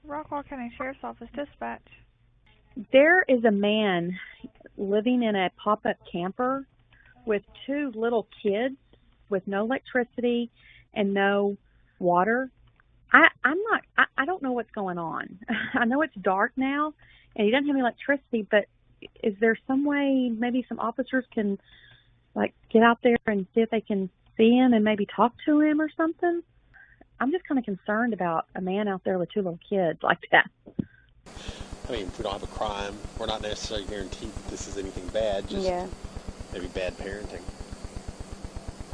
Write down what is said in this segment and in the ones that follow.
Rockwall County Sheriff's Office dispatch. There is a man living in a pop-up camper with 2 little kids with no electricity and no water. I don't know what's going on. I know it's dark now and he doesn't have any electricity, but is there some way maybe some officers can get out there and see if they can see him and maybe talk to him or something? I'm just kind of concerned about a man out there with 2 little kids like that. I mean, if we don't have a crime, we're not necessarily guaranteed that this is anything bad, just maybe bad parenting.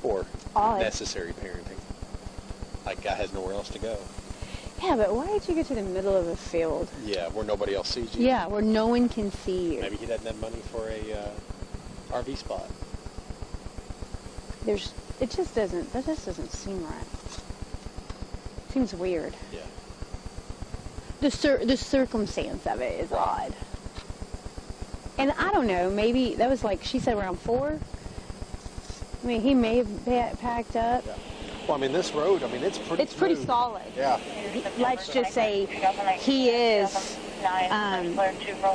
Or necessary parenting. Like, guy has nowhere else to go. Yeah, but why did you get to the middle of a field? Yeah, where nobody else sees you. Yeah, where no one can see you. Maybe he doesn't have money for a RV spot. That just doesn't seem right. Seems weird. Yeah. The circumstance of it is odd. And I don't know, maybe that was she said around 4? I mean, he may have packed up. Yeah. Well, I mean, this road, it's pretty It's pretty solid. Yeah. Let's just say he is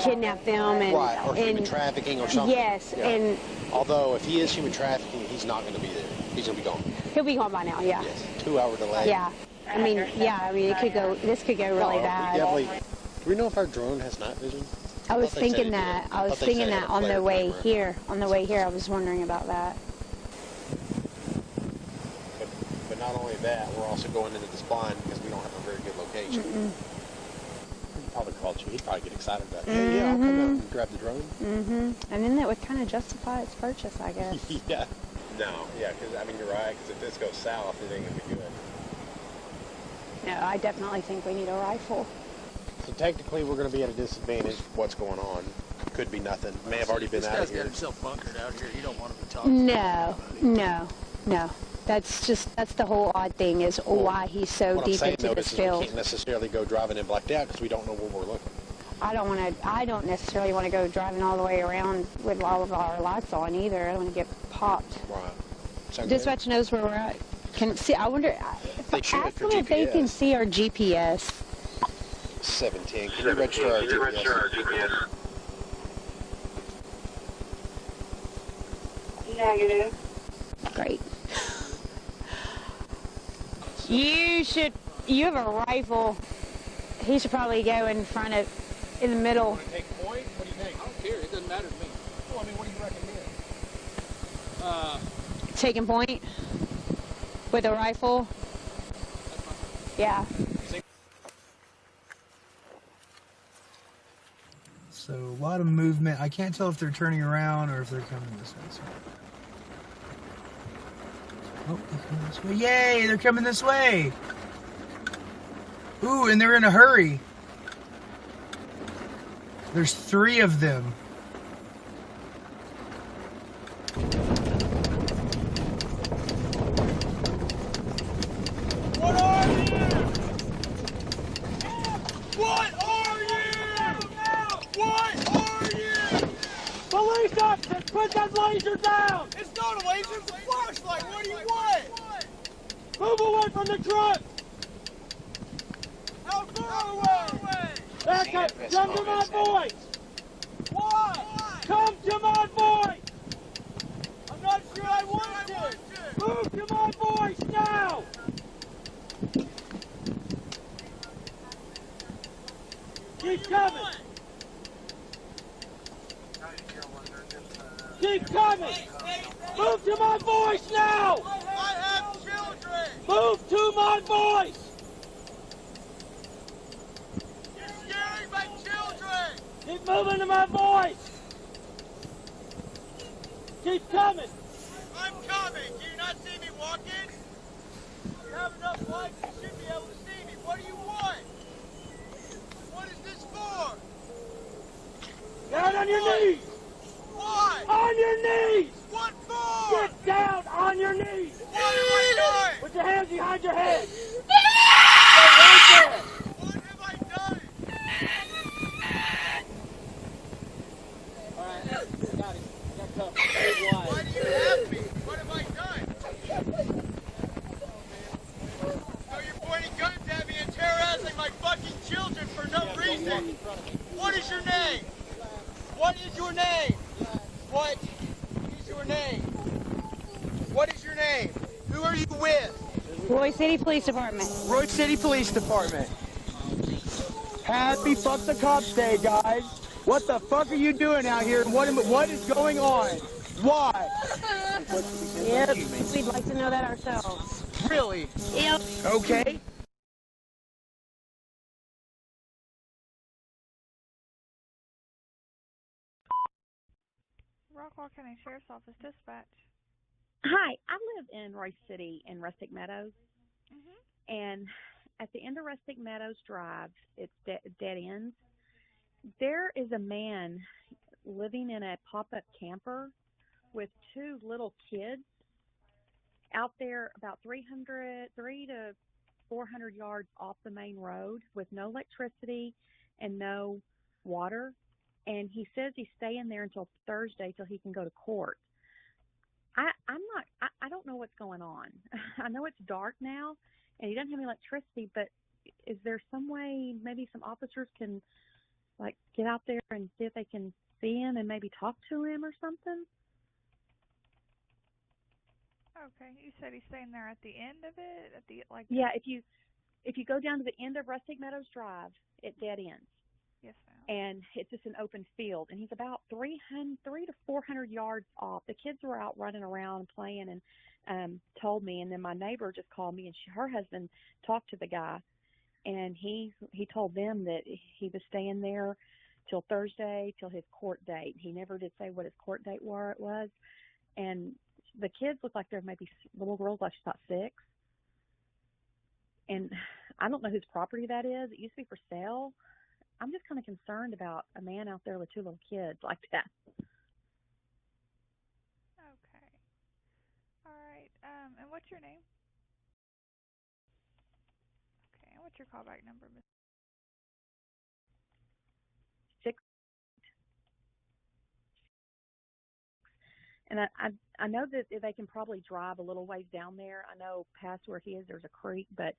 kidnapped them and... Right, or human trafficking or something. Yes, yeah. and... Although, if he is human trafficking, he's not going to be there. He's going to be gone. He'll be gone by now, yeah. Yes, 2-hour delay. Yeah. This could go really bad. Do we know if our drone has night vision? I was thinking that on the way here. On the way here, I was wondering about that. But not only that, we're also going into this blind because we don't have a very good location. He'd probably call you. He'd probably get excited about it. Yeah, I'll come out and grab the drone. And then that would kind of justify its purchase, I guess. Yeah. No, yeah, because, you're right, because if this goes south, it ain't going to be good. No, I definitely think we need a rifle. So technically, we're going to be at a disadvantage. What's going on? Could be nothing. May have already been out of here. This guy's got himself bunkered out here. You don't want to be talking. No. That's the whole odd thing is why he's so deep into this field. We can't necessarily go driving in blacked out because we don't know where we're looking. I don't necessarily want to go driving all the way around with all of our lights on either. I don't want to get popped. Right. Dispatch knows where we're at. I wonder. Ask them if they can see our GPS. 17. Can you register our GPS? Negative. Great. You have a rifle. He should probably go in the middle. Want to take point? What do you think? I don't care. It doesn't matter to me. Well, what do you recommend? Taking point with a rifle. Yeah. So a lot of movement. I can't tell if they're turning around or if they're coming this way. Oh, they're coming this way. Yay, they're coming this way. Ooh, and they're in a hurry. There's 3 of them. What are you? What are you? What are you? Police officers, put that laser down! It's not a laser, it's a flashlight. What do you want? Move away from the truck! How far away? Back up! Come to my voice! Why? Come to my voice! I'm not sure I want to! Move to my voice now! Keep coming! Keep coming! Move to my voice now! I have children! Move to my voice! You're scaring my children! Keep moving to my voice! Keep coming! I'm coming! Do you not see me walking? You have enough light, you should be able to see me. What do you want? What is this for? Down on your knees! Why? On your knees! What for? Get down on your knees! What have I done? Put your hands behind your head! Stay right there! What have I done? Alright, got it. Got covered. Why do you have me? What have I done? So you're pointing guns at me and terrorizing my fucking children Royse City Police Department. Royse City Police Department. Happy Fuck the Cops Day, guys. What the fuck are you doing out here? What is going on? Why? Yep, we'd like to know that ourselves. Really? Yep. Okay. Rockwall County Sheriff's Office Dispatch. Hi, I live in Royse City in Rustic Meadows, Mm-hmm. and at the end of Rustic Meadows Drive, it's dead ends. There is a man living in a pop-up camper with two little kids out there about 3 to 400 yards off the main road with no electricity and no water. And he says he's staying there until Thursday till he can go to court. I don't know what's going on. I know it's dark now and he doesn't have any electricity, but is there some way maybe some officers can like get out there and see if they can see him and maybe talk to him or something? Okay, you said he's staying there at the end of it, at the like. Yeah, if you go down to the end of Rustic Meadows Drive, it dead ends. Yes, ma'am. And it's just an open field, and he's about 3 to 400 yards off. The kids were out running around playing and told me, and then my neighbor just called me, and her husband talked to the guy, and he told them that he was staying there till Thursday, till his court date. He never did say what his court date was, and the kids look like they're maybe little girls, like she's about 6, and I don't know whose property that is. It used to be for sale. I'm just kind of concerned about a man out there with 2 little kids like that. Okay. All right. And what's your name? Okay. And what's your callback number, Miss? 6. And I know that they can probably drive a little ways down there. I know past where he is, there's a creek, but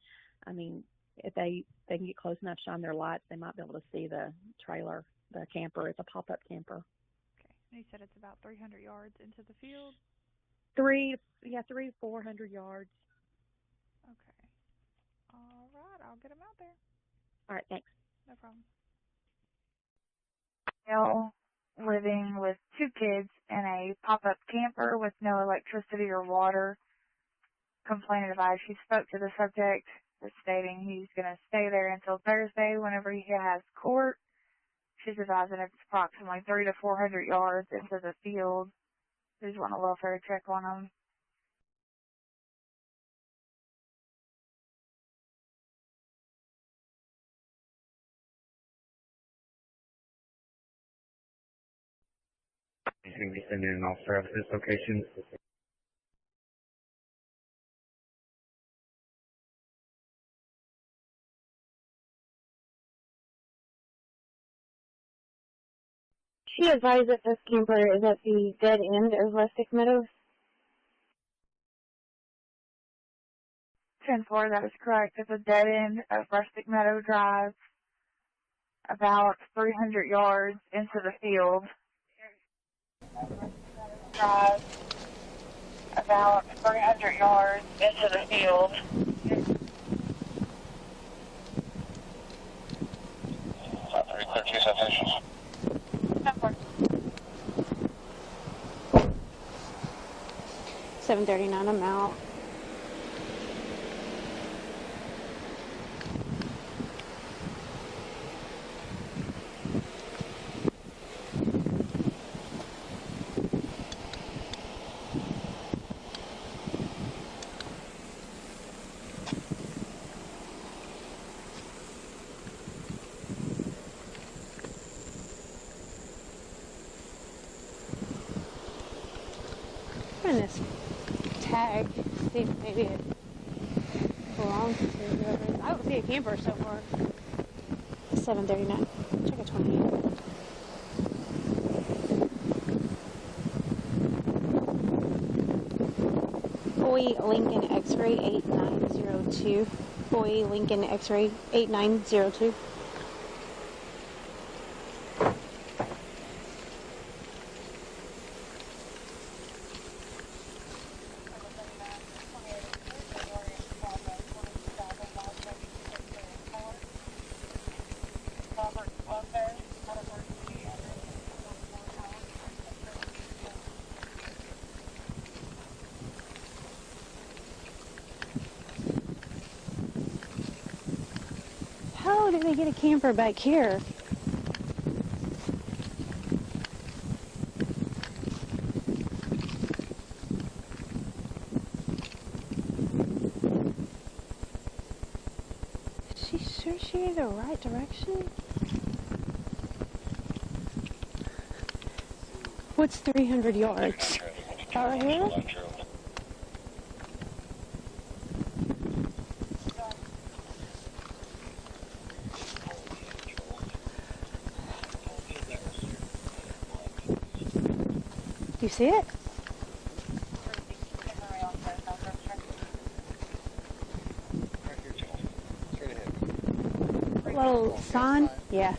I mean, if they can get close enough, shine their lights, they might be able to see the trailer, the camper. It's a pop-up camper. Okay. And you said it's about 300 yards into the field? 3 to 400 yards. Okay. All right. I'll get him out there. All right, thanks. No problem. Male living with 2 kids in a pop-up camper with no electricity or water. Complaint advised. She spoke to the subject, stating he's going to stay there until Thursday whenever he has court. She's advising it's approximately 3 to 400 yards into the field. They just want a welfare check on him. He's going to be sending an officer out to this location. She advised that this camper is at the dead end of Rustic Meadows. 10-4, that is correct. It's a dead end of Rustic Meadow Drive, about 300 yards into the field. Drive, about 300 yards into the field. Number 7:39. I'm out. This tag, see if maybe it belongs to whoever. I don't see a camper so far. 7:39. Check a 28. Boy Lincoln X-ray 8902. Boy Lincoln X-ray 8902. hell did they get a camper back here? Is she sure she in the right direction? What's 300 yards? Right here? You see it? Little sign? Yeah.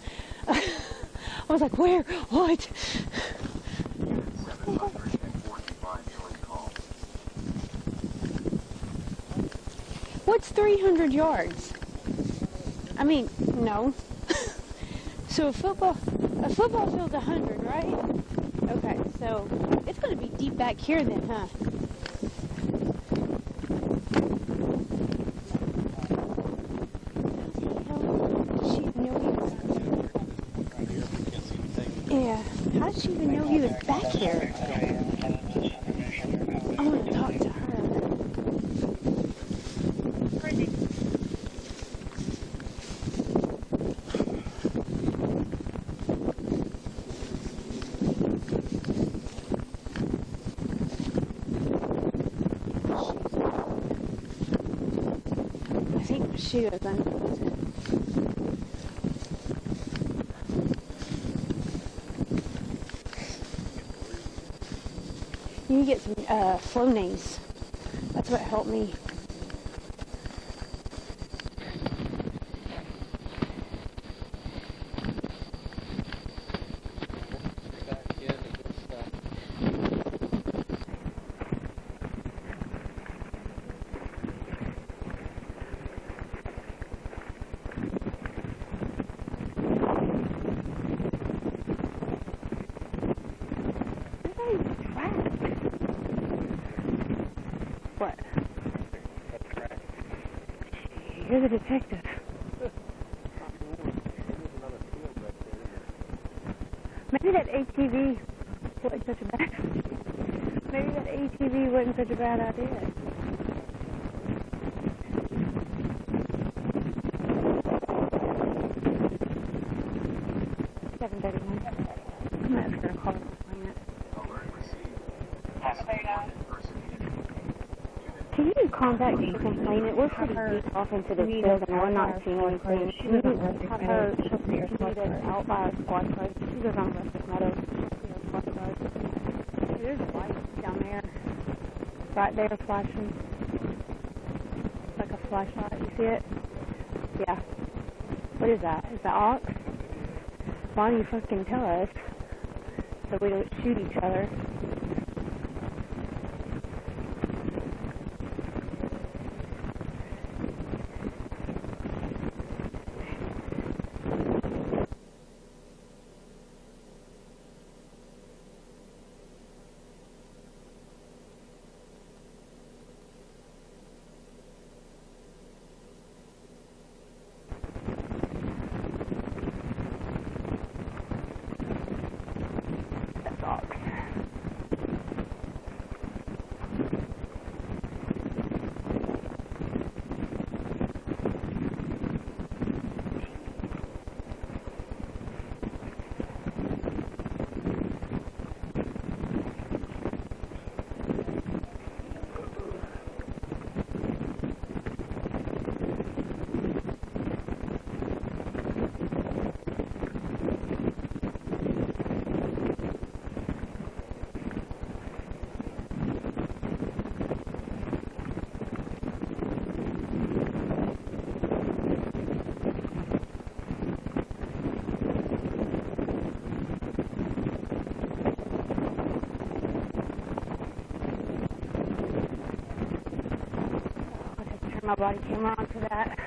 I was like, where? What? What's 300 yards? I mean, no. So a football field's 100, right? Okay, so it's going to be deep back here then, huh? Yeah, how did she even know he was back here? I want to talk to her. I think she was unconscious. You need to get some Flonase. That's what helped me. What? You're the detective. Maybe that ATV wasn't such a bad. Maybe that ATV wasn't such a bad idea. I'm not going to call it Can you contact the complainant? We're pretty deep off into this building. We're not seeing anything. Can you have her meet us out by our squad car? She goes on Rustic Meadows. There's a light down there. Right there flashing. Like a flashlight. You see it? Yeah. What is that? Is that ox? Why don't you fucking tell us so we don't shoot each other? My body camera on for that.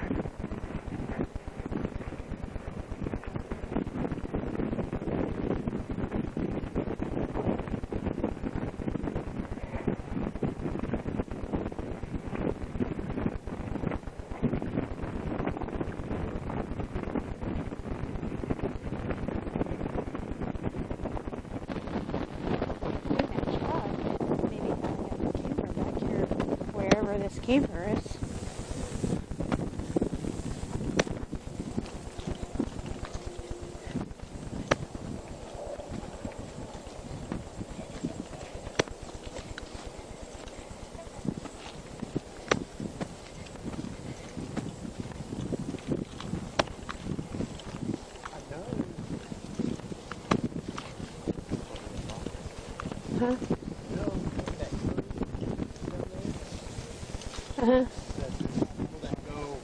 Uh-huh. Uh-huh. That go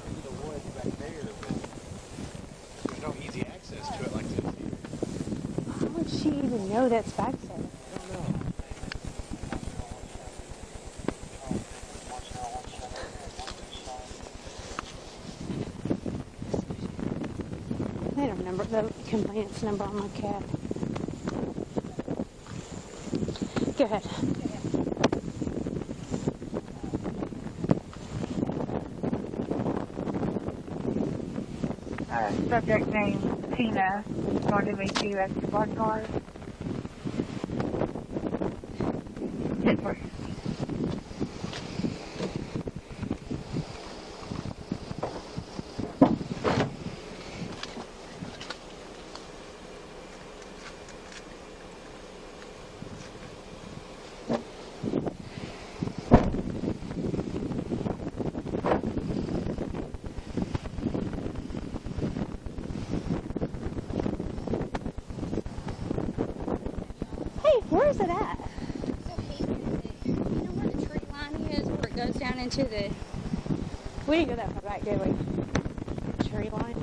into the woods back there, but there's no easy access to it like this here. How would she even know that's back there? I don't know. I don't remember the complaints number on my cat. Go ahead. Subject name Tina is going to meet you at the blood car. Where is it at? You know where the tree line is, where it goes down into the... We didn't go that far back, did we? Tree line?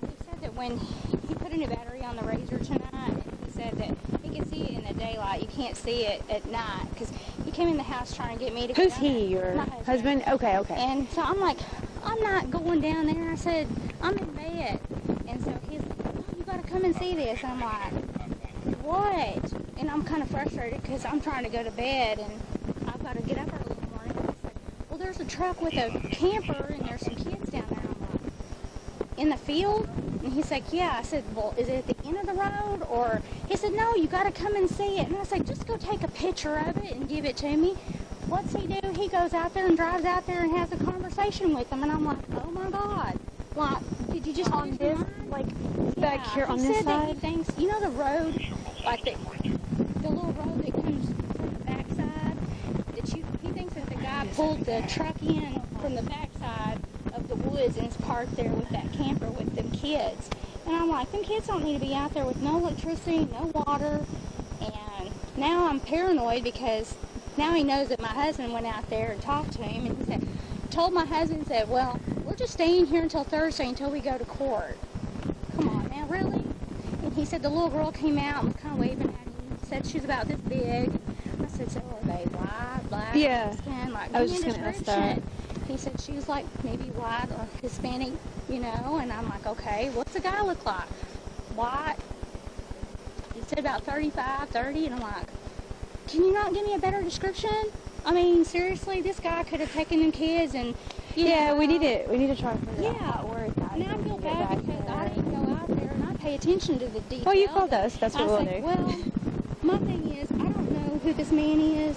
He said that when he put a new battery on the Razor tonight, he said that he can see it in the daylight. You can't see it at night, because he came in the house trying to get me to... Who's he, your husband? Okay, okay. And so I'm like, I'm not going down there. I said, I'm in bed. And so he's like, oh, you got to come and see this. And I'm like... What? And I'm kind of frustrated because I'm trying to go to bed and I've got to get up early in the morning. And he's like, well, there's a truck with a camper and there's some kids down there. I'm like, in the field? And he's like, yeah. I said, well, is it at the end of the road? Or he said, no, you got to come and see it. And I said, just go take a picture of it and give it to me. What's he do? He goes out there and drives out there and has a conversation with them. And I'm like, oh my God. Like, did you just on this, like, back here on this side? He said that he thinks, you know the road, like the little road that comes from the backside, he thinks that the guy pulled the truck in from the backside of the woods and is parked there with that camper with them kids. And I'm like, them kids don't need to be out there with no electricity, no water. And now I'm paranoid because now he knows that my husband went out there and talked to him and he said, told my husband, said, well, we're just staying here until Thursday until we go to court. Come on now, really? And he said the little girl came out and was kind of waving at him. Said she was about this big. I said, so are they white, black, skin? Like, I was just going to ask that. He said she was like maybe white or Hispanic, you know. And I'm like, okay, what's the guy look like? White. He said about 35, 30. And I'm like, can you not give me a better description? I mean, seriously, this guy could have taken them kids and, you know, we need to try to figure out where it's at. And I feel bad because I didn't go out there and I pay attention to the details. Well, you called us. That's what we'll do. Well, my thing is, I don't know who this man is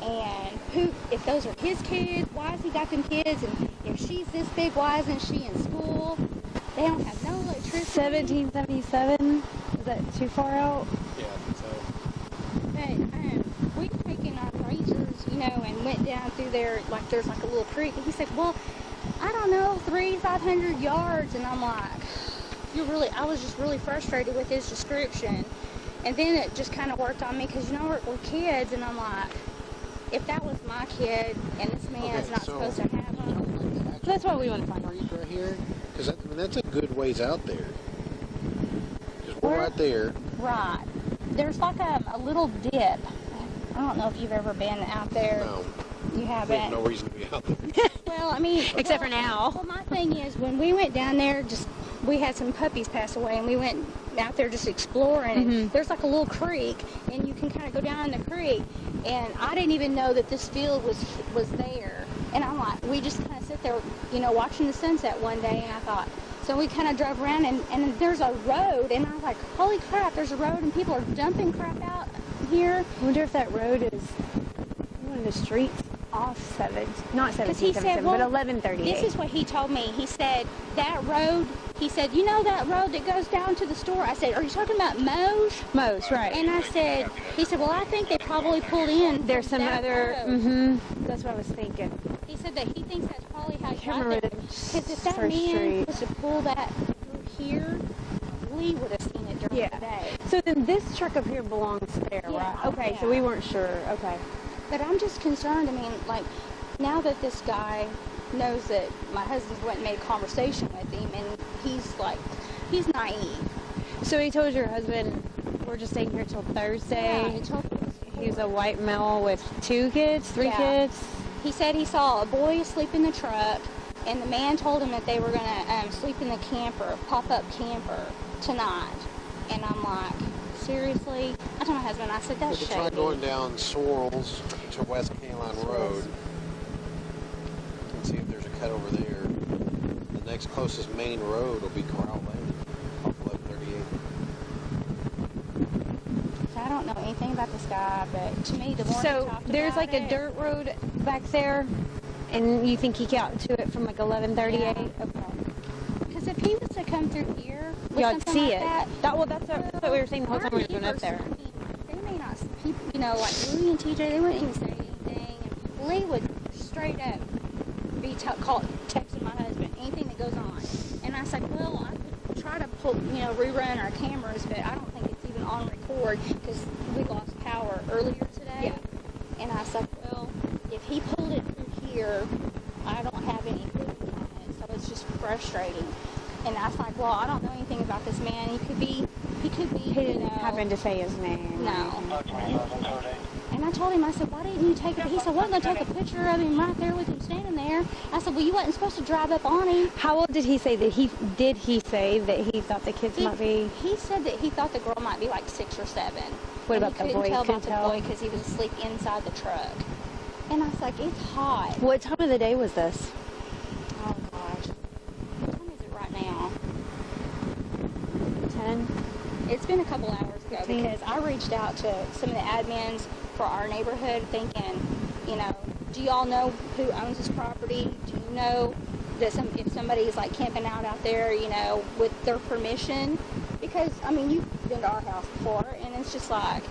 and who, if those are his kids, why has he got them kids? And if she's this big, why isn't she in school? They don't have no electricity. 1777? Is that too far out? Yeah, I think so. But we've taken our razors, you know, and went down through there, like there's like a little creek. And he said, well, I don't know, 500 yards. And I'm like, I was just really frustrated with his description. And then it just kind of worked on me because, you know, we're kids. And I'm like, if that was my kid and this man's not supposed to have them. That's what we want to find out. Right here? Because that's a good ways out there. Just we're right there. Right. There's like a little dip. I don't know if you've ever been out there. No. You haven't. There's no reason to be out there. Well, I mean, except for now. Well, my thing is, when we went down there, we had some puppies pass away, and we went out there just exploring. And there's like a little creek, and you can kind of go down in the creek. And I didn't even know that this field was there. And I'm like, we just kind of sit there, you know, watching the sunset one day, and I thought. So we kind of drove around, and there's a road, and I was like, holy crap, there's a road, and people are dumping crap out here. I wonder if that road is one of the streets off not 1777, but 1138. This is what he told me. He said, that road, he said, you know that road that goes down to the store? I said, are you talking about Moe's? Moe's, right. And I said, he said, well, I think they probably pulled in. There's some other, that's what I was thinking. He said that he thinks that's probably how he got there. Because if that man was to pull that through here, we would have seen it during today. So then this truck up here belongs there, right? Okay, so we weren't sure. Okay. But I'm just concerned. I mean, like, now that this guy knows that my husband went and made conversation with him, and he's naive. So he told your husband, we're just staying here till Thursday? Yeah, he told me. He's a white male with 2 kids, 3 kids? He said he saw a boy asleep in the truck, and the man told him that they were going to sleep in the camper, pop-up camper, tonight. And I'm like, seriously? I told my husband, I said, that's shady. Try going down Sorrells to West County Line Road and see if there's a cut over there. The next closest main road will be Corral Lane, off 1138. So I don't know anything about this guy, but to me, the more he talked there's about like a dirt road back there, and you think he got to it from like 1138? Yeah. Okay. Because if he was to come through here, y'all see like it. That's what we were saying the whole time we were going up there. I mean, they may not, people, you know, like Lee and TJ, they wouldn't even say anything. And Lee would straight up be texting my husband anything that goes on. And I said, well, I could try to rerun our cameras, but I don't think it's even on record because we lost power earlier today. Yeah. And I said, well, if he pulled it through here, I don't have any footage on it, so it's just frustrating. And I was like, well, I don't know anything about this man. He could be. He didn't happen to say his name. No. And I told him, I said, why didn't you take it? He said, wasn't going to take a picture of him right there with him standing there. I said, well, you wasn't supposed to drive up on him. How old did he say that he say that he thought the kids might be? He said that he thought the girl might be like 6 or 7. What about the boy? He couldn't tell about the boy because he was asleep inside the truck. And I was like, it's hot. What time of the day was this? Oh, gosh. What time is it right now? 10? It's been a couple hours ago because I reached out to some of the admins for our neighborhood thinking, you know, do y'all know who owns this property? Do you know that if somebody's like camping out there, you know, with their permission? Because, I mean, you've been to our house before, and it's just like,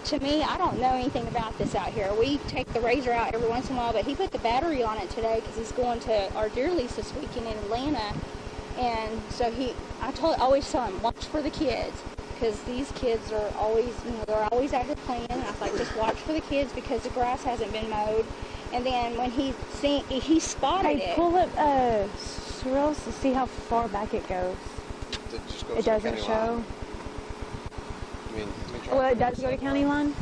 to me, I don't know anything about this out here. We take the razor out every once in a while, but he put the battery on it today because he's going to our deer lease this weekend in Atlanta. And so I always tell him, watch for the kids. Because these kids are always, you know, they're always out here playing. I was like, just watch for the kids because the grass hasn't been mowed. And then when he spotted it. Pull up Sorrells to see how far back it goes. It doesn't show. Well, it does go to county line.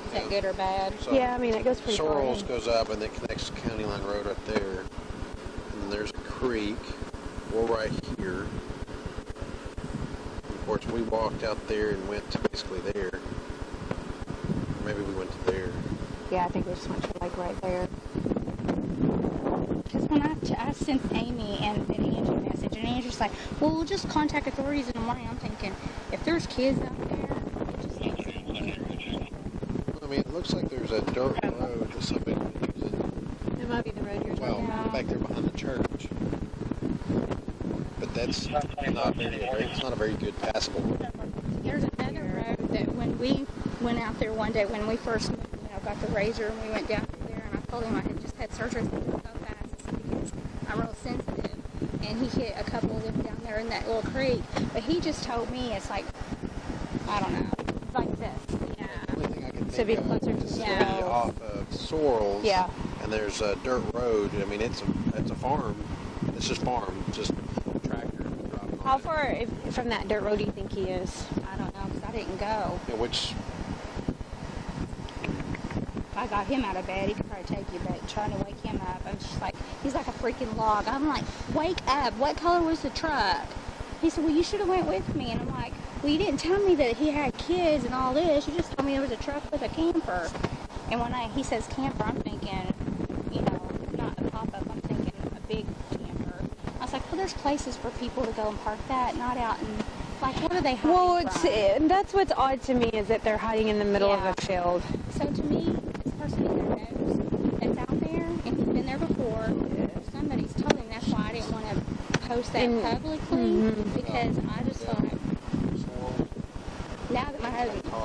Is that good or bad? So yeah, I mean, it goes pretty far. Sorrells goes up and it connects to County Line Road right there. And then there's a creek. We're right here. Of course, we walked out there and went to basically there. Or maybe we went to there. Yeah, I think we just went to like right there. Because when I sent Amy and Angie a message, and Angie's like, well, we'll just contact authorities in the morning. I'm thinking, if there's kids out there, just I mean, it looks like there's a dirt road that somebody was using. It might be the road you're talking about. Back there behind the church. But that's not it's not a very good passable road. There's another road that when we went out there one day, when we first got the razor and we went down through there, and I told him I had just had surgery so fast because I'm real sensitive, and he hit a couple of them down there in that little creek, but he just told me it's like, I don't know, it's like this. Yeah. The only thing I can So be think closer of to is the off of Sorrells. Yeah. And there's a dirt road. I mean, it's a farm. It's just farm, just tractor. How far from that dirt road do you think he is? I don't know because I didn't go. Yeah, which if I got him out of bed, he could probably take you, but trying to wake him up, I'm just like, he's like a freaking log. I'm like, wake up. What color was the truck? He said, well, you should have went with me. And I'm like, well, you didn't tell me that he had kids and all this. You just told me there was a truck with a camper. And when he says camper, I'm thinking, you know, not a pop-up. I'm thinking a big camper. I was like, well, there's places for people to go and park that, not out in, like, what are they hiding from? That's what's odd to me is that they're hiding in the middle of a field. So to me, this person either knows that's out there and he's been there before, or somebody's told him. That's why I didn't want to post that publicly, because I just thought, now that my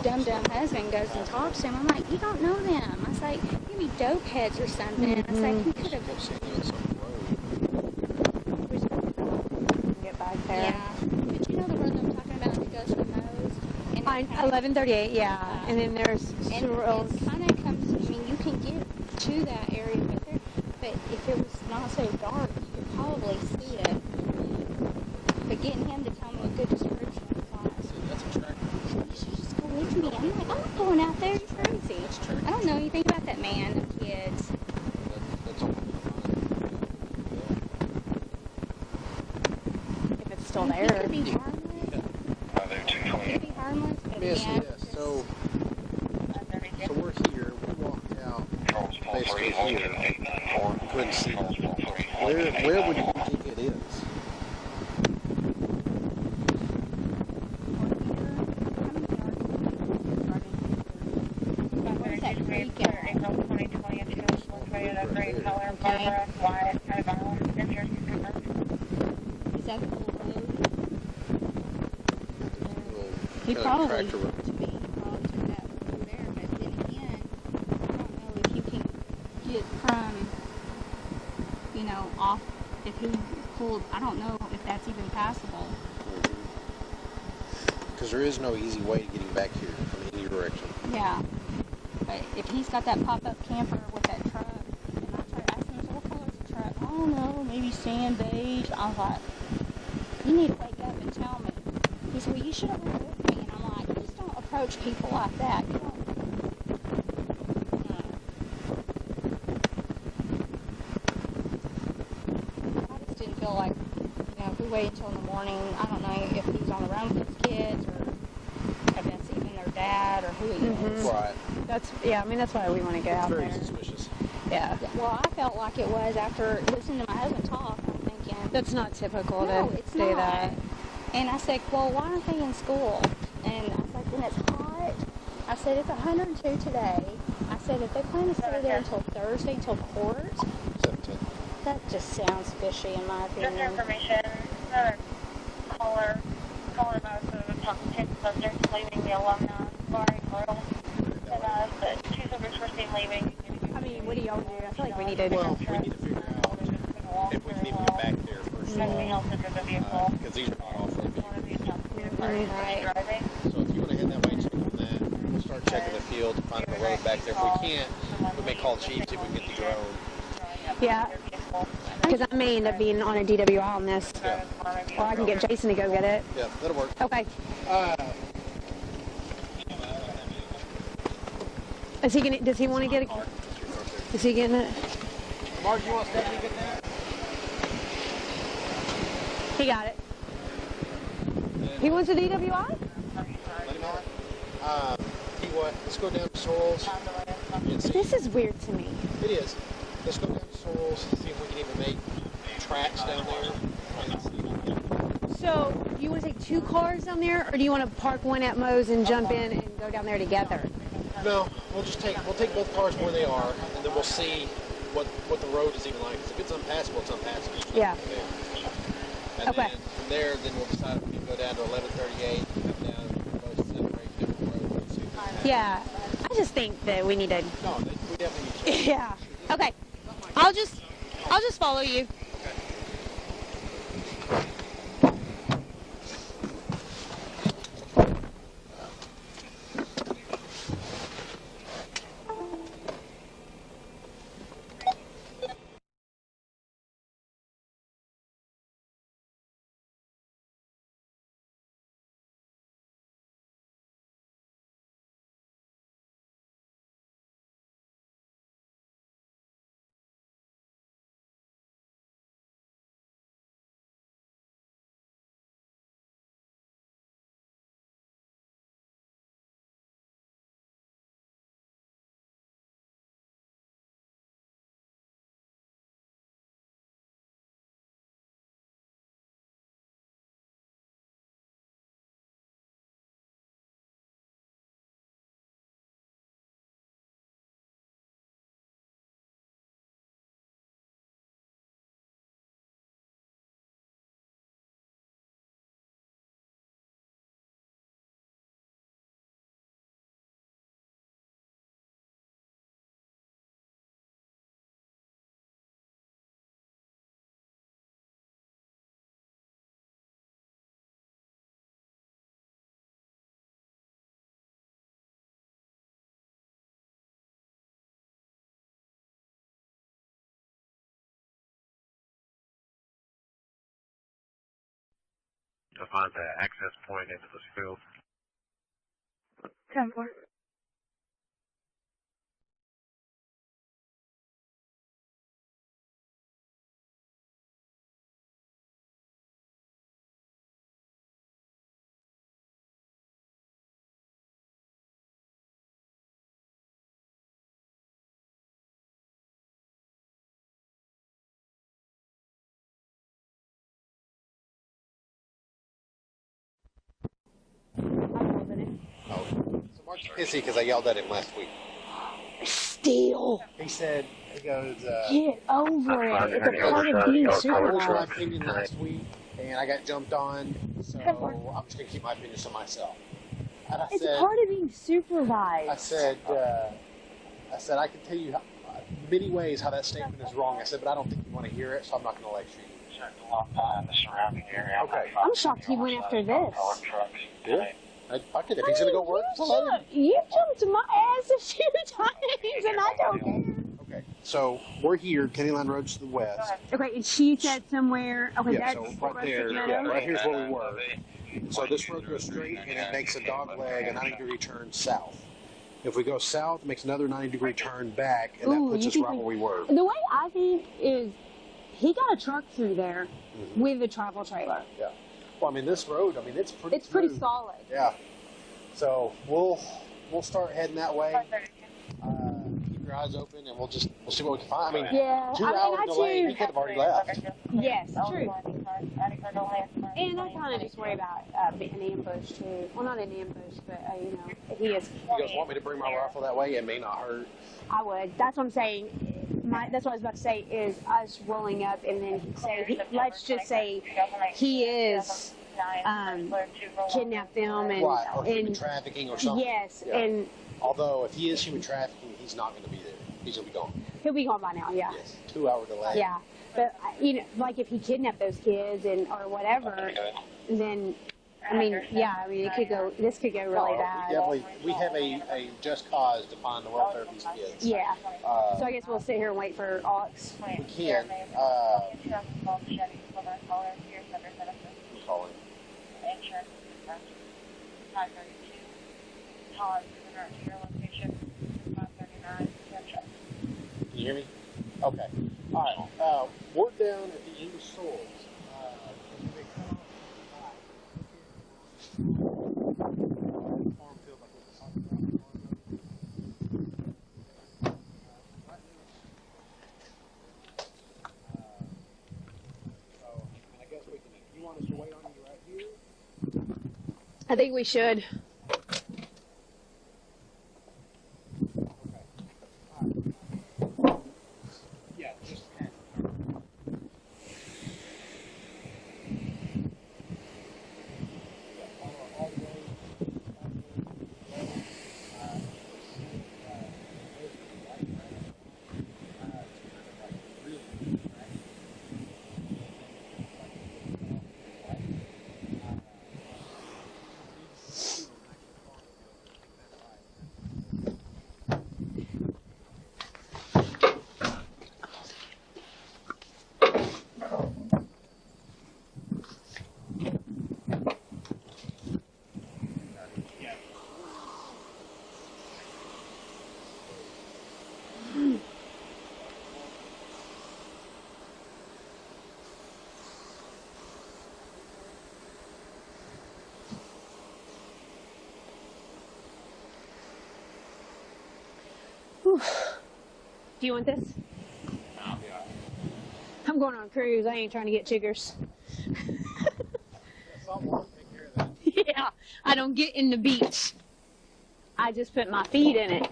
dumb husband goes and talks to him, I'm like, you don't know them. I was like, you be dope heads or something. I was like, he could have get back there. Yeah, but you know the road I'm talking about 1138, yeah. And then there's and it kind of comes. I mean, you can get to that area, but if it was not so dark, you could probably see it. But getting him to tell me a good description of class. That's attractive. You should just go with me. I'm like, I'm not going out there. You're crazy. I don't know anything about that man and kids. That's all. if it's still He there. could be harmless. He could be harmless, but again, So we're here. We walked out basically here. You couldn't see. Where would you think it is? what is that creek at? Is that the little road? He probably Tractor road. took that over there, but then again, I don't know if you can get from, off, if he pulled, I don't know if that's even passable. Because there is no easy way to getting back here from any direction. Yeah. But if he's got that pop-up camper with that truck, and I tried asking him, what color's the truck? I don't know, maybe sand beige. I was like, you need to wake up and tell me. He said, well, you should have went with me. And I'm like, you just don't approach people like that. You don't. I just didn't feel like, if we wait until in the morning, I don't know if he's on the run with his kids or if that's even their dad or who he is. Right. That's why we want to get out Very there. suspicious. Yeah. Well, I felt like it was after listening to my husband talk. I'm thinking, That's not typical no, to it's do not. that. And I said, well, why aren't they in school? And I said, when it's hot, I said, it's 102 today. I said, if they plan to stay there until Thursday, until court, 17. that just sounds fishy in my opinion. Just information, another caller about the top 10 subjects leaving the alumni bar and grill. And the two subjects were seen leaving. I mean, what do y'all do? I feel like we need to... Well, we need to figure out if we can even get back there first of all. Because these are not off-road vehicles. Right. So if you want to head that way, check on that. We'll start checking the field, find the road back there. If we can't, we may call Chief, see if we can get the drone. Yeah. Because I may end up being on a DWI on this. Yeah. Or I can get Jason to go get it. Yeah, that'll work. Okay. Is he gonna? Does he want to get it? Is he getting it? Mark, you want Stephanie to get that? He got it. He wants a DWI? Let him know. Tell you what, let's go down to Soils. And see. This is weird to me. It is. Let's go down to Soils, see if we can even make tracks down there. So, do you want to take two cars down there, or do you want to park one at Moe's and jump in and go down there together? No, we'll take both cars where they are, and then we'll see what the road is even like. 'Cause if it's unpassable, it's unpassable. Yeah. And Okay. then from there, then we'll decide if we can go down to 1138, come down, both separate different roads. And see if we can Yeah. I just think that we need to... No, we definitely need to. Yeah. Okay. I'll just follow you. to find the access point into this field. 10-4. Oh, so Mark's pissy because I yelled at him last week. Still. He said, he goes, Get over it. It's a part of being I voiced my supervised. opinion last week, and I got jumped on, so I'm just going to keep my opinions to myself. And I It's said, a part of being supervised. I said, I can tell you many ways how that statement is wrong. I said, but I don't think you want to hear it, so I'm not going to lecture you. Okay. I'm shocked he went after this. Yeah. I could, if he's going to go work, so let him. You jumped my ass a few times, and I don't care. Okay, so we're here, Kenny Line Road's to the west. Okay, and she said somewhere. Okay, Yeah, that's so right there, right here's where we were. So this road goes straight, and it makes a dog leg, a 90-degree turn south. If we go south, it makes another 90-degree turn back, and that puts us right where we were. The way I think is, he got a truck through there with a travel trailer. Yeah. Well, I mean, this road, I mean, it's pretty. It's pretty solid. Yeah. So we'll start heading that way. Keep your eyes open, and we'll see what we can find. I mean, yeah. 2 hour delay, he could have already left. Yes, true. And I kind of just worry about being ambushed too. Well, not an ambush, but you know, he is. You guys want me to bring my rifle that way? It may not hurt. I would. That's what I'm saying. That's what I was about to say is us rolling up and then let's just say he is kidnapped them and right, or human trafficking or something. Yes, yeah. and although if he is human trafficking, he's not going to be there. He's going to be gone. He'll be gone by now. Yeah. Yes. 2 hour delay. Yeah, but you know, like if he kidnapped those kids or whatever, then. I mean, yeah. I mean, it could go. This could go really bad. We have a just cause to find the welfare of these kids. Yeah. So I guess we'll sit here and wait for Alex. We can. Calling. Can you hear me? Okay. All right. We're down at the Ingersoils. I think we should. Do you want this? I'm going on a cruise. I ain't trying to get chiggers. Yeah, I don't get in the beach. I just put my feet in it.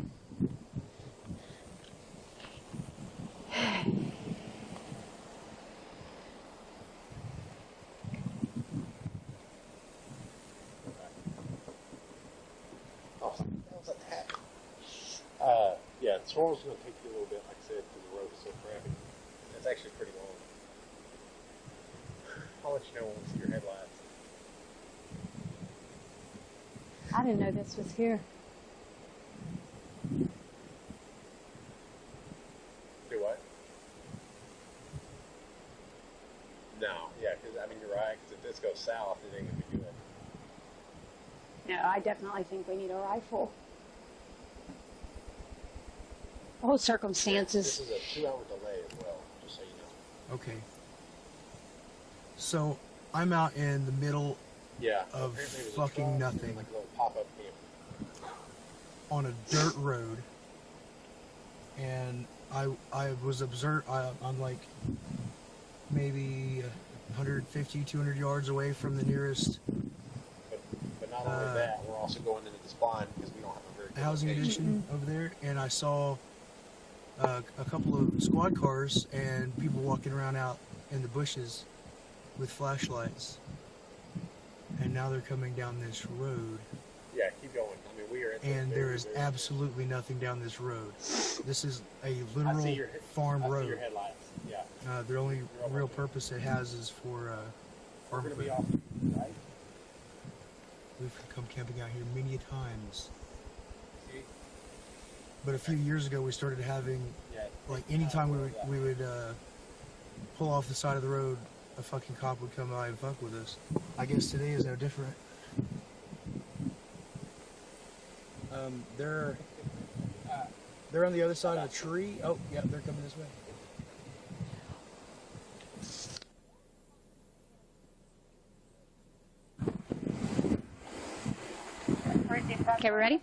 Yeah, the swirl's going to take you a little bit, like I said, because the road is so crappy. It's actually pretty long. I'll let you know when we see your headlights. I didn't know this was here. Do what? No, yeah, because I mean you're right. Because if this goes south, it ain't gonna be good. No, I definitely think we need a rifle. The whole circumstances. This is a 2-hour delay as well, just so you know. Okay. So I'm out in the middle of fucking nothing. Like a little pop-up camp. On a dirt road, and I was I'm like maybe 150, 200 yards away from the nearest. But not only that, we're also going into this blind because we don't have a very good housing addition over there, and I saw a couple of squad cars and people walking around out in the bushes with flashlights, and now they're coming down this road. Yeah, keep going. I mean, we are. And there is absolutely nothing down this road. This is a literal farm road. I see your headlights. Yeah. The only real purpose it has is for farm We're gonna be food. off, right? We've come camping out here many times. But a few years ago, we started having, like, anytime we would pull off the side of the road, a fucking cop would come by and fuck with us. I guess today is no different. They're on the other side of the tree. Oh, yeah, they're coming this way. Okay, we ready?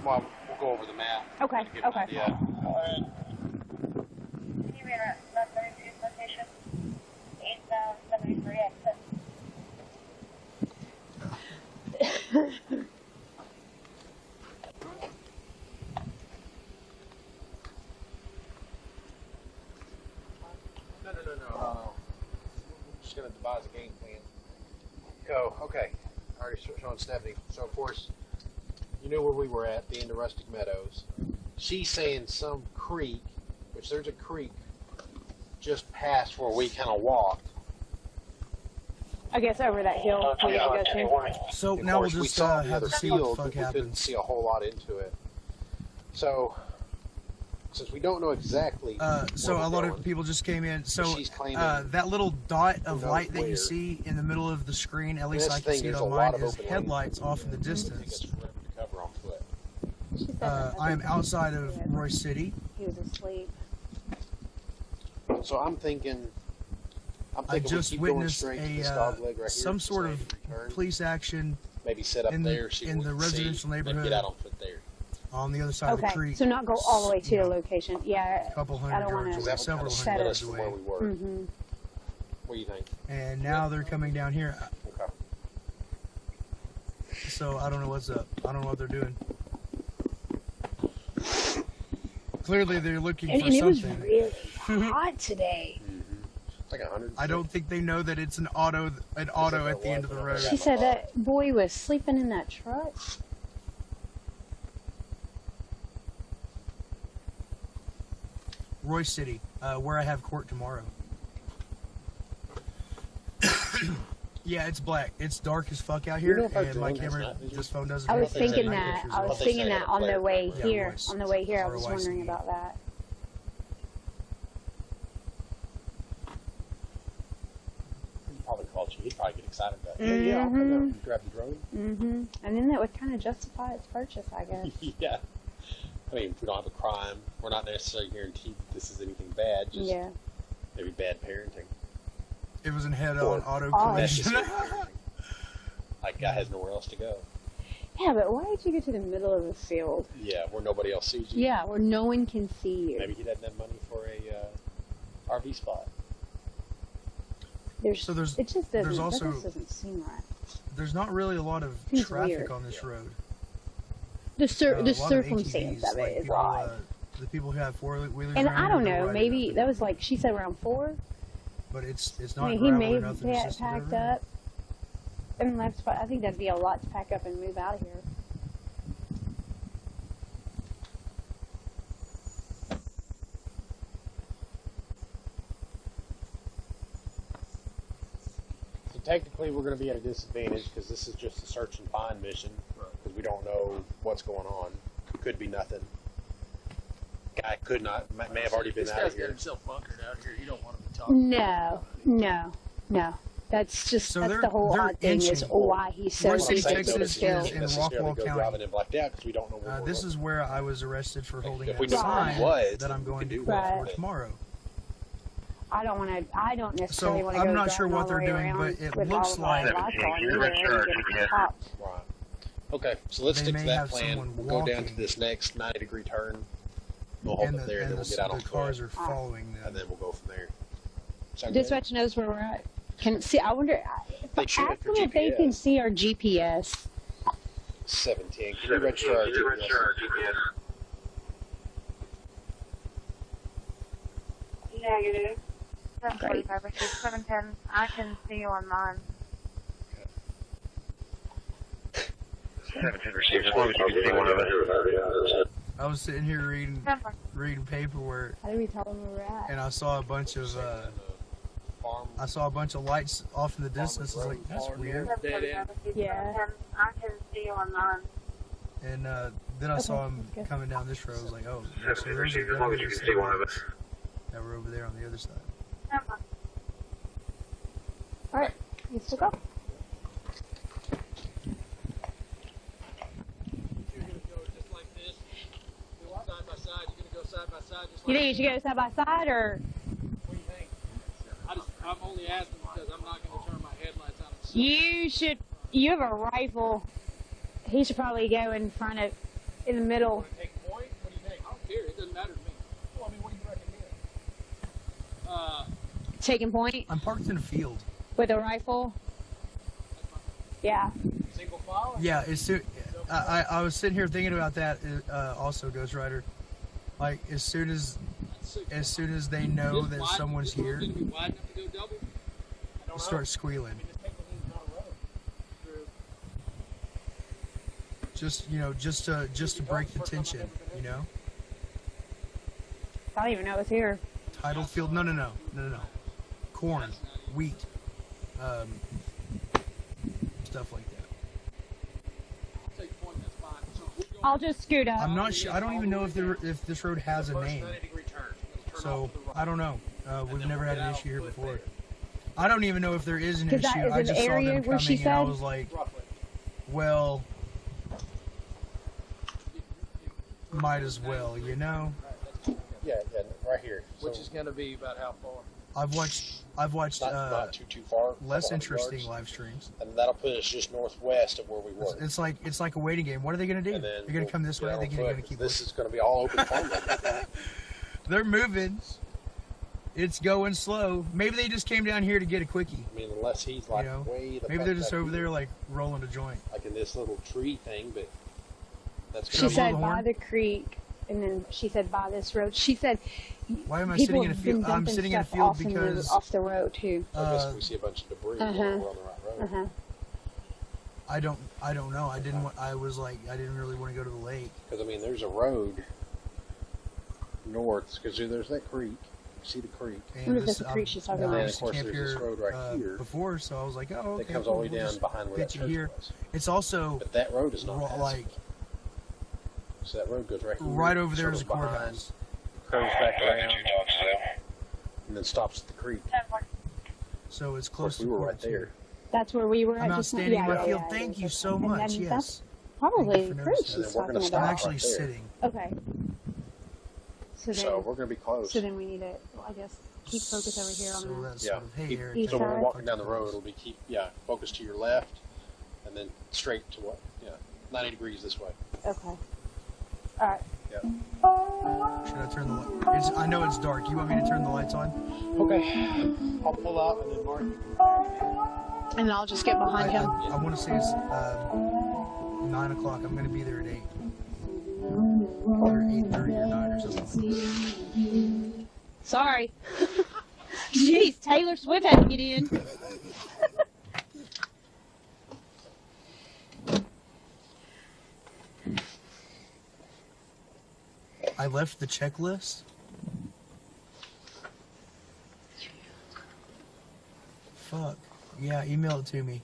Well, we'll go over the map. Okay, okay. Yeah. Can you read our 32 location? 873 exit. No. We're just gonna devise a game plan. Go. Okay. Already showing Stephanie. So of course, you know where we were at, the end of Rustic Meadows. She's saying some creek, which there's a creek just past where we kind of walked. I guess over that hill we go to. So Of now we'll course, we just saw have to see what the fuck but we couldn't happens. see a whole lot into it. So, since we don't know exactly, So where a we're lot going, of people just came in. So she's claiming that little dot of knows light that where. you see in the middle of the screen, at least This I can thing, see it there's on a lot mine, of is open headlights off in the I think distance. it's forever to cover on foot. I am outside of Royse City. He was asleep. So I'm thinking I we just keep going witnessed straight to this dog leg right here, some sort of return, police action maybe set up in there, see in what the we can see, residential then neighborhood get out on foot there. on the other side of the Okay, creek. so not go all the way to the location. Yeah, a couple I hundred don't yards want away, to several set hundred it. yards From away. where we were. Mm-hmm. What do you think? And now they're coming down here. Okay. So I don't know what's up. I don't know what they're doing. Clearly they're looking for And it was something. really hot today. It's like 100. I don't think they know that it's an auto at the end of the road. She said that boy was sleeping in that truck. Royse City, where I have court tomorrow. Yeah, it's black. It's dark as fuck out here, and my camera, this phone doesn't. I was take thinking night that. pictures I of was it. thinking that on the way Yeah, here. Royse. On the way here, I was Royse wondering City. about that. He'd probably call you. He'd probably get excited about it. Mm-hmm. Yeah, I'll come down and grab the drone. Mm-hmm. And then that would kind of justify its purchase, I guess. Yeah. I mean, if we don't have a crime, we're not necessarily guaranteed that this is anything bad. Just Yeah. maybe bad parenting. It was in head-on auto collision. Necessary parenting. Like, guy has nowhere else to go. Yeah, but why did you go to the middle of the field? Yeah, where nobody else sees you. Yeah, where no one can see you. Maybe he doesn't have money for a RV spot. There's, So there's- it just doesn't, there's also- that just doesn't seem right. There's not really a lot of Seems traffic weird. on this road. The A lot of circumstance ATVs, of it like is people, odd. The people who have four-wheelers. And around I here, don't they're know, riding maybe up that was like, she said around 4. But it's I not mean, he gravel may or have nothing. It's just packed dirt road. up. And that's, I think that'd be a lot to pack up and move out of here. So technically, we're going to be at a disadvantage because this is just a search and find mission because we don't know what's going on. Could be nothing. Guy could not, may have already been This out guy's of got here. himself bunkered out here. You don't want him to talk. No. No. That's just So that's the whole odd thing is why he's so Royse City, restricted Texas still. is in Rockwall County. In blacked out because we don't know where we're This going. is where I was arrested for holding If that we knew sign where it was, that I'm going to do court that. for tomorrow. I don't necessarily So want to go I'm not sure driving what all the they're way doing, around but it with looks all of our like lights on either and get popped. Right. Okay, so let's They stick to may that have plan. someone We'll go down to walking. this next 90-degree turn. We'll hold and up there, and then we'll get out on the cars foot, are following them. and then we'll go from there. Sound good? Dispatch knows where we're at. Can see. I wonder. They should Ask have them if they GPS. can see our GPS. 17. Can you register our GPS? Negative. 745 710. I can see you on mine. 17 received. As long as you can see one of us. I was sitting here reading paperwork, How do we tell them where we're at? and I saw a bunch of lights off in the distance. I was like, that's weird. Yeah. I can see you on mine. And then I saw him coming down this road. I was like, oh, so 17 there's received. As long as you can see one of us. that were over there on the other side. All right, let's go. You think you should go side by side, or? What do you think? I'm only asking because I'm not going to turn my headlights on. You should. You have a rifle. He should probably go in front of, in the middle. Take a point? What do you think? I don't care. It doesn't matter to me. Well, I mean, what do you reckon here? Taking point I'm parked in a field. with a rifle. Yeah. Single file? Yeah, I was sitting here thinking about that. Also, Ghost Rider, like as soon as they know that someone's here, start squealing. Just just to break the tension, I don't even know it's here. Tidal field? No. Corn, wheat, stuff like that. I'll just scoot up. I'm not sure. I don't even know if this road has a name. So I don't know. We've never had an issue here before. I don't even know if there is an issue. I just saw them coming and I was like, well, might as well, Yeah, right here. Which is going to be about how far? I've watched not too far. less interesting live streams. And that'll put us just northwest of where we were. It's like a waiting game. What are they going to do? They're going to come this way. They're going to keep. This is going to be all open farmland. They're moving. It's going slow. Maybe they just came down here to get a quickie. I mean, unless he's like way the maybe they're just over there like rolling a joint. Like in this little tree thing, but that's She said by the creek, and then she said by this road. She said, why am I sitting in a field? I'm sitting in a field because off the road too. I guess we see a bunch of debris. We're on the right road. I don't know. I didn't really want to go to the lake. Because I mean, there's a road north because there's that creek. You see the creek. And this creek she's talking and about. then of course there's this road right here before, so I was like, oh, okay. That comes all the way down behind where that church was. It's also but that road is not like. So that road goes right here. Right over there is a courthouse. Curves back around. And then stops at the creek. So it's close to we were right there. That's where we were at. I'm outstanding in my field. Thank you so much. Yes. That's probably the creek she's talking about. I'm actually sitting. Okay. So we're going to be close. So then we need to, I guess, keep focus over here on that. Sort of, hey, so when we're walking down the road, it'll be focus to your left, and then straight to 90 degrees this way. Okay. All right. Yeah. Should I turn the lights? I know it's dark. You want me to turn the lights on? Okay. I'll pull out and then mark. And I'll just get behind him. I want to say it's 9 o'clock. I'm going to be there at 8. Or 8:30 or 9 or something. Sorry. Jeez, Taylor Swift had to get in. I left the checklist. Fuck. Yeah, email it to me.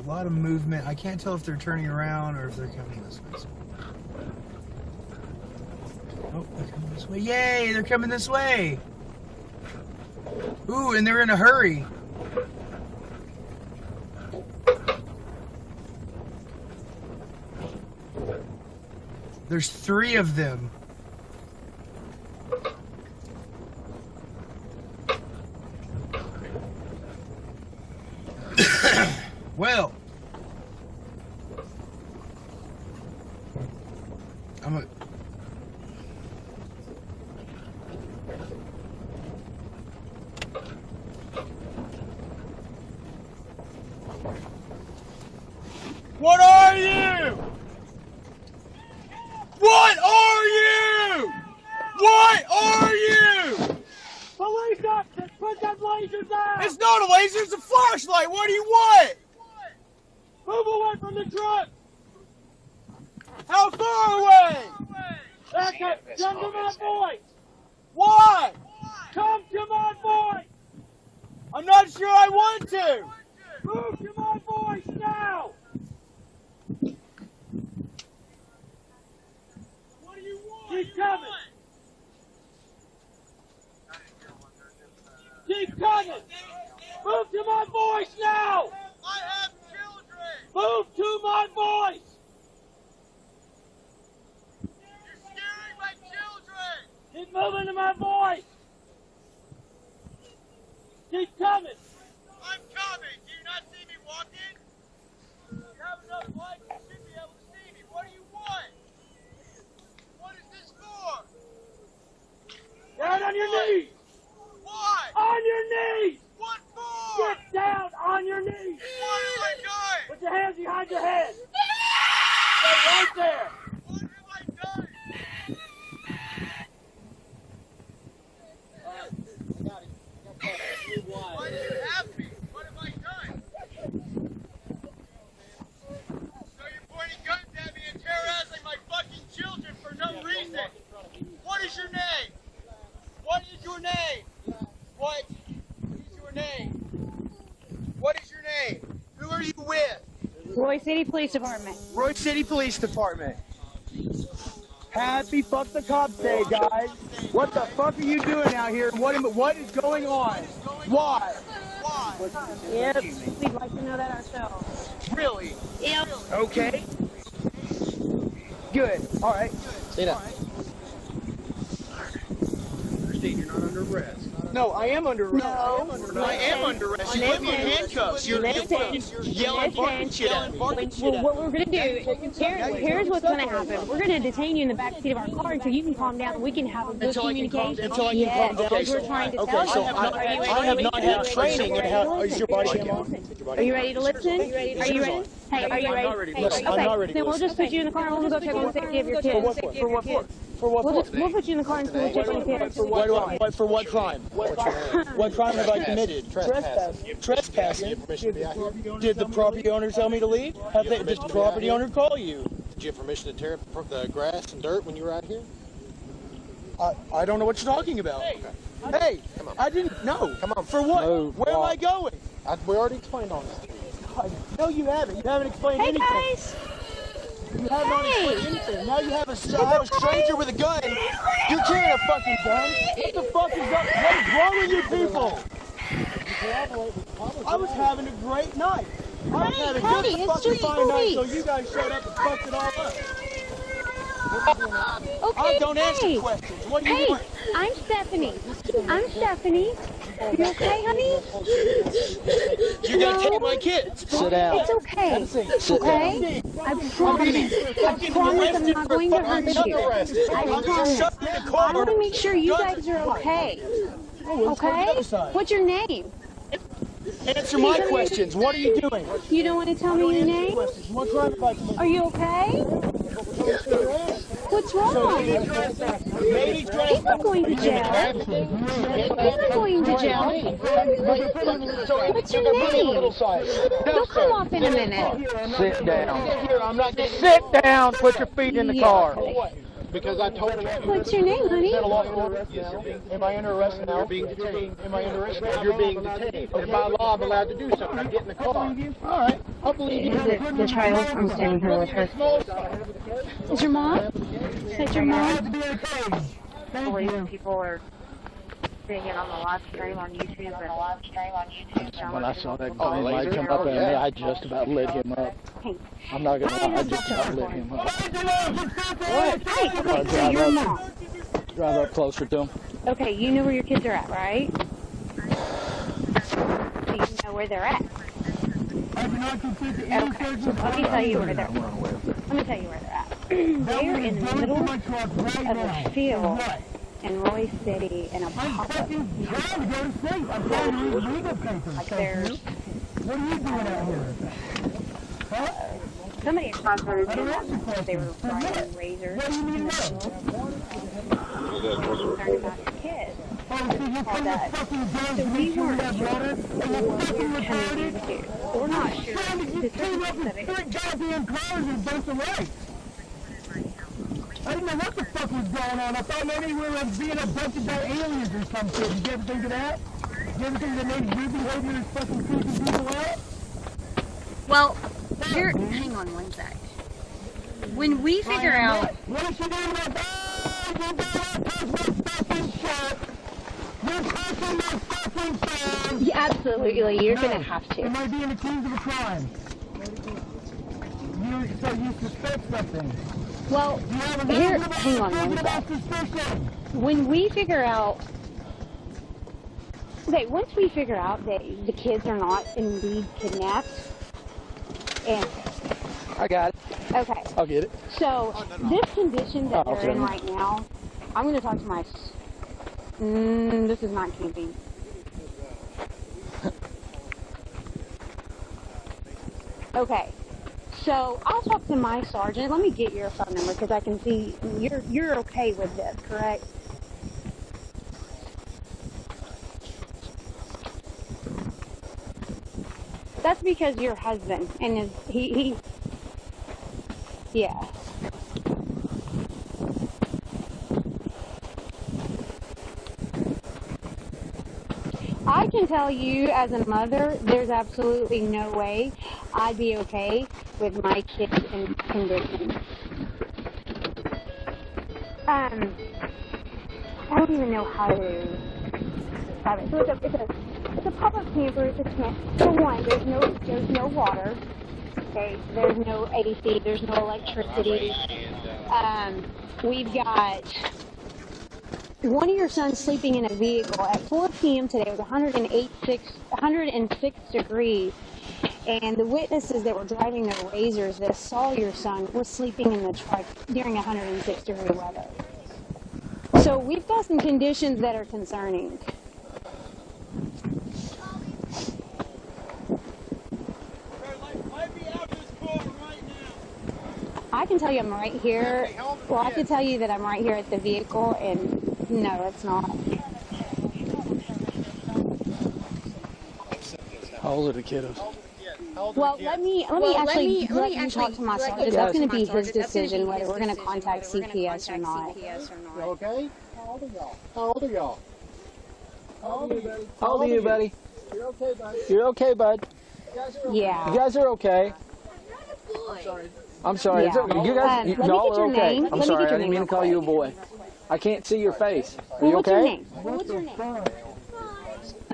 lot of movement. I can't tell if they're turning around or if they're coming this way. Oh, they're coming this way. Yay, they're coming this way. Ooh, and they're in a hurry. There's 3 of them. Well, What are you? What are you? What are you? Police officers, put them lasers out! It's not a laser, it's a flashlight. What do you want? Move away from the truck! How far away? Back up! Come to my voice! Why? Come to my voice! I'm not sure I want to. Move to my voice now! What do you want? Keep coming! Keep coming! Move to my voice now! I have children. Move to my voice! You're scaring my children. Keep moving to my voice! Keep coming! I'm coming. Do you not see me walking? You have enough light, you should be able to see me. What do you want? What is this for? Down on your knees! Why? On your knees! What for? Get down on your knees! What have I done? Put your hands behind your head! Stay right there! What have I done? Why do you have me? What have I done? So you're pointing guns at me and terrorizing my fucking children for no reason. What is your name? What is your name? What is your name? What is your name? Who are you with? Royse City Police Department. Royse City Police Department. Happy fuck the cops day, guys. What the fuck are you doing out here? What is going on? Why? Yep, we'd like to know that ourselves. Really? Yep. Okay. Good. All right. See that? State you're not under arrest. No, I am under arrest. No. I am under arrest. You put me in handcuffs. You're fucking yelling fucking shit at me. Well, what we're going to do, here's what's going to happen. We're going to detain you in the back seat of our car until you can calm down and we can have a good communication. Until I can calm down. Okay, we're trying to tell so you. I have not had training in how. Is your body cam on? Are you ready to listen? Are you ready? Hey, are you ready? Listen, I'm not ready to Then we'll just put you in the car and we'll go check on the safety of your kids. For what? We'll put you in the car and we'll check on the kids. For what crime? What crime have I committed? Trespassing. Did the property owner tell me to leave? Did the property owner call you? Did you have permission to tear up the grass and dirt when you were out here? I don't know what you're talking about. Hey, I didn't know. Come on. For what? No, Where am I going? We already explained all this. No, you haven't. You haven't explained anything. Hey, guys! You have not explained anything. Now you have a stranger with a gun. You're carrying a fucking gun. What the fuck is up? What is wrong with you people? I was having a great night. I was having Honey, just a it's fucking just fine night, so police. you guys showed up and fucked it all up. Okay, I don't answer questions. What do you want? I'm Stephanie. You okay, honey? You're gonna take my kids. Sit down. It's okay. Sit Okay? I promise I'm not going to hurt you. I promise. I want to make sure you guys are okay. Okay? What's your name? Answer my questions. What are you doing? You don't want to tell me your name? What crime have I committed? Are you okay? What's wrong? People going to jail. People going to jail. What's your name? They'll come off in a minute. Sit down. Sit down. Put your feet in the car. Because I told you. What's your name, honey? Am I under arrest now? You're being detained. Am I under arrest now? You're being detained. And by law, I'm allowed to do something. Get in the car. All right. I believe you. The child, I'm standing here with her. Is your mom? Is that your mom? People are seeing it on the live stream on YouTube When I saw that green light come up at me, I just about lit him up. I'm not going to lie, I just about lit him up. Hey, okay, so your mom. Drive up closer to him. Okay, you know where your kids are at, right? Do you know where they're at? Okay, so let me tell you where they're at. Let me tell you where they're at. They're in the middle of a field in Royse City in a pop-up. Like there's... What are you doing out here? Somebody across the road they were riding razors in the field. Concerned about your kids. Called us. So we weren't sure what we were coming into. We're not sure the circumstances of it. I didn't know what the fuck was going on. I thought maybe we were being abducted by aliens or some shit. Did you ever think of that? Did you ever think that maybe your behavior is fucking creeping people out? Well, here, hang on one sec. When we figure out... What is she doing about that? You're doing my fucking shit. You're touching my fucking phone. Yeah, absolutely, you're gonna have to. Am I being accused of a crime? So you suspect something? Well, here, hang on one sec. When we figure out... Okay, once we figure out that the kids are not indeed kidnapped, and... I got it. Okay. I'll get it. So, this condition that they're in right now, I'm going to talk to my... this is not camping. Okay. So, I'll talk to my sergeant. Let me get your phone number because I can see you're okay with this, correct? That's because your husband and he yeah. I can tell you as a mother, there's absolutely no way I'd be okay with my kids in conditions. I don't even know how to describe it. So it's a public camper. It's a tent. For one, there's no water. Okay, there's no AC. There's no electricity. We've got one of your sons sleeping in a vehicle at 4 p.m. today. It was 106 degrees. And the witnesses that were driving their razors that saw your son was sleeping in the truck during 106 degree weather. So we've got some conditions that are concerning. I can tell you I'm right here. Well, I can tell you that I'm right here at the vehicle, and no, it's not. How old are the kiddos? Well, let me actually talk to my sergeant. That's going to be his decision whether we're going to contact CPS or not. Okay? How old are y'all? How old are y'all? How old are you, buddy? You're okay, bud. You're okay, bud. Yeah. You guys are okay. I'm sorry. Yeah. You guys, y'all are okay. I'm sorry. I didn't mean to call you a boy. I can't see your face. Are you okay? What's your name?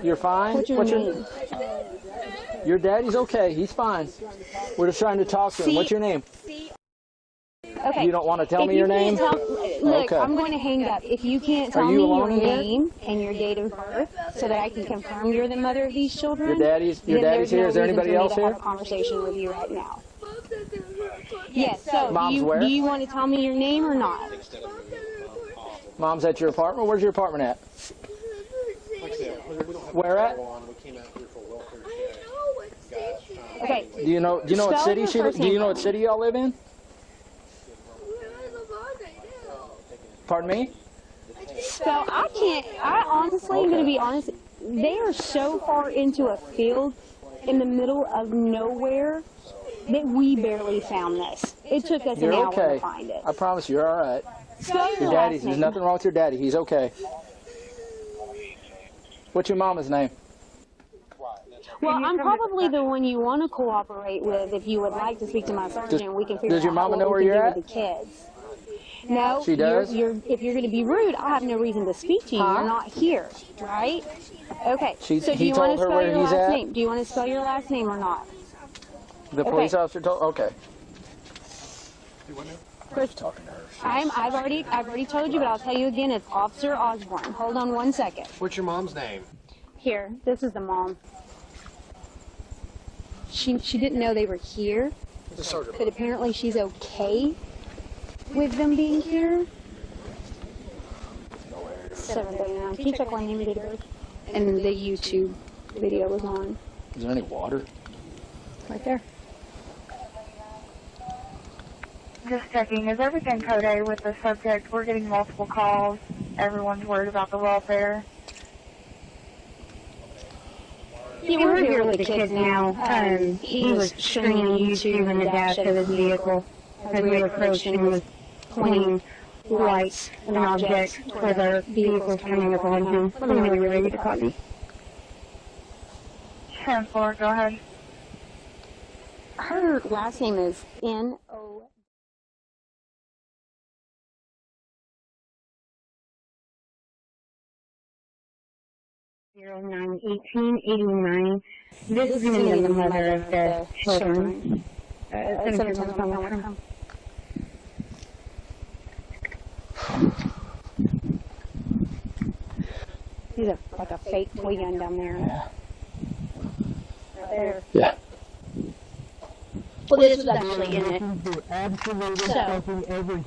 You're fine? What's your name? Your daddy's okay. He's fine. We're just trying to talk to him. What's your name? Okay. You don't want to tell me your name? Look, okay. I'm going to hang up. If you can't tell me your name and your date of birth so that I can confirm you're the mother of these children, your daddy's here? Is there anybody else here? I have a conversation with you right now. Yes, so Mom's do you want to tell me your name or not? Mom's at your apartment? Where's your apartment at? Where at? Okay. Do you know what city what city y'all live in? Pardon me? So I honestly, I'm going to be honest, they are so far into a field in the middle of nowhere that we barely found this. It took us an hour to find it. I promise you're all right. Your daddy. There's nothing wrong with your daddy. He's okay. What's your mama's name? Well, I'm probably the one you want to cooperate with if you would like to speak to my sergeant. We can figure out what we can do with the kids. No, she does. If you're going to be rude, I have no reason to speak to you. You're not here, right? Okay. So do you want to spell your last name? Do you want to spell your last name or not? The police officer told. Okay. Chris, talking to her. I've already told you, but I'll tell you again. It's Officer Osborne. Hold on 1 second. What's your mom's name? Here, this is the mom. She didn't know they were here, but apparently she's okay with them being here. 7:39. Can you check my name and date of birth? And the YouTube video was on. Is there any water? Right there. Just checking. Is everything code A with the subject? We're getting multiple calls. Everyone's worried about the welfare. Yeah, we're here with the kids now. He was streaming YouTube in the dash of his vehicle as we approached and was pointing lights and objects toward our vehicles coming up on him. Let me know when you're ready to call me. 10-4, go ahead. Her last name is N-O. $09-18-89. This is going to be the mother of the children. 710. He's like a fake toy gun down there. Yeah. Right there. Yeah. Well, this was actually in it. So,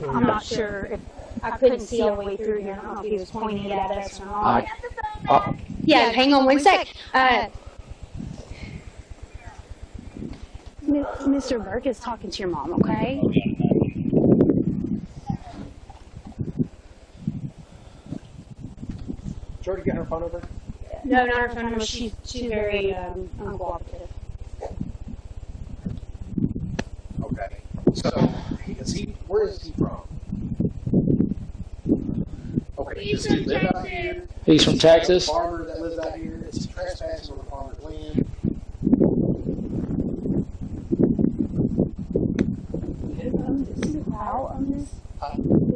I'm not sure if I couldn't see all the way through here. I don't know if he was pointing at us or not. Yeah, hang on 1 sec. Mr. Burke is talking to your mom, okay? Jordy, get her phone over? No, not her phone number. She's very uncooperative. Okay. So, where is he from? Okay, does he live out here? He's from Texas. Is he a farmer that lives out here? Is he trespassing on the farmer's land? Doesn't Kyle own this?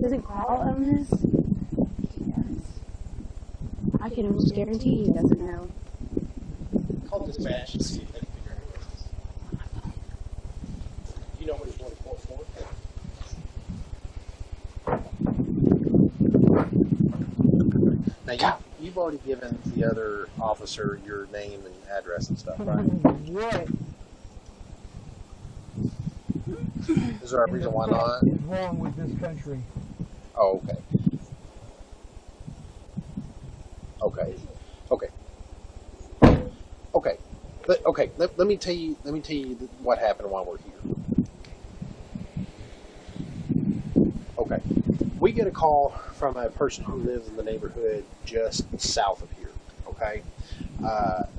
Doesn't Kyle own this? He does. I can almost guarantee he doesn't know. Call dispatch and see if they can figure out who it is. You know what he's going to court for? Now, you've already given the other officer your name and address and stuff, right? What Is there a reason why not? is wrong with this country? Oh, okay. Okay. Okay. Okay. Let me tell you what happened while we're here. Okay. We get a call from a person who lives in the neighborhood just south of here. Okay.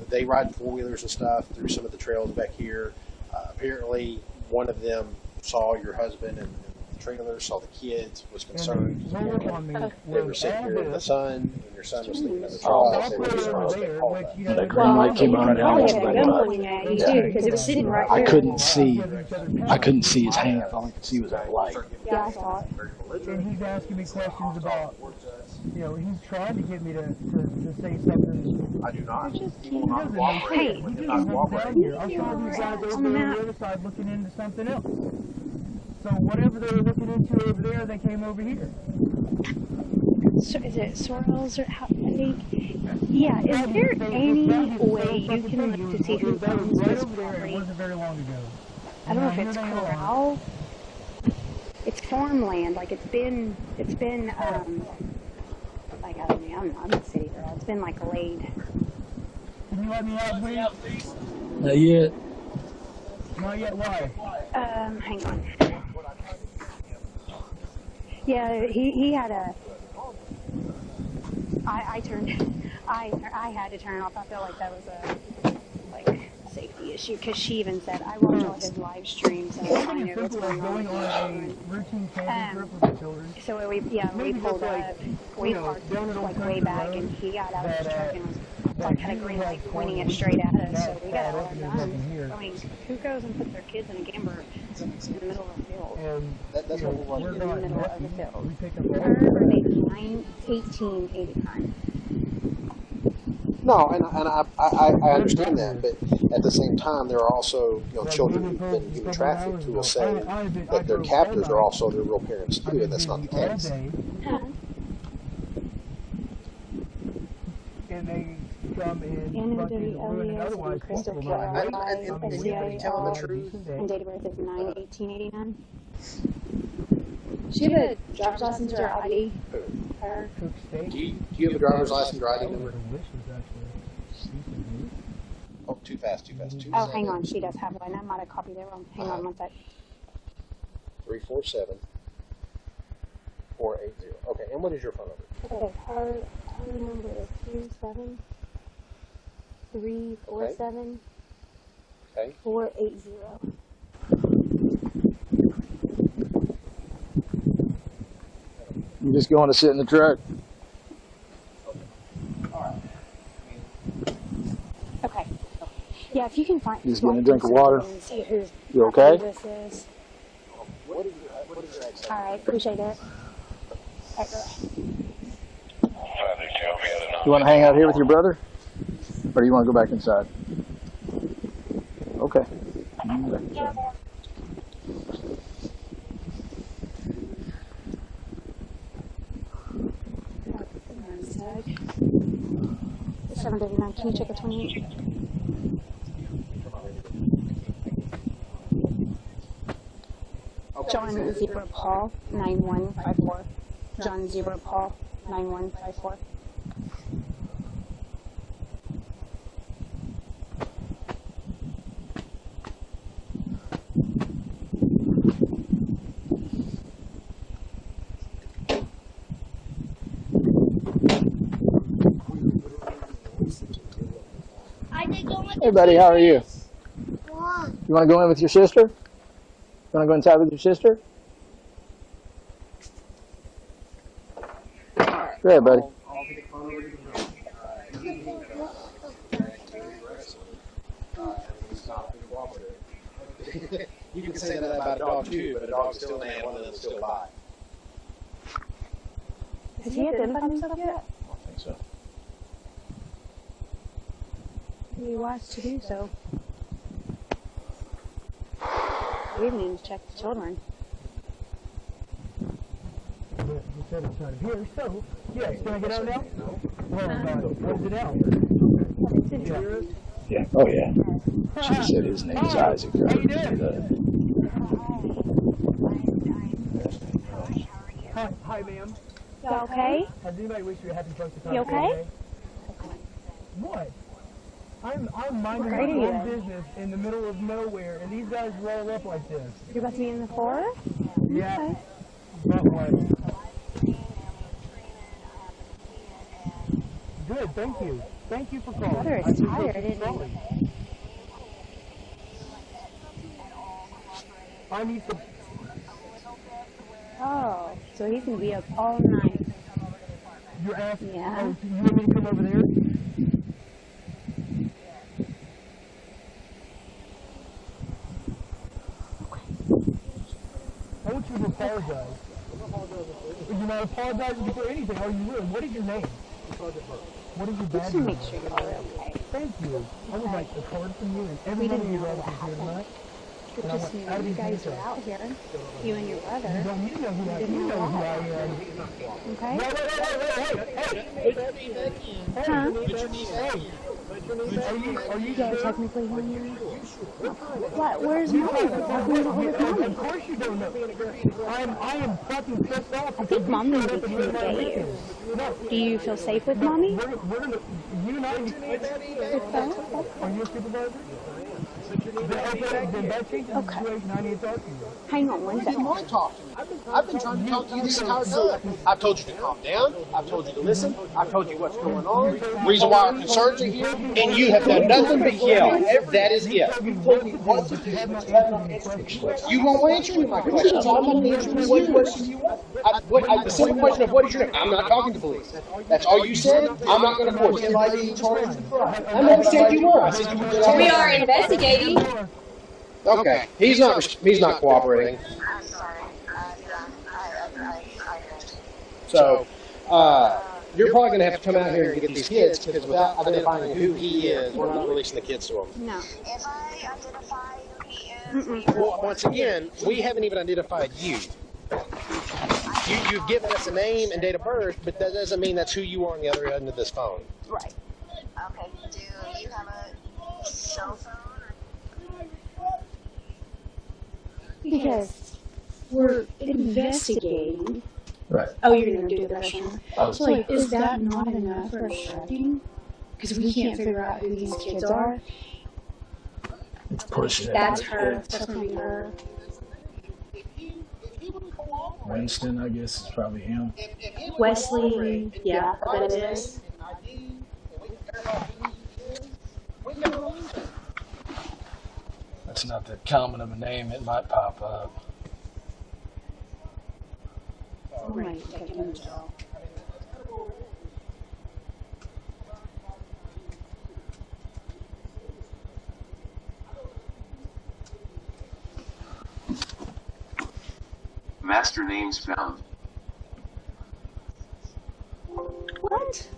They ride four-wheelers and stuff through some of the trails back here. Apparently, one of them saw your husband and the trailer, saw the kids, was concerned. They were sitting here in the sun, and your son was sleeping in the truck. They were just That green light came on and I was because it was sitting right I there. couldn't see his hands. All I could see was that light. Yeah, I saw it. And he's asking me questions about, he's trying to get me to say something. I do not. He doesn't know. Hey, He doesn't know down here. I saw these guys over on the other side looking into something else. So whatever they were looking into over there, they came over here. So is it Sorrels or how? Yeah, is there any way you can look to see who owns this property? It wasn't very long ago. I don't know if it's corral. It's farmland. Like it's been like I don't know. I'm a city girl. It's been like laid. Can you let me out, please? Not yet. Not yet. Why? Hang on. Yeah, he had a. I had to turn off. I felt like that was a safety issue because she even said, I watch all his live streams and I know what's going on with on a routine camping trip with the children. So we pulled up, we parked like way back, and he got out of his truck and was like had a green light pointing it straight at us. So we got all our guns. I mean, who goes and puts their kids in a camper in the middle of a field? That's what we want to do. In the middle of the field. Her birthday is 1889. No, and I understand that, but at the same time, there are also children who've been human trafficked who will say that their captors are also their real parents too, and that's not the case. And they come in And Crystal Kelly, And tell them the truth. and date of birth is 9/1889. She had a driver's license or ID. Her. Do you have a driver's license or ID number? Oh, too fast. Oh, hang on, she does have one. I might have copied it wrong. Hang on one sec. 347-480. Okay, and what is your phone number? Okay, her number is 27347 Okay. 480. You just going to sit in the truck? Okay. Yeah, if you can find. Just getting a drink of water. See who's You okay? This is. All right, appreciate it. You want to hang out here with your brother? Or do you want to go back inside? Okay. Okay. 739. Can you check a 28? John Zebra Paul 9154. John Zebra Paul 9154. Hey buddy, how are you? You want to go in with your sister? You want to go inside with your sister? Go ahead, buddy. You can say that about a dog too, but a dog is still an animal and it'll still bite. Has he identified himself yet? I don't think so. It'd be wise to do so. We didn't even check the children. You said it's not here, so yes. Can I get out now? Well, what is it out? Yeah. Oh yeah. She said his name's Isaac. How you doing? Hi, ma'am. You okay? Has anybody wished you a happy birthday? You okay? What? I'm minding my own business in the middle of nowhere, and these guys roll up like this. You're about to be in the forest? Yeah. Okay. But what? Good, thank you. Thank you for calling. Brother is tired, isn't he? I need some. Oh, so he's going to be up all night. You're asking? Yeah. Oh, so you want me to come over there? I want you to apologize. You're not apologizing for anything. Are you really? What is your name? What is your badge? Just to make sure you're okay. Thank you. I would like a card from you and everybody in your relatives here tonight. It just knew you guys were out here. You and your brother. You know who I am. You know who I am. Okay? Hey. Huh? Are you Yeah, technically home now. What? Where's Mommy? Where's Mommy? Of course you don't know. I am fucking pissed off. I think Mom needs to communicate. Do you feel safe with Mommy? We're gonna, you and I. With both? Are you a supervisor? Hang on one You second. want to talk to me? I've been trying to talk to you this entire time. I've told you to calm down. I've told you to listen. I've told you what's going on, reason why our concerns are here, and you have done nothing but yell. That is it. You told me what to do. You won't answer any of my questions. All I'm answering is what question you want. The simple question of what is your name? I'm not talking to police. That's all you said. I'm not going to force you. I never said you were. I said you were. We are investigating. Okay, he's not cooperating. So, you're probably going to have to come out here and get these kids because without identifying who he is, we're not releasing the kids to him. No. If I identify who he is, Well, once again, we haven't even identified you. You've given us a name and date of birth, but that doesn't mean that's who you are on the other end of this phone. Right. Okay, do you have a cell phone? Because we're investigating. Right. Oh, you're going to do the restaurant. Oh. So, like, is that not enough for obstructing? Because we can't figure out who these kids are. It's pushing it. That's her. That's going to be her. Winston, I guess, is probably him. Wesley. Yeah, that it is. That's not that common of a name. It might pop up. Oh my goodness. Master names found. What?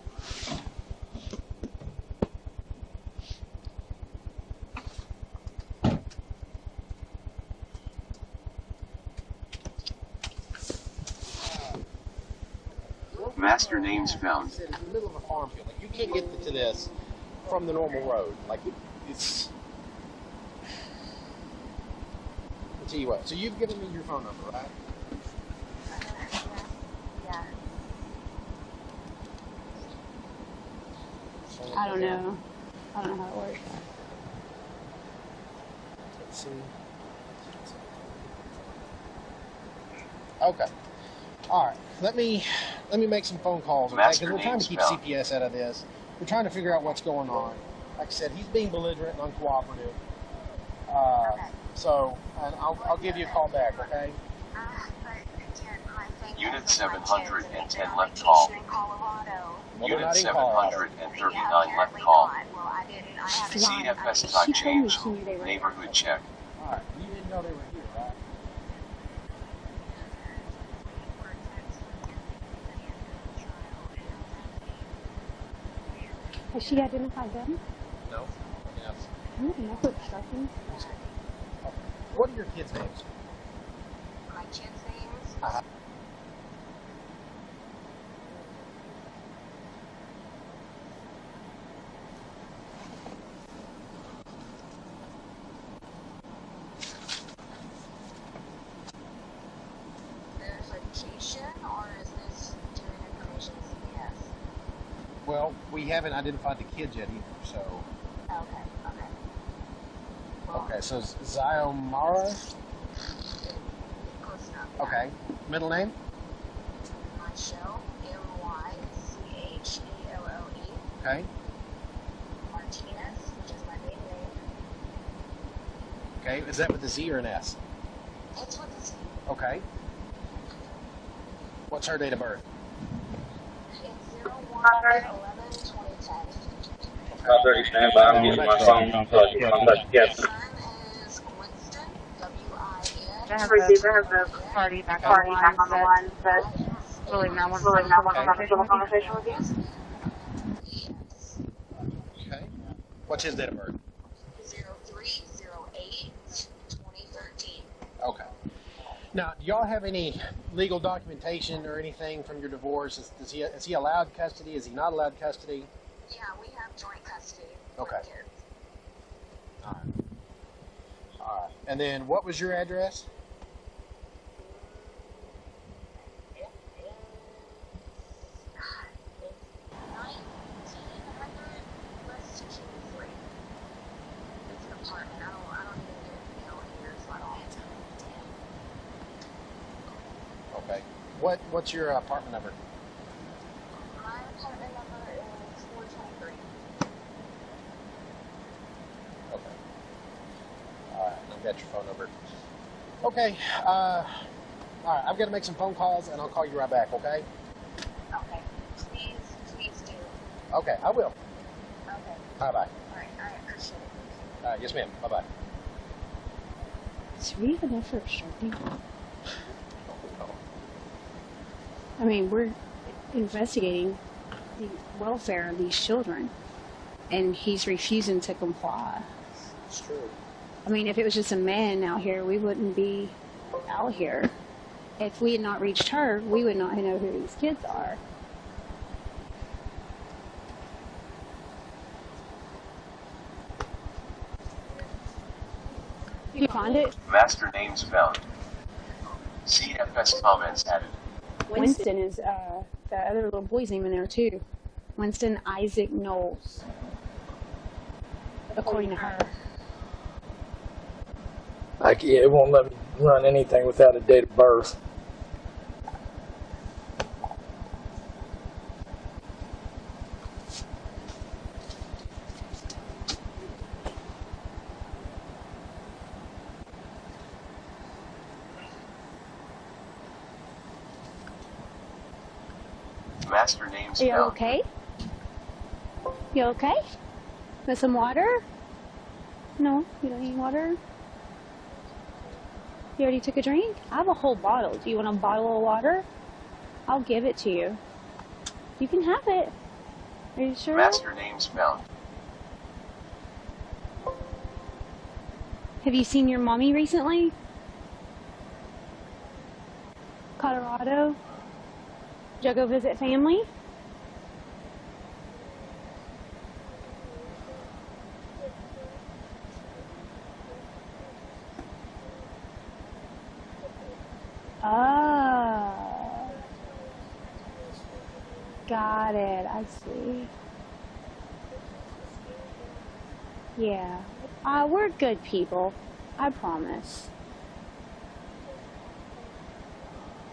Master names found. It's in the middle of a farm field. Like, you can't get to this from the normal road. Like, it's... I'll tell you what. So you've given me your phone number, right? Yeah. I don't know. I don't know how it works. Let's see. Okay. All right. Let me make some phone calls, okay? Because we're trying to keep CPS out of this. We're trying to figure out what's going on. Like I said, he's being belligerent and uncooperative. So, and I'll give you a call back, okay? Unit 710 left call. Unit 739 left call. CFS type change. Neighborhood check. All right. You didn't know they were here, right? Has she identified them? No. Yes. I don't know for obstructing. What are your kids' names? My kids' names? Uh-huh. Verification, or is this doing information CPS? Well, we haven't identified the kids yet either, so... Okay. Okay, so Zyomara? Close enough. Okay. Middle name? Michelle, M-Y-C-H-A-L-L-E. Okay. Martinez, which is my maiden name. Okay, is that with a Z or an S? It's with a Z. Okay. What's her date of birth? It's 01/11/2010. Call 30, stand by. I'm using my phone. Yes. Son is Winston, W-I-N. I have a party back on the line that really not want to have a conversation with you. Yes. Okay. What's his date of birth? 03/08/2013. Okay. Now, do y'all have any legal documentation or anything from your divorce? Is he allowed custody? Is he not allowed custody? Yeah, we have joint custody. Okay. With kids. All right. All right. And then what was your address? It is 1900 West Kingsley. It's an apartment. I don't Okay. What's your apartment number? My apartment number is 423. Okay. All right, I've got your phone number. Okay. All right, I've got to make some phone calls, and I'll call you right back. Okay. Okay. Please do. Okay, I will. Okay. Bye bye. All right. I appreciate it. All right. Yes, ma'am. Bye bye. Is we even there for obstructing? I mean, we're investigating the welfare of these children, and he's refusing to comply. It's true. I mean, if it was just a man out here, we wouldn't be out here. If we had not reached her, we would not know who these kids are. You find it? Master names found. CFS comments added. Winston is the other little boy's name in there too. Winston Isaac Knowles, according to her. Yeah, it won't let me run anything without a date of birth. Master names Are you found. okay? You okay? With some water? No, you don't need water? You already took a drink? I have a whole bottle. Do you want a bottle of water? I'll give it to you. You can have it. Are you sure? Master names found. Have you seen your mommy recently? Colorado? Did you go visit family? Oh. Got it. I see. Yeah. We're good people. I promise.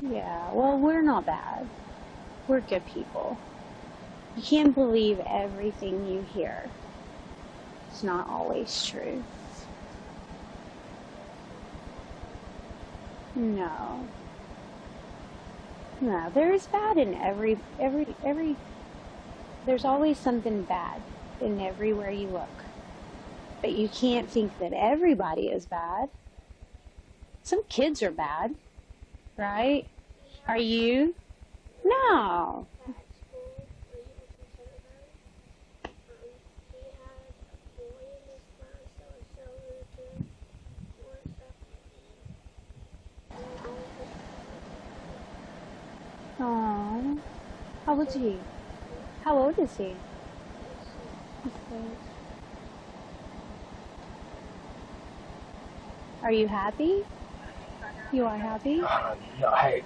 Yeah, well, we're not bad. We're good people. You can't believe everything you hear. It's not always true. No. No, there's bad in every, there's always something bad in everywhere you look. But you can't think that everybody is bad. Some kids are bad, right? Are you? No. Aww. How old is he? How old is he? Okay. Are you happy? You are happy? No, hey,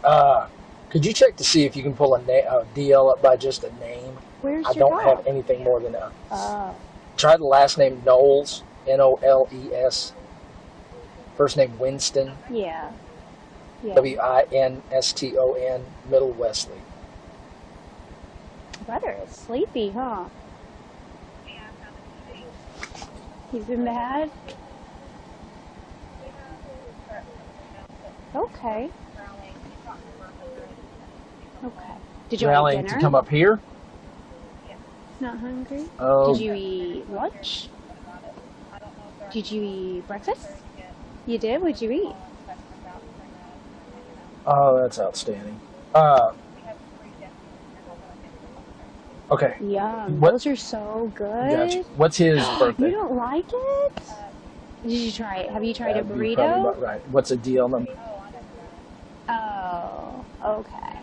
could you check to see if you can pull a DL up by just a name? Where's I your don't dog? have anything more than that. Oh. Try the last name Knowles, Noles. First name Winston, Yeah. Yeah. Winston, middle Wesley. Brother is sleepy, huh? He's been bad? Okay. Okay. Did you Rallying eat dinner? to come up here? Not hungry? Oh. Did you eat lunch? Did you eat breakfast? You did? What'd you eat? Oh, that's outstanding. Okay. Yum. What? Those are so good. Gotcha. What's his birthday? You don't like it? Did you try it? Have you tried a That'd be probably burrito? about right. What's a DL number? Oh, okay.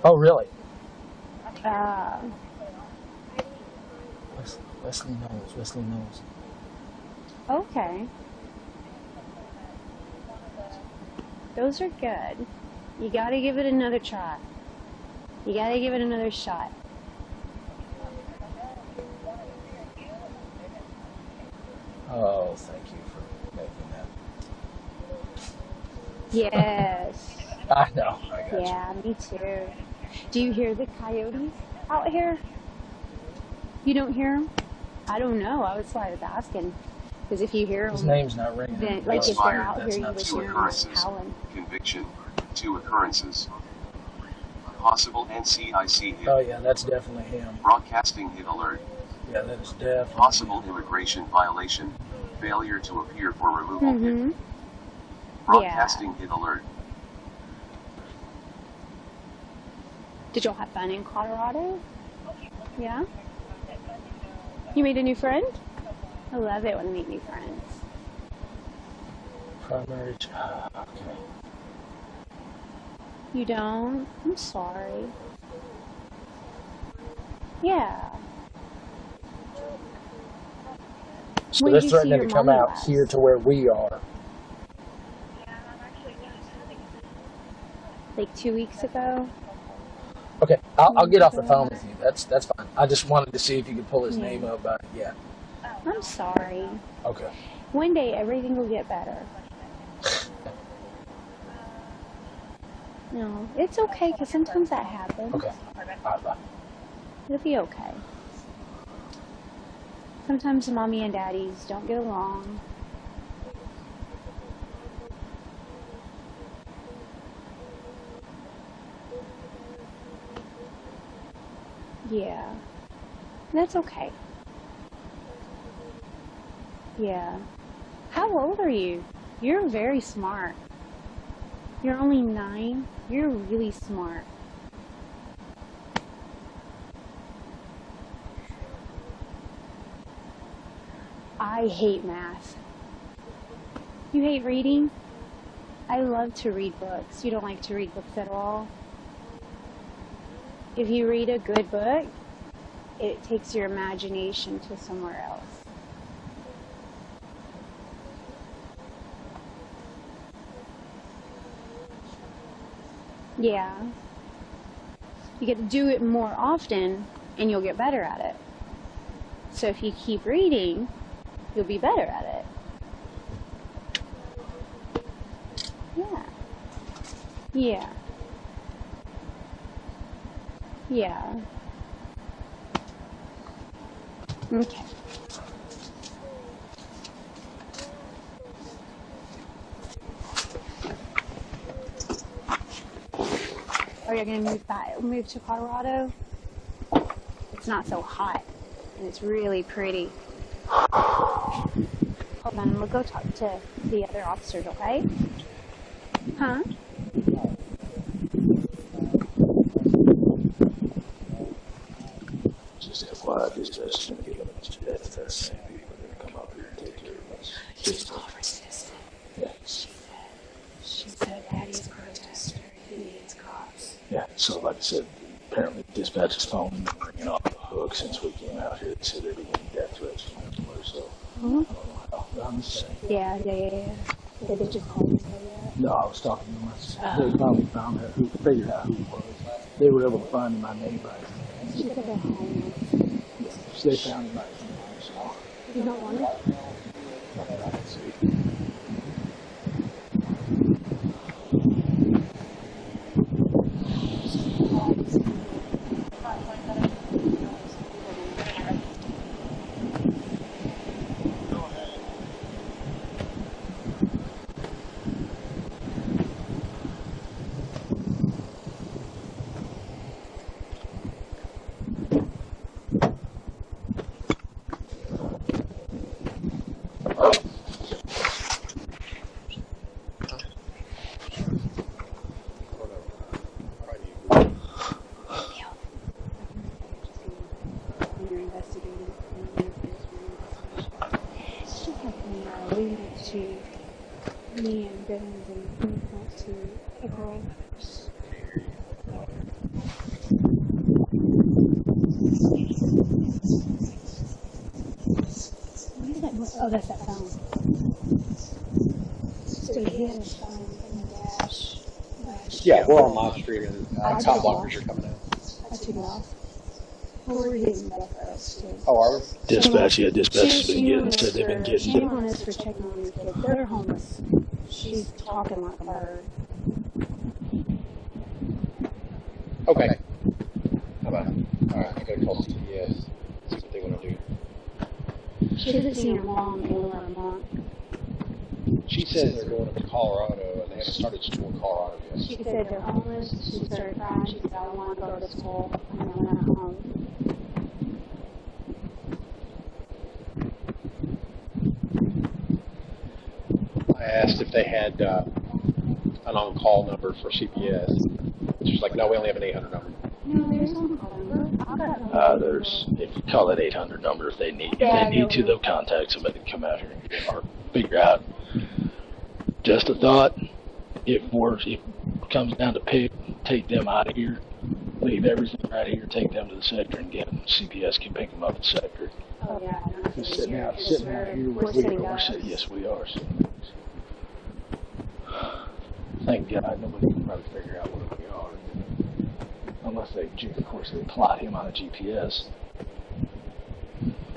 Oh, really? Wesley Knowles. Okay. Those are good. You gotta give it another try. You gotta give it another shot. Oh, thank you for making that. Yes. I know. I got Yeah, me too. Do you hear the coyotes out here? You don't hear them? I don't know. That's why I was asking. Because if you hear them, his name's not ringing. then, like, if they're out here, you would Two hear them occurrences. howling. Conviction. 2 occurrences. Possible NCIC hit. Oh yeah, that's definitely him. Broadcasting hit alert. Yeah, that is definitely Possible immigration violation. Failure to appear for removal hit. Yeah. Broadcasting hit alert. Did y'all have fun in Colorado? Yeah? You made a new friend? I love it when I meet new friends. primary job. Okay. You don't? I'm sorry. Yeah. So When they're did you see threatening your to come mommy out last? here to where we are. Like 2 weeks ago? Okay, I'll get off the phone with you. That's fine. I just wanted to see if you could pull his name up. But yeah. I'm sorry. Okay. One day everything will get better. No, it's okay because sometimes that happens. Okay. All right, bye. It'll be okay. Sometimes mommy and daddies don't get along. Yeah. That's okay. Yeah. How old are you? You're very smart. You're only 9. You're really smart. I hate math. You hate reading? I love to read books. You don't like to read books at all? If you read a good book, it takes your imagination to somewhere else. Yeah. You get to do it more often and you'll get better at it. So if you keep reading, you'll be better at it. Yeah. Yeah. Yeah. Okay. Are you going to move to Colorado? It's not so hot, and it's really pretty. Hold on, we'll go talk to the other officers, okay? Huh? Just FYI, this is going to get much death. That's same people that come up here and take care of us. Just yeah. She said Daddy's a protester. He needs cops. Yeah, so like I said, apparently dispatch's phone has been ringing off the hook since we came out here. They said they're getting death threats from everywhere, so I don't know how. I'm just saying. Yeah. Did they just call me? No, I was talking to myself. They finally found out figured out who it was. They were able to find my name by his name. She said they're homeless. So they found him by his name, so. You don't want it? I can see. Oh, that's that phone. So he had his phone in the dash. Yeah, we're on live stream and top blockers are coming out. I took it off. Well, we're getting death threats too. Oh, are we? Dispatch has been getting, said they've been getting. Shame on us for checking on these kids. They're homeless. She's talking like a bird. Okay. How about it? Alright, I gotta call CPS. See what they want to do. She hasn't seen her mom in over a month. She says they're going up to Colorado, and they haven't started school in Colorado yet. She said they're homeless. She started crying. She said, I don't want to go to school. I'm going to home. I asked if they had an on-call number for CPS. She was like, no, we only have an 800 number. No, there's no on-call number. There's, if you call that 800 number, if they need to, they'll contact somebody to come out here or figure out. Just a thought, if it comes down to take them out of here, leave everything right here, take them to the sector and get them. CPS can pick them up at the sector. Oh, yeah. Just sitting out here, we're sitting. Yes, we are. Thank God nobody can probably figure out where we are. Unless they, of course, they plot him on a GPS.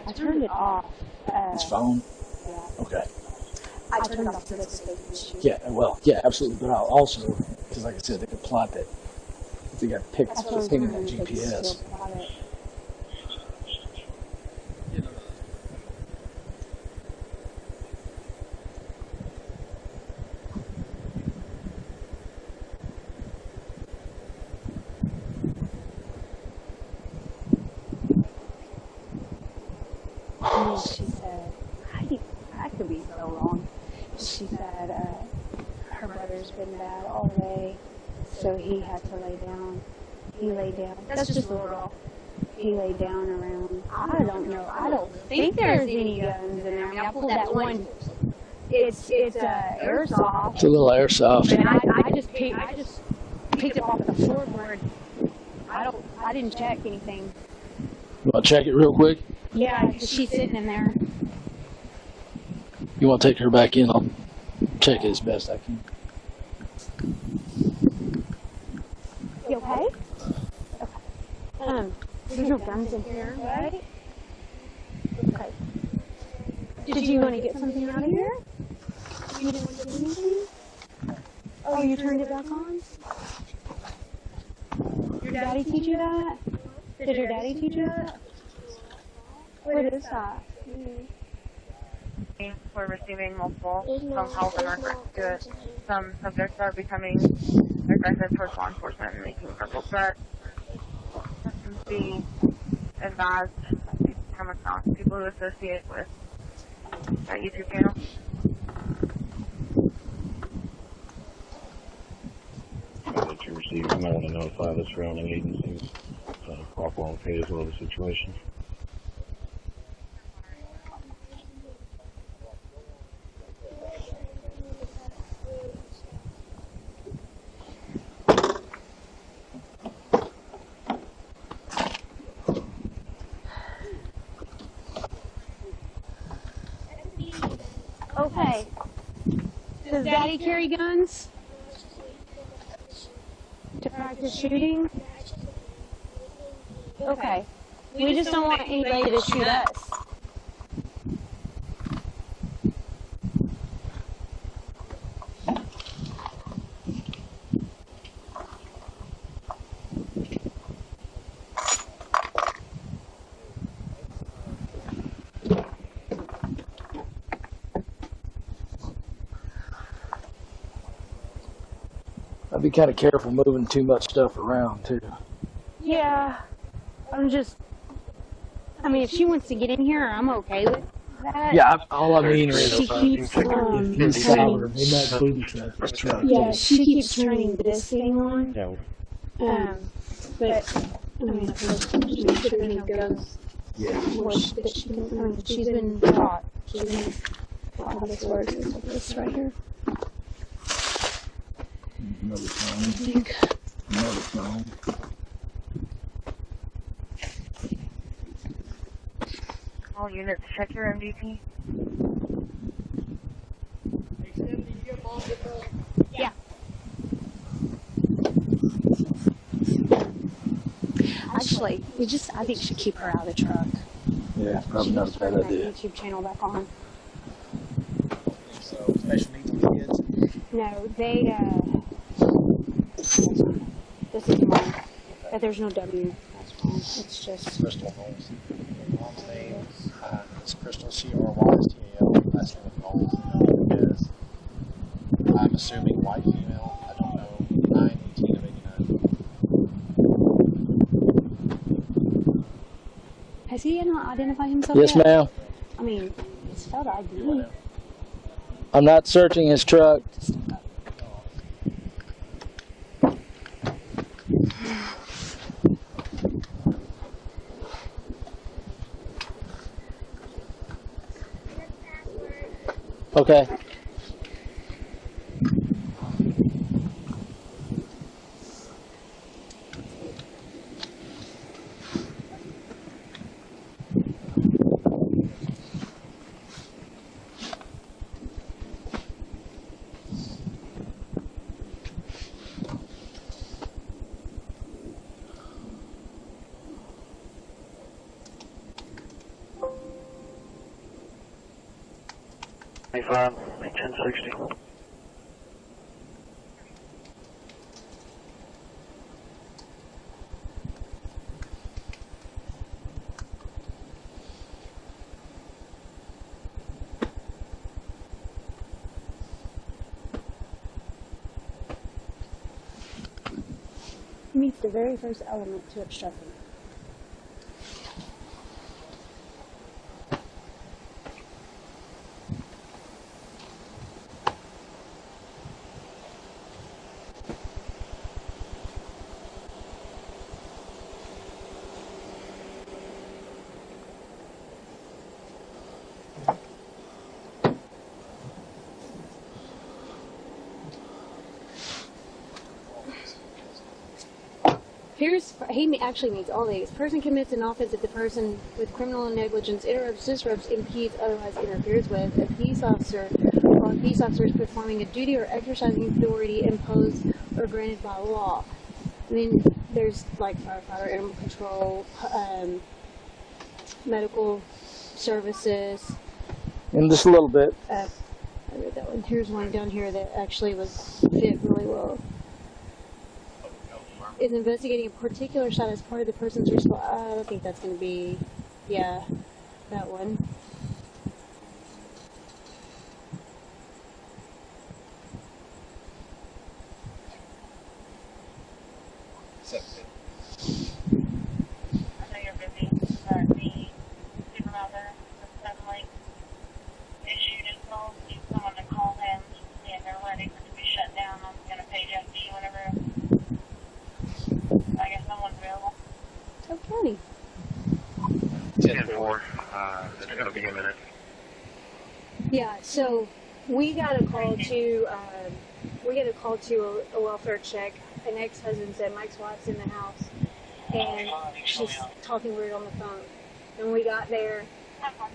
I turned it off. His phone? Yeah. Okay. I turned off the notifications. Yeah, well, yeah, absolutely. But I'll also, because like I said, they can plot that. If they got picked up ping on that GPS. And she said, I could be so wrong. She said her brother's been bad all day, so he had to lay down. He laid down. That's just a little girl. He laid down around, I don't know. I don't think there's any guns in there. I mean, I pulled that one. It's airsoft. It's a little airsoft. And I just picked it off the floorboard. I didn't check anything. You want to check it real quick? Yeah, she's sitting in there. You want to take her back in? I'll check it as best I can. You okay? Okay. There's no guns in here, right? Okay. Did you want to get something out of here? You didn't want to get anything? Oh, you turned it back on? Your daddy teach you that? Did your daddy teach you that? What is that? We're receiving multiple phone calls in regards to it. Some subjects are becoming aggressive towards law enforcement and making verbal threats. Be advised if you come across people who associate with that YouTube channel. That you receive, you might want to notify the surrounding agencies to cooperate with as well the situation. Okay. Does Daddy carry guns? To practice shooting? Okay. We just don't want anybody to shoot us. I'd be kind of careful moving too much stuff around, too. Yeah. I mean, if she wants to get in here, I'm okay with that. Yeah, all I mean is she keeps turning. Yeah, she keeps turning this thing on. Yeah. But I mean, make sure there's no guns. Yeah. That she can. I mean, she's been taught. She's been taught how this works. It's like this right here. Another I phone. think. Another phone. All units, check your MVP. Yeah. Actually, I think we should keep her out of the truck. Yeah, probably not a bad idea. YouTube channel back on. So, special needs kids. No, they, this is mine. There's no W. That's fine. It's just... Crystal Knowles. Mom's name is Crystal, C-R-Y-S-T-A-L. Last name is Knowles. Is, I'm assuming white female. I don't know. 9/18 of 89. Has he not identified himself Yes, yet? ma'am. I mean, it's spelled ID. I'm not searching his truck. Okay. Hey, 1060. Meets the very first element to obstructing. He actually meets all these. Person commits an offense if the person with criminal negligence interrupts, disrupts, impedes, otherwise interferes with a peace officer while a peace officer is performing a duty or exercising authority imposed or granted by law. I mean, there's like firefighter, animal control, medical services. In just a little bit. I read that one. Here's one down here that actually fit really well. Is investigating a particular shot as part of the person's response. I don't think that's going to be, yeah, that one. I know you're busy, but the supervisor suddenly issued his phone to someone to call him, and they're letting it to be shut down. I'm going to page FD whenever I guess someone's available. Oh, County. 10-4. It's going to be a minute. Yeah, so we got a call to a welfare check. An ex-husband said Mike's wife's in the house, and she's talking weird on the phone. And we got there,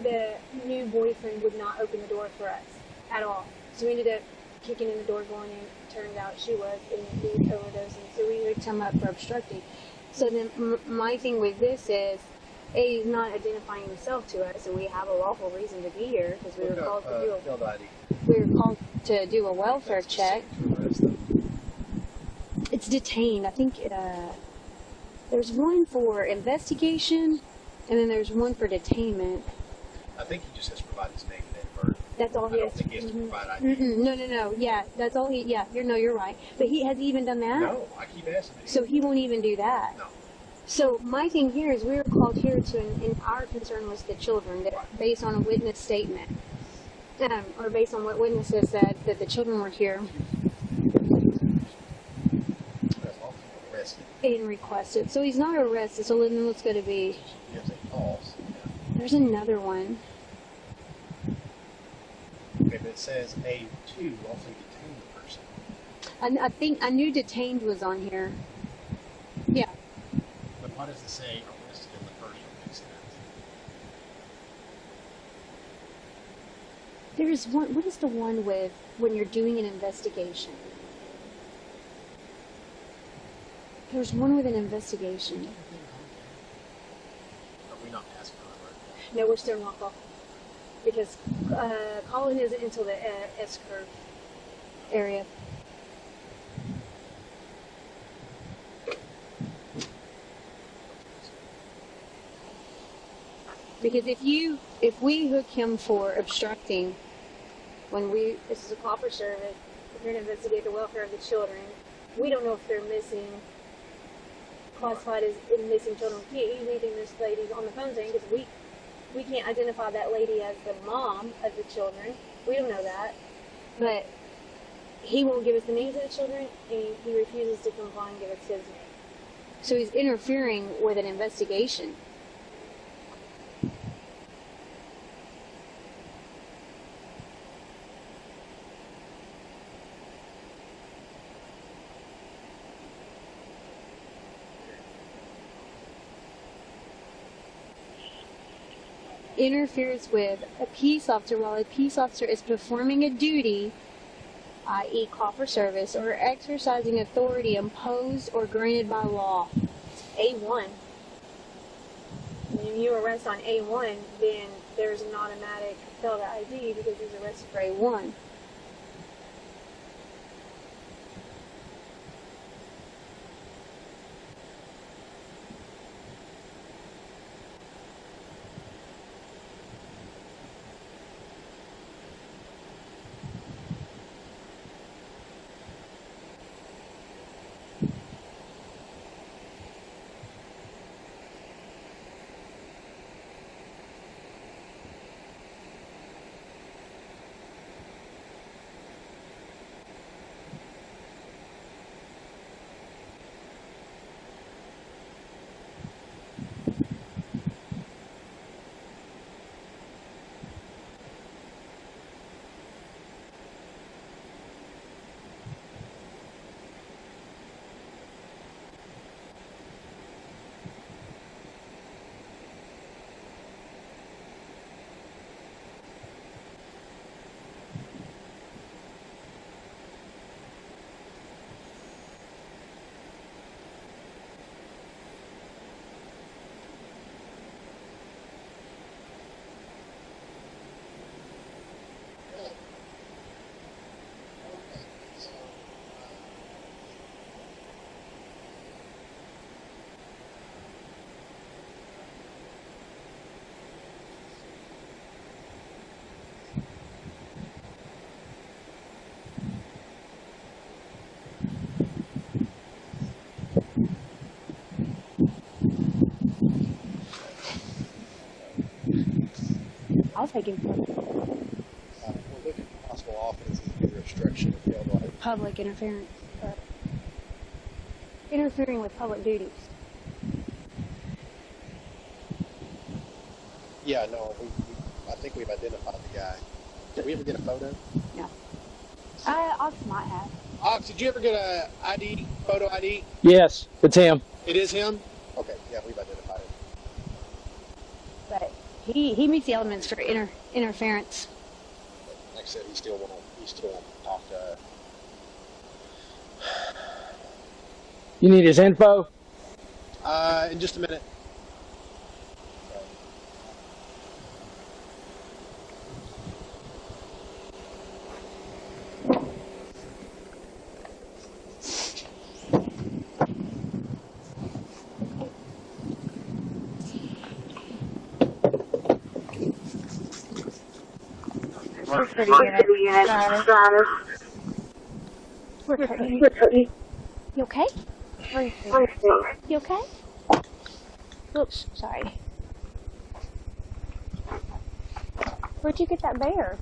the new boyfriend would not open the door for us at all. So we ended up kicking in the door, going in. Turns out she was indeed overdosing, so we hooked him up for obstructing. So then my thing with this is, A, he's not identifying himself to us, and we have a lawful reason to be here because we were called to do a welfare check. It's detained. I think there's one for investigation, and then there's one for detainment. I think he just has to provide his name and date of birth. That's all he has. I don't think he has to provide ID. No. Yeah, that's all he. Yeah, you're right. But has he even done that? No, I keep asking him. So he won't even do that. No. So my thing here is we were called here and our concern was the children, that based on a witness statement, or based on what witnesses said that the children were here and requested. So he's not arrested. So then what's going to be? There's another one. Okay, but it says A2 also detained the person. I knew detained was on here. Yeah. But why does it say arrested in the first incident? There's one. What is the one with when you're doing an investigation? There's one with an investigation. Are we not asking for it? No, we're still not call. Because calling isn't until the S curve. area. Because if we hook him for obstructing, this is a copper service, we're going to investigate the welfare of the children. We don't know if they're missing, classified as missing children. We can't use anything this lady's on the phone saying, because we can't identify that lady as the mom of the children. We don't know that. But he won't give us the names of the children, and he refuses to comply and give us his name. So he's interfering with an investigation. Interferes with a peace officer while a peace officer is performing a duty, i.e. copper service, or exercising authority imposed or granted by law. A1. When you arrest on A1, then there's an automatic failed ID because he's arrested for A1. I'll take him for it. We're looking at possible offenses, either obstruction or failed right. Public interference. Interfering with public duties. Yeah, no, I think we've identified the guy. Did we ever get a photo? No. Ox might have. Ox, did you ever get a ID, photo ID? Yes, it's him. It is him? Okay, yeah, we've identified him. But he meets the elements for interference. Like I said, he still won't talk to us. You need his info? In just a minute. Royse City unit, status. Where's Cody? You okay? You okay? Oops, sorry. Where'd you get that bear?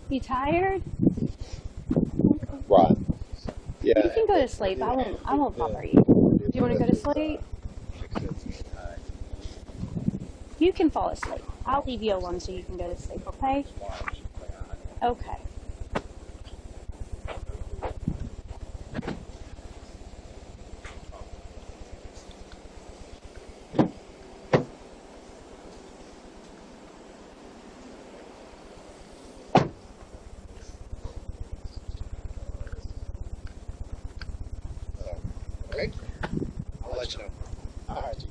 You tired? Right. Yeah. You can go to sleep. I won't bother you. Do you want to go to sleep? You can fall asleep. I'll leave you alone so you can go to sleep, okay? Okay. Okay. I'll let you know. All right.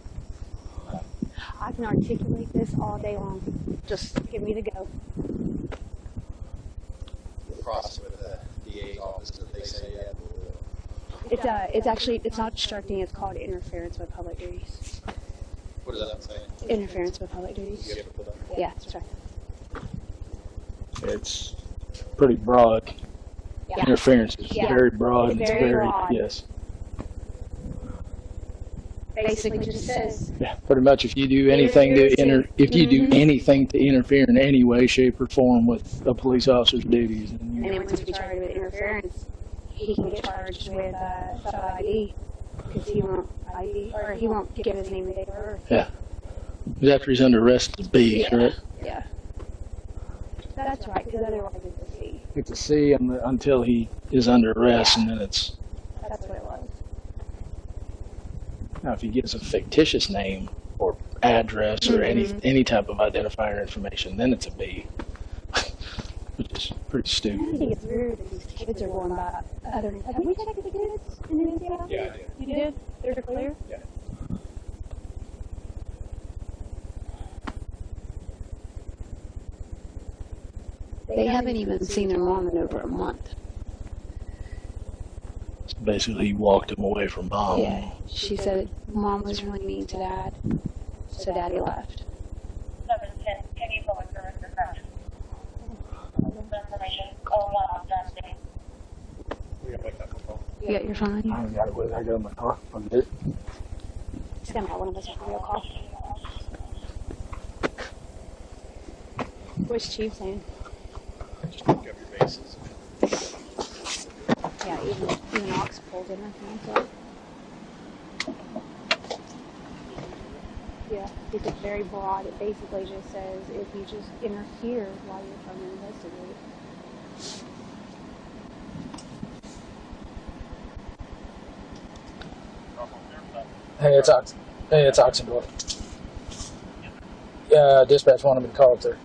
I can articulate this all day long. Just give me the go. Cross with the DA's office that they say It's actually, it's not obstructing, it's called interference with public duties. What does that say? Interference with public duties. You have to put that? Yeah, that's right. It's pretty broad. Yeah. Interference is Yeah. very broad. It's very broad. Yes. Basically just says, Yeah, pretty much. If you do anything to anything to interfere in any way, shape, or form with a police officer's duties, and then once we charge with interference, he can get charged with sub ID because he won't ID or he won't give his name and date of birth. yeah. After he's under arrest, it's a B, correct? Yeah. That's right, because otherwise it's a C. It's a C until he is under arrest, and then it's. That's what it was. Now, if he gives a fictitious name or address or any type of identifier information, then it's a B, which is pretty I stupid. think it's weird that these kids are going by other. Have we checked the kids in the NCL? Yeah, I did. You did? They're clear? Yeah. They haven't even seen their mom in over a month. So basically, he walked him away from mom. Yeah. She said mom was really mean to dad, so daddy left. 710, can you public service dispatch? Information, 01 on Dusty. We gotta make that phone call. You got your phone on you? I got it with I got it in my car. I'll get it. Just gonna have one of us have a real call. What's Chief saying? Just pick up your bases. Yeah, even Ox pulled in, I think. So. Yeah, it's very broad. It basically just says if you just interfere while you're trying to investigate. Hey, it's Oxendorf. Dispatch wanted me to call up there.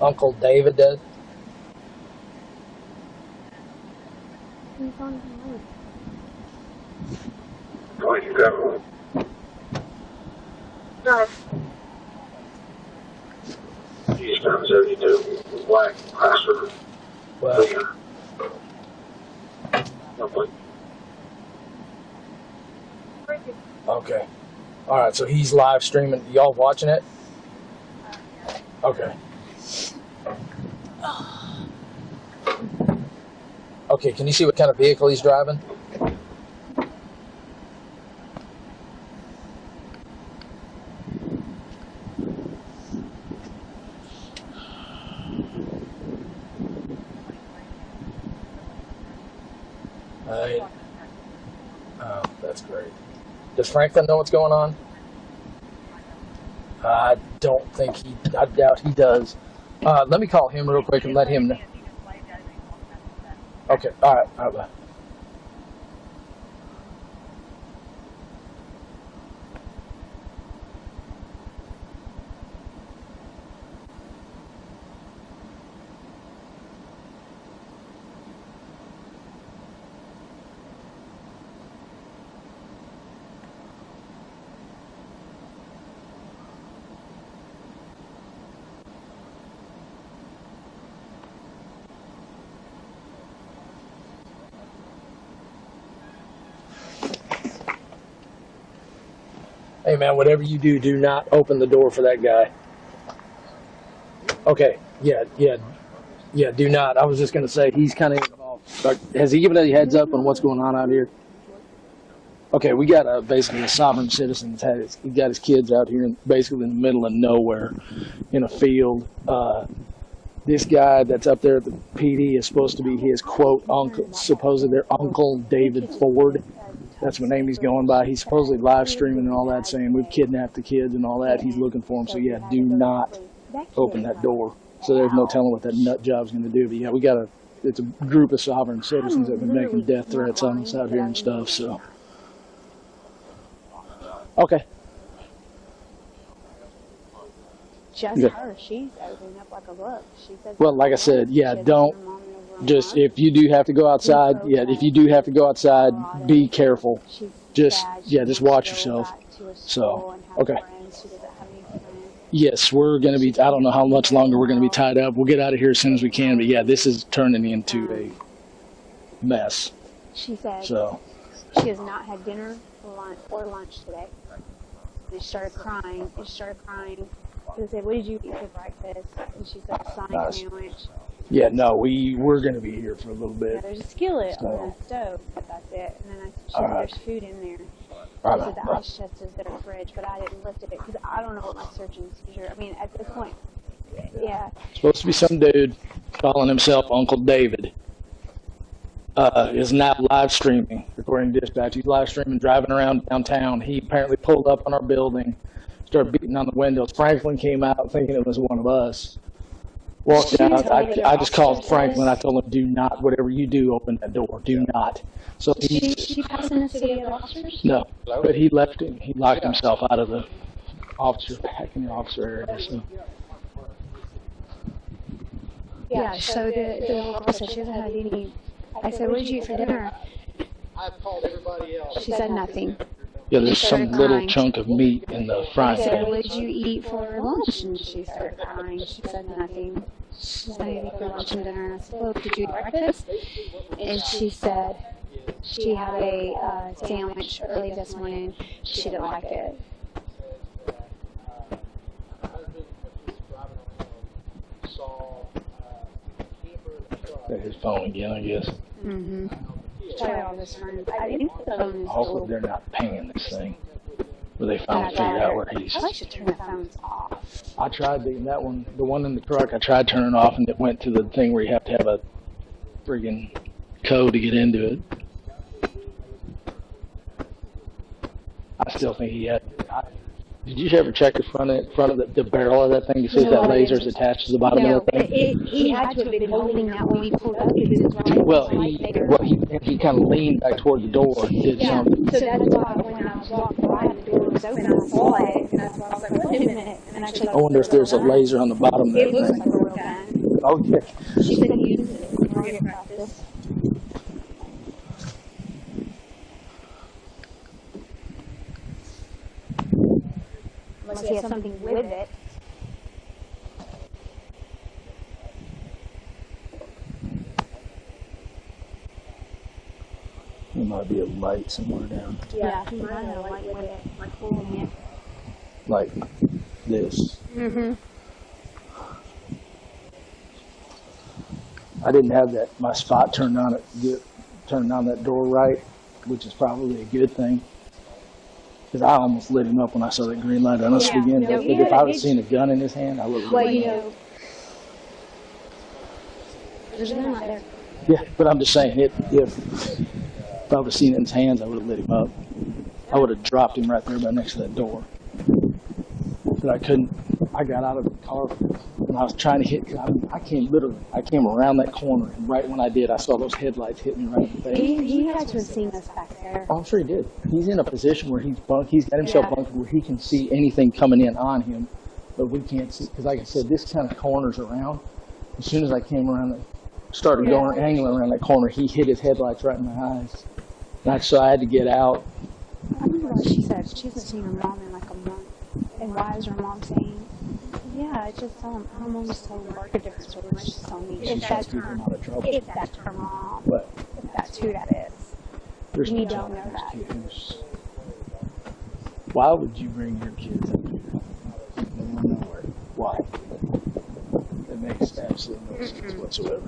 Uncle David does. He's on the road. Oh, you go. No. Eastbound 72, Black, Pastor, Leon. Okay. All right. So he's live streaming. Y'all watching it? Okay. Okay. Can you see what kind of vehicle he's driving? Oh, that's great. Does Franklin know what's going on? I don't think I doubt he does. Let me call him real quick and let him know. Okay, all right, bye. Hey man, whatever you do, do not open the door for that guy. Okay, yeah, do not. I was just going to say, he's kind of involved. Has he given any heads up on what's going on out here? Okay, we got basically a sovereign citizen. He got his kids out here basically in the middle of nowhere in a field. This guy that's up there at the PD is supposed to be his, quote, uncle, supposedly their Uncle David Ford. That's what name he's going by. He's supposedly live streaming and all that, saying we've kidnapped the kids and all that. He's looking for them. So, yeah, do not open that door. So there's no telling what that nut job's going to do. But, yeah, we got it's a group of sovereign citizens that have been making death threats on us out here and stuff. So, okay. Just her. She's opening up like a book. She says. Well, like I said, yeah, don't. Just if you do have to go outside, be careful. Just watch yourself. So, okay. Yes, we're going to be, I don't know how much longer we're going to be tied up. We'll get out of here as soon as we can, but yeah, this is turning into a mess. She said so. She has not had dinner or lunch today. And she started crying. I said, what did you eat for breakfast? And she said, a Sonic sandwich. Yeah, no, we're going to be here for a little bit. Yeah, there's a skillet on the stove, but that's it. And then she said, there's food in there. I said the ice chest is their fridge, but I didn't lift it because I don't know what my search and seizure. I mean, at this point, yeah. Supposed to be some dude calling himself Uncle David. Is now live streaming, according to dispatch. He's live streaming, driving around downtown. He apparently pulled up on our building, started beating on the windows. Franklin came out thinking it was one of us. Walked out. I just called Franklin. I told him, do not, whatever you do, open that door. Do not. So she passing this to the other officers? No, but he left him. He locked himself out of the officer, back in the officer area. So. Yeah, so the girl said she hasn't had any. I said, what did you eat for dinner? I've called everybody else. She said nothing. Yeah, there's some little chunk of meat in the frying pan. I said, what did you eat for lunch? And she started crying. She said nothing. She said, I didn't eat for lunch and dinner. And I said, well, did you eat breakfast? And she said she had a sandwich early this morning. She didn't like it. His phone again, I guess. Mm-hmm. Try all this friends. I think the phone is hopefully they're not paying this thing. Where they finally figure out where he's. I should turn the phones off. I tried that one, the one in the truck. I tried turning it off, and it went to the thing where you have to have a friggin' code to get into it. I still think he had. Did you ever check the front of the barrel of that thing to see if that laser's attached to the bottom of the thing? He had to have been holding that when we pulled up because it's right. Well, he kind of leaned back toward the door and did something. So that's why when I was walking by, the door was open. I saw it, and that's why I was like, wait a minute. And I wonder if there's a laser on the bottom of that thing. It looks like a real gun. Oh yeah. She said he uses it in target practice. Unless he has something with it. There might be a light somewhere down. Yeah, he might have a light with it, like holding it. Like this. Mm-hmm. I didn't have my spot turned on that door right, which is probably a good thing. Because I almost lit him up when I saw that green light on us again. No, but if I would have seen a gun in his hand, I would have. Well, you know, there's a gun right there. Yeah, but I'm just saying, if I would have seen it in his hands, I would have lit him up. I would have dropped him right there by next to that door. But I couldn't. I got out of the car and I was trying to hit. I came around that corner, and right when I did, I saw those headlights hit me right in the face. He had to have seen us back there. Oh, I'm sure he did. He's in a position where he's got himself bunkered where he can see anything coming in on him, but we can't see, because like I said, this kind of corners around. As soon as I came around, started going angling around that corner, he hit his headlights right in my eyes. So I had to get out. I remember what she said. She hasn't seen her mom in like a month. And why is her mom saying, yeah, it's just her mom just told me a different story. She's just telling me if that's her mom, if that's who that is. You don't know that. Why would you bring your kids up here? Nowhere. Why? It makes absolutely no sense whatsoever.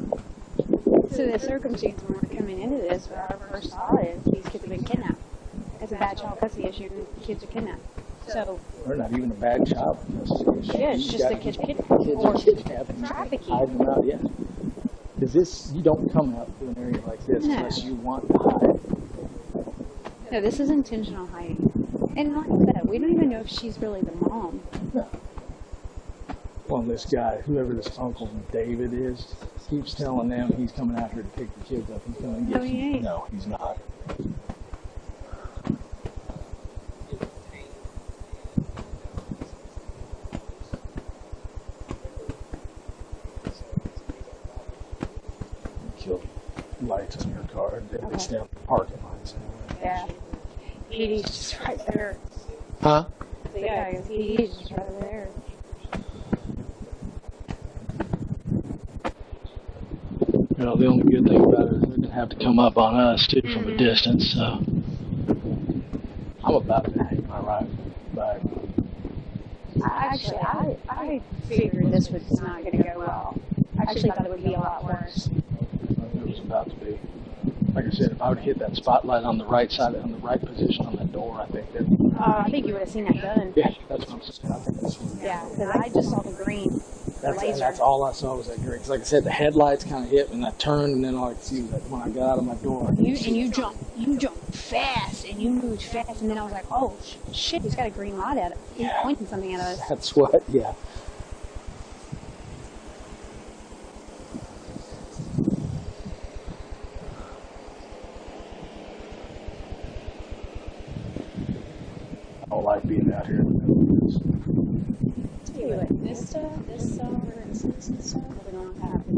So the circumstance when we're coming into this, our first thought is these kids have been kidnapped. It's a bad child custody issue, and the kids are kidnapped. So they're not even a bad child custody issue. Yeah, it's just the kids kidnapping. Trafficking. Hide them out, yeah. Because you don't come out to an area like this unless you want to hide. No, this is intentional hiding. And like I said, we don't even know if she's really the mom. No. Well, this guy, whoever this Uncle David is, keeps telling them he's coming out here to pick the kids up. He's coming to get you. No, he's not. Killed lights on your car. It's down the parking lots. Yeah. PD's just right there. Huh? Yeah, PD's just right there. You know, the only good thing about it is they're going to have to come up on us, too, from a distance, so. I'm about to hang my rifle back. Actually, I figured this was not going to go well. I actually thought it would be a lot worse. It was about to be. Like I said, if I would hit that spotlight on the right side, on the right position on that door, I think that. I think you would have seen that gun. Yeah, that's what I'm saying. I think that's what. Yeah, because I just saw the green. That's all I saw was that green. Because like I said, the headlights kind of hit, and I turned, and then all I could see was that when I got out of my door. You jumped fast, and you moved fast, and then I was like, oh shit, he's got a green light at it. He's pointing something at us. That's what. Yeah. I don't like being out here in the woods. Tell you what, this stuff, for instance, and stuff, we don't have to.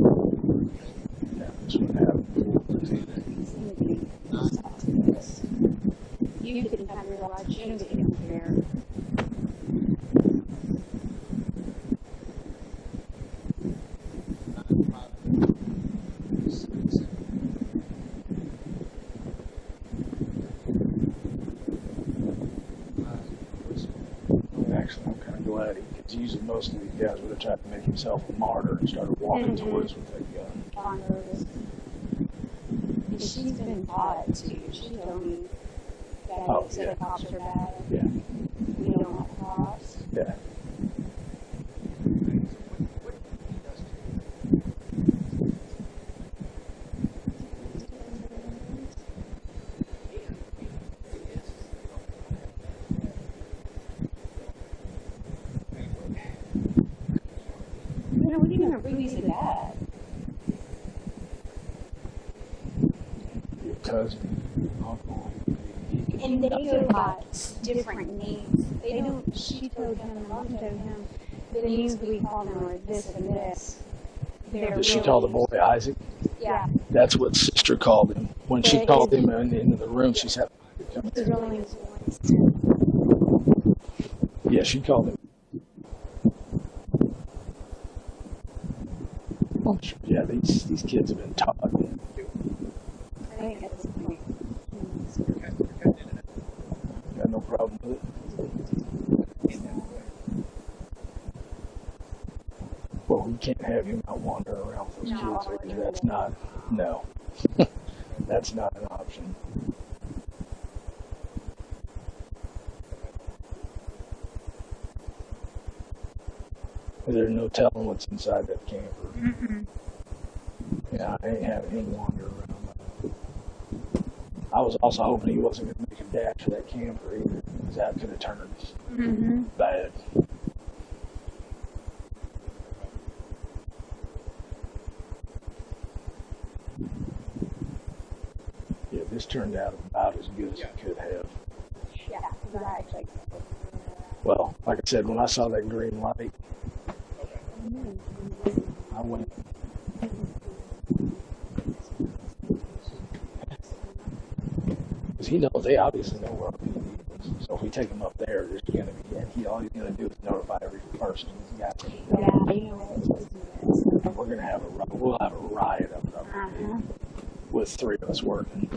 Yeah, this would have. You can have your large shins in here. Actually, I'm kind of glad because usually most of these guys would have tried to make himself a martyr and started walking towards with that gun. And she's been hot too. She told me that the cops are bad. Yeah. We don't like cops. Yeah. We didn't even reason that. Your cousin, uncle. And they go by different names. They don't. She told him, and Mom told him, the names we call them are this and this. Did she call the boy Isaac? Yeah. That's what sister called him. When she called him into the room, she said, His real name's yeah, she called him. I'm sure, yeah, these kids have been taught. I think at this point. Got no problem with it. Well, we can't have you out wandering around with those kids. Because that's not, no. That's not an option. There's no telling what's inside that camper. Yeah, I ain't having him wander around. I was also hoping he wasn't going to make a dash for that camper either, because that could have turned bad. Yeah, this turned out about as good as it could have. Yeah, exactly. Well, like I said, when I saw that green light, I went. Because he knows, they obviously know where our PD is. So if we take him up there, there's going to be, all he's going to do is notify every person he's got. We're going to have we'll have a riot up there with 3 of us working.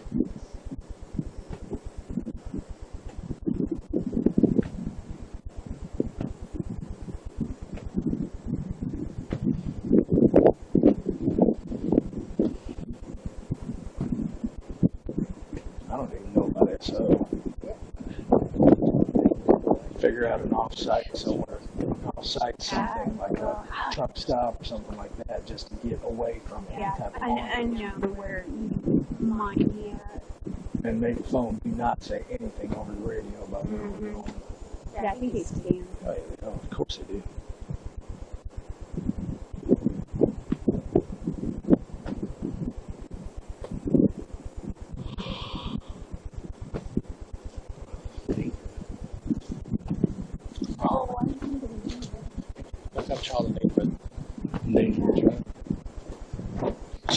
I don't even know about SO. Figure out an off-site somewhere, off-site something like a truck stop or something like that, just to get away from any type of I know where you might be at. And make the phone do not say anything over the radio about what's going on. Yeah, I think he's can. Oh, yeah, of course they do.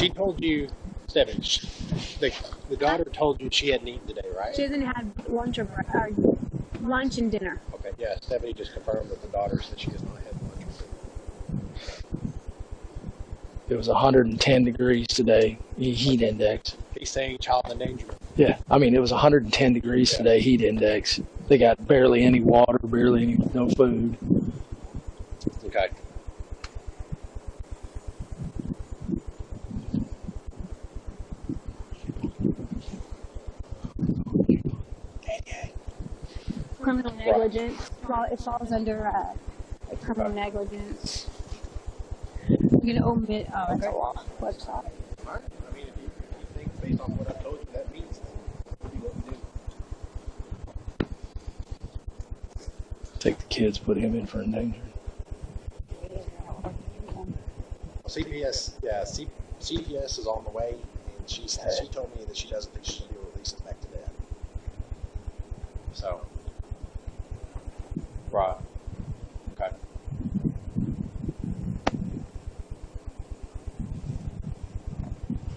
She told you, Stephanie, the daughter told you she hadn't eaten today, right? She hasn't had lunch or lunch and dinner. Okay, yeah, Stephanie just confirmed with the daughter that she has not had lunch or dinner. It was 110 degrees today, heat index. He's saying child endangerment. Yeah, I mean, it was 110 degrees today, heat index. They got barely any water, no food. Okay. Criminal negligence. Well, it falls under criminal negligence. You can omit a law website. All right. I mean, if you think based on what I told you that means, then we what we do. Take the kids, put him in for endangered. CPS, yeah, CPS is on the way, and she told me that she doesn't think she'll be released back to dad. So, right, okay.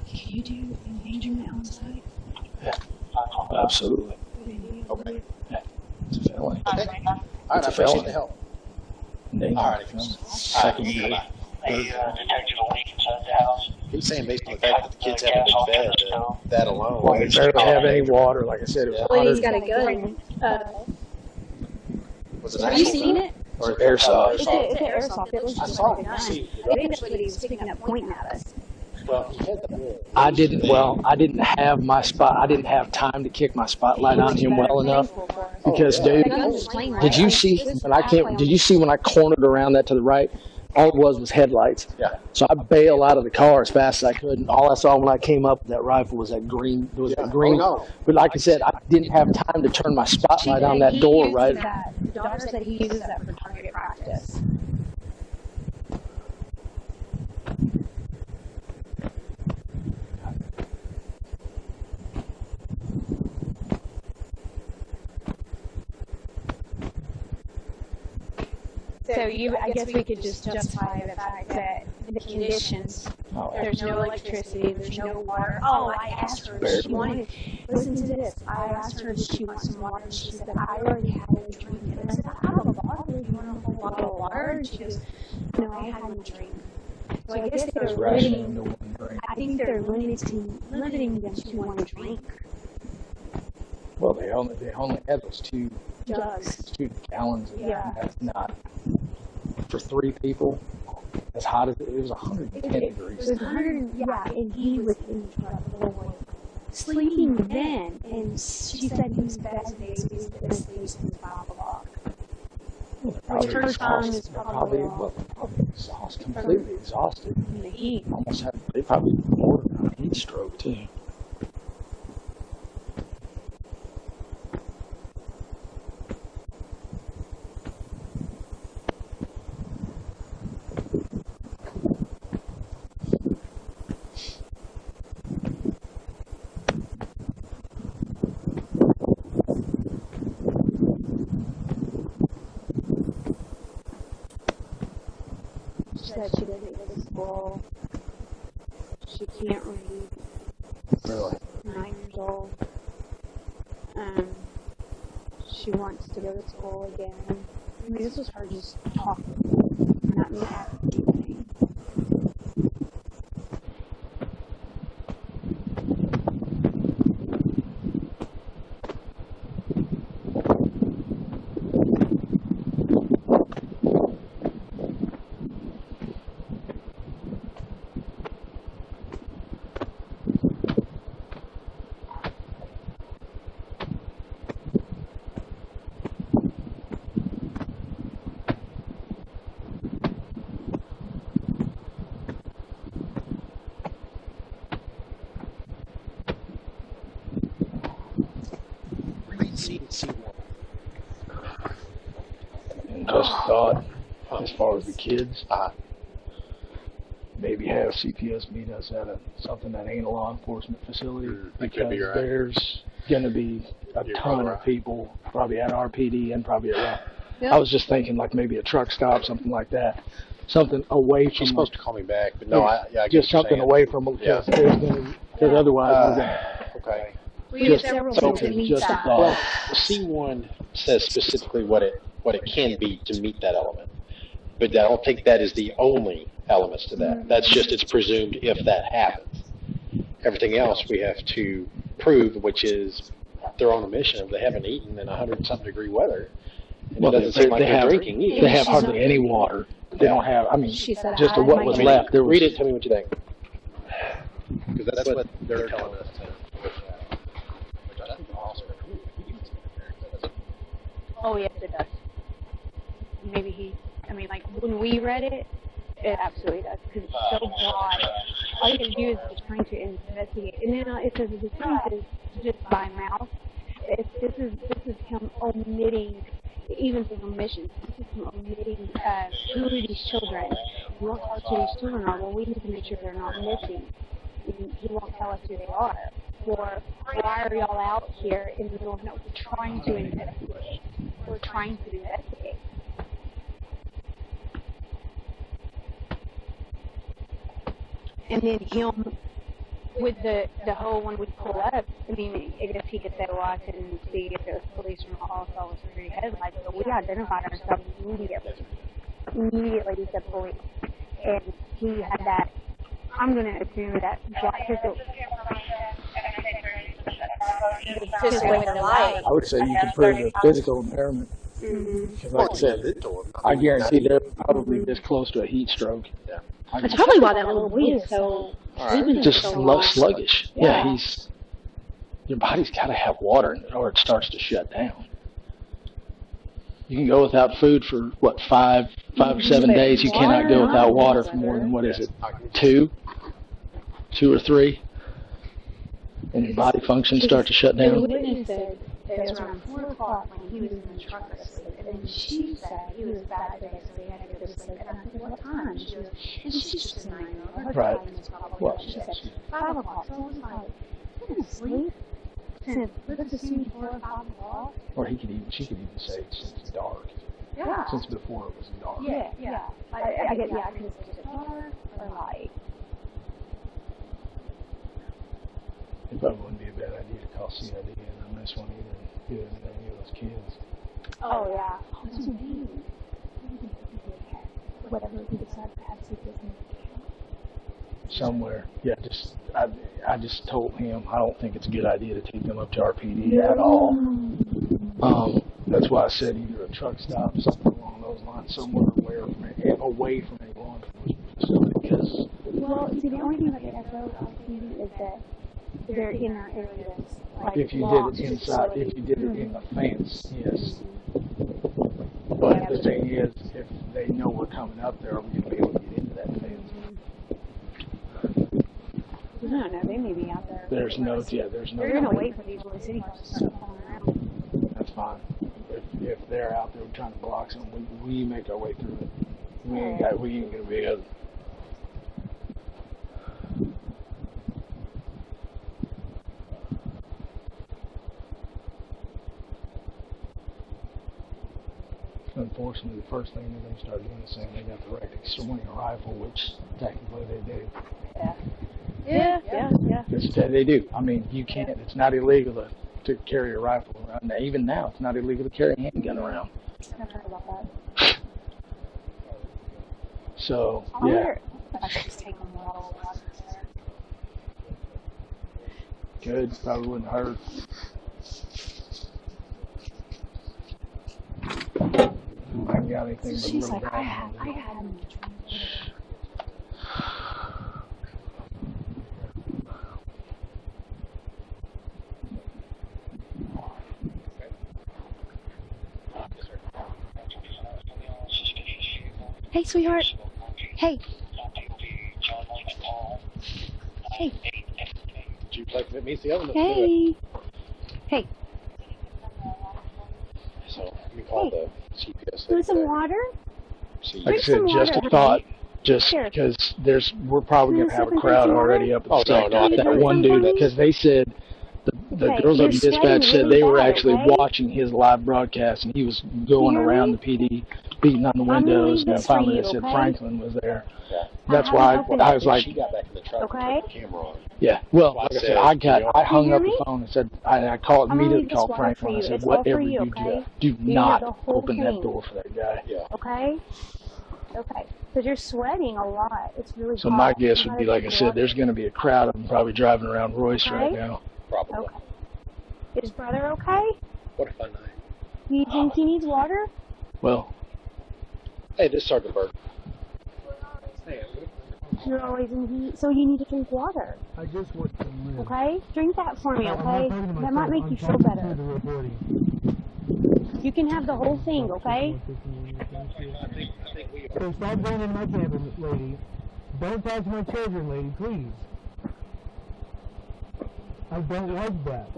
Can you do endangerment on site? Yeah, absolutely. Okay. Yeah, it's a felony. Okay. All right, I appreciate the help. Endangered. All right. Second degree. He's saying based on the fact that the kids haven't been fed, that alone. Well, they barely have any water. Like I said, it was Well, he's got a gun. Have you seen it? Or airsoft. It's an airsoft. It looks just like a gun. I See, think that's what he was picking up, pointing at us. well, he had the I didn't have my spot. I didn't have time to kick my spotlight on him well enough. Because, dude, did you see when I cornered around that to the right? All it was headlights. Yeah. So I bailed out of the car as fast as I could, and all I saw when I came up with that rifle was that green. It was that green. Oh, no. But like I said, I didn't have time to turn my spotlight on that door, right? The daughter said he uses that for target practice. So I guess we could just justify the fact that the conditions, there's no electricity, there's no water. Oh, I asked her if she wanted, listen to this, I asked her if she wants some water, and she said, I already had a drink. And I said, I have a bottle, you want a whole bottle of water? And she goes, no, I had one drink. So I guess they're limiting, I think they're limiting them to one drink. Well, they only had those two Jugs. 2 gallons. Yeah. That's not for 3 people. As hot as it was, 110 degrees. It was 100, yeah, and he was in trouble, sleeping then. And she said he was the best days, he was the best days since 5 o'clock. Which her time is probably exhausted, completely exhausted. from the heat. They probably more than a heat stroke too. She said she doesn't go to school. She can't read. Really? 9 years old. She wants to go to school again. I mean, this was her just talking, not me having to do anything. And just thought, as far as the kids, maybe have CPS meet us at something that ain't a law enforcement facility, because there's going to be a ton of people probably at RPD and probably at I was just thinking like maybe a truck stop, something like that. something away from. She's supposed to call me back, but no, I get just what you're something saying. away from them because otherwise okay. Just a thought. Well, C1 says specifically what it can be to meet that element, but I don't think that is the only elements to that. That's just it's presumed if that happens. Everything else we have to prove, which is they're on a mission. If they haven't eaten in 100-something degree weather, and it doesn't seem like they're drinking either. They have hardly any water. They don't have. I mean, just what was left. There was, read it. Tell me what you think. Because that's what they're telling us. Oh, yes, it does. Maybe like when we read it, it absolutely does, because it's so broad. All you can do is just trying to investigate. And then it says the truth is just by mouth. This is him omitting, even from omissions, this is him omitting who these children, what these children are. Well, we need to make sure they're not missing. He won't tell us who they are. Or why are y'all out here in the middle of nowhere trying to investigate? We're trying to investigate. And then him with the whole when we pull up, I mean, I guess he could say, well, I couldn't see if it was police or not. All I saw was 3 headlights, but we identified ourselves immediately. Immediately he said police. And he had that, I'm going to assume that black pistol. I would say you can prove a physical impairment. Because like I said, I guarantee they're probably this close to a heat stroke. Yeah. That's probably why that little boy is so just sluggish. Yeah, your body's got to have water or it starts to shut down. You can go without food for what 5 or 7 days. You cannot go without water for more than, what is it, 2 or 3, and your body functions start to shut down. The witness said it was around 4 o'clock when he was in the truck asleep, and then she said he was that day, so he had to go to sleep. And I said, what time? She was, and she's just 9-year-old. Right. Well, she said 5 o'clock. So I was like, you're going to sleep? Since let's assume 4 or 5 o'clock. Or she could even say since it's dark. Yeah. Since before it was dark. Yeah. I get, I can say it's dark or light. It probably wouldn't be a bad idea to call CID on this one either. Get any of those kids. Oh, yeah. What's your name? Whatever we decide to have secrets in somewhere. Yeah, I just told him I don't think it's a good idea to take them up to our PD at all. That's why I said either a truck stop, something along those lines, somewhere away from any law enforcement facility. Because see, the only thing about the SO PD is that they're in our areas. Like if you did it inside, if you did it in the fence, yes. But the thing is, if they know we're coming up there, we're going to be able to get into that fence. I don't know, they may be out there. There's no. They're going to wait for these Royse City cars to start falling around. That's fine. If they're out there trying to block something, we make our way through it. We ain't going to be able. Unfortunately, the first thing they're going to start doing is saying they got the right to swing a rifle, which technically they do. Yeah. They do. I mean, you can't. It's not illegal to carry a rifle around. Even now, it's not illegal to carry a handgun around. I've heard about that. So, yeah. Good. Probably wouldn't hurt. I haven't got anything but she's a little like, I had him. Hey, sweetheart. Hey. Hey. Would you like to meet the other? Hey. Hey. So let me call the CPS. Want some water? Like I said, just a thought. Just because we're probably going to have a crowd already up at the site. That one dude, because they said the girls up in dispatch said they were actually watching his live broadcast, and he was going around the PD beating on the I'm gonna windows, leave and this finally for they you, said okay? Franklin was there. Yeah. That's I why haven't opened I it was yet. like, She got back in the truck Okay. and turned the camera on. yeah. Well, Like like I I said, said, I Can you hung hear up me? the phone and said, I called I'm gonna immediately leave this called water for Franklin. I you. said, It's all for whatever you, you okay? do You not need the whole open that thing. door for that guy. Yeah. Okay? Okay. Because you're sweating a lot. It's really So hot. my guess You would be, gotta like I drink said, water. there's going to be a crowd of them probably driving around Royse right Okay. now. Probably. Okay. Is brother okay? What a fun night. You think he needs water? Well, Hey, this is Sergeant Burke. You're always in heat, so you need to drink water. I just want to live. Okay? Drink that for me, I'm not okay? talking to That might myself, make you I'm feel talking better. to the recording. You can have the whole thing, okay? So stop going in my cabin, lady. Don't touch my children, lady, please. I don't like that.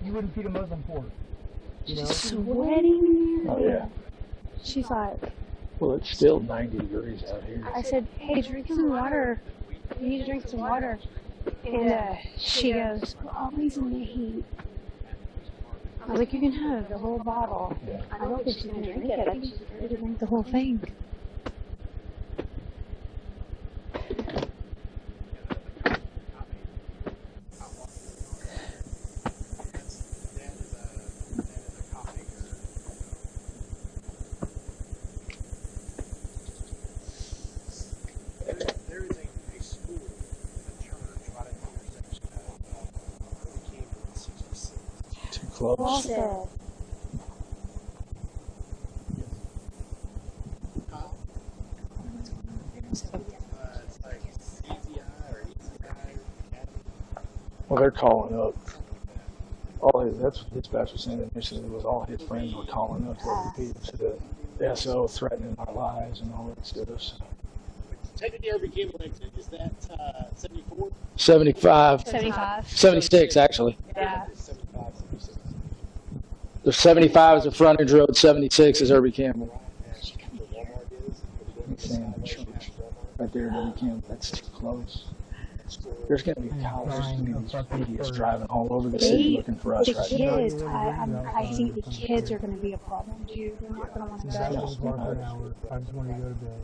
You wouldn't feed a Muslim pork. You know? Sweating. oh yeah. She's like, Well, it's still 90 degrees out here. I said, hey, drink some water. You need to drink some water. And she goes, we're always in the heat. I was like, you can have the whole bottle. Yeah. I don't think she's going to drink it. I think she's ready to drink the whole thing. There is a school, a church, right at the intersection of Campbell and 66. Too close. Well said. It's like CZI or EZI Academy. Well, they're calling up. All his, that's what dispatch was saying initially, was all his friends were calling up to repeat to the SO threatening our lives and all that stuff. So. Take it to Irving Campbell exit. Is that 74? 75. 75. 76, actually. Yeah. 75, 76. The 75 is the frontage road, 76 is Irby Campbell. Saying the church right there at Irby Campbell, that's too close. There's going to be college students, idiots driving all over the city looking for us The right now. kids, I think the kids are going to be a problem too. They're not going to want to That go. was about an hour. I just want to go to bed.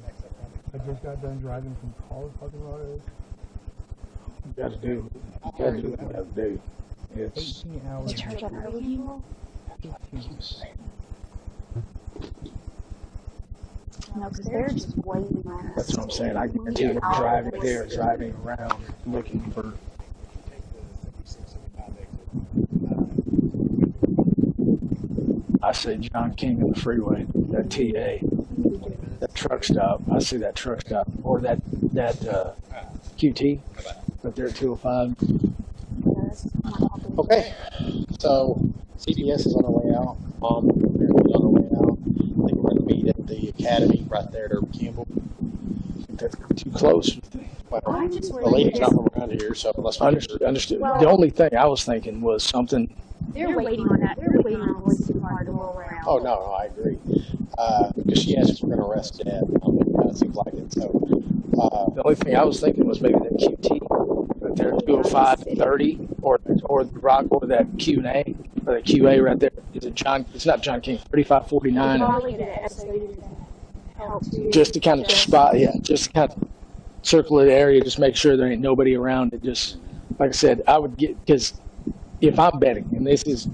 I just got done driving from Colorado. You got to do what you got to do. It's 18 hours. The church on Irby Campbell? No, because they're just waiting on us. That's what I'm saying. I guarantee they're driving there, driving around, looking for. I say John King on the freeway, that TA, that truck stop. I see that truck stop, or that QT, right there at 205. Okay, so CBS is on our way out. Mom is on our way out. I think we're going to meet at the academy right there at Irby Campbell. That's too close. Well, the lady's not from around here, so let's Understood. The only thing I was thinking was something. They're waiting on that. They're waiting on Royse City to roll around. Oh, no, I agree. Because she asked if we're going to arrest Dad. It seems like it. So, The only thing I was thinking was maybe that QT right there, 205-30, or the Rock, or that Q&A, or that QA right there. Is it John? It's not John King. 3549. Just to kind of spot, just to kind of circle the area, just make sure there ain't nobody around it. Just like I said, I would get, because if I'm betting, and this is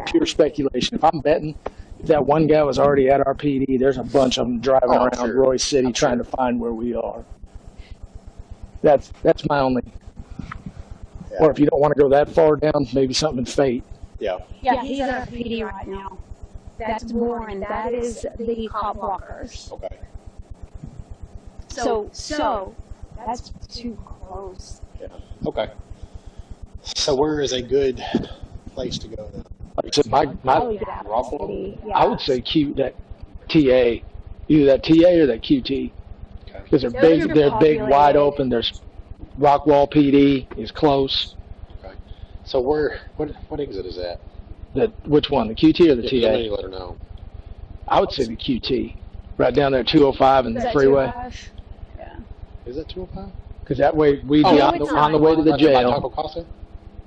pure speculation, if I'm betting, if that one guy was already at our PD, there's a bunch of them driving around Royse City trying to find where we are. That's my only. Yeah. Or if you don't want to go that far down, maybe something in Fate. Yeah. Yeah, he's at our PD right now. That's Warren. That is the cop blockers. Okay. So that's too close. Yeah. Okay. So where is a good place to go then? Like I said, Rockwell? I would say that TA, either that TA or that QT, because they're big, wide open. There's Rockwall PD is close. Okay. So what exit is that? Which one, the QT or the TA? You let her know. I would say the QT, right down there, 205 and the freeway. Yeah. Is that 205? Because that way we'd be on the way to the jail. Taco Casa?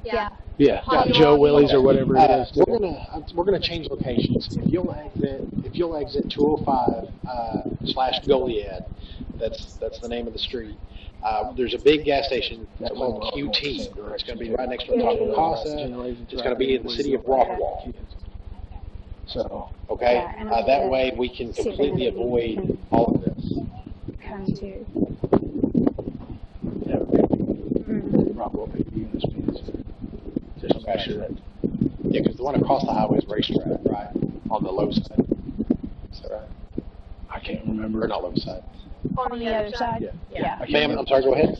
Yeah. Yeah, Joe Willie's or whatever it is. We're gonna change locations. If you'll exit 205 / Goliad, that's the name of the street. There's a big gas station called QT. It's going to be right next to Taco Casa. It's going to be in the city of Rockwall. So okay, that way we can completely avoid all of this. Come to. Rockwall PD in this piece. Just to make sure that. Yeah, because the one across the highway is racetrack, right? On the low side. Is that right? I can't remember. Or not low side. On the other side? Yeah. Ma'am, I'm sorry, go ahead.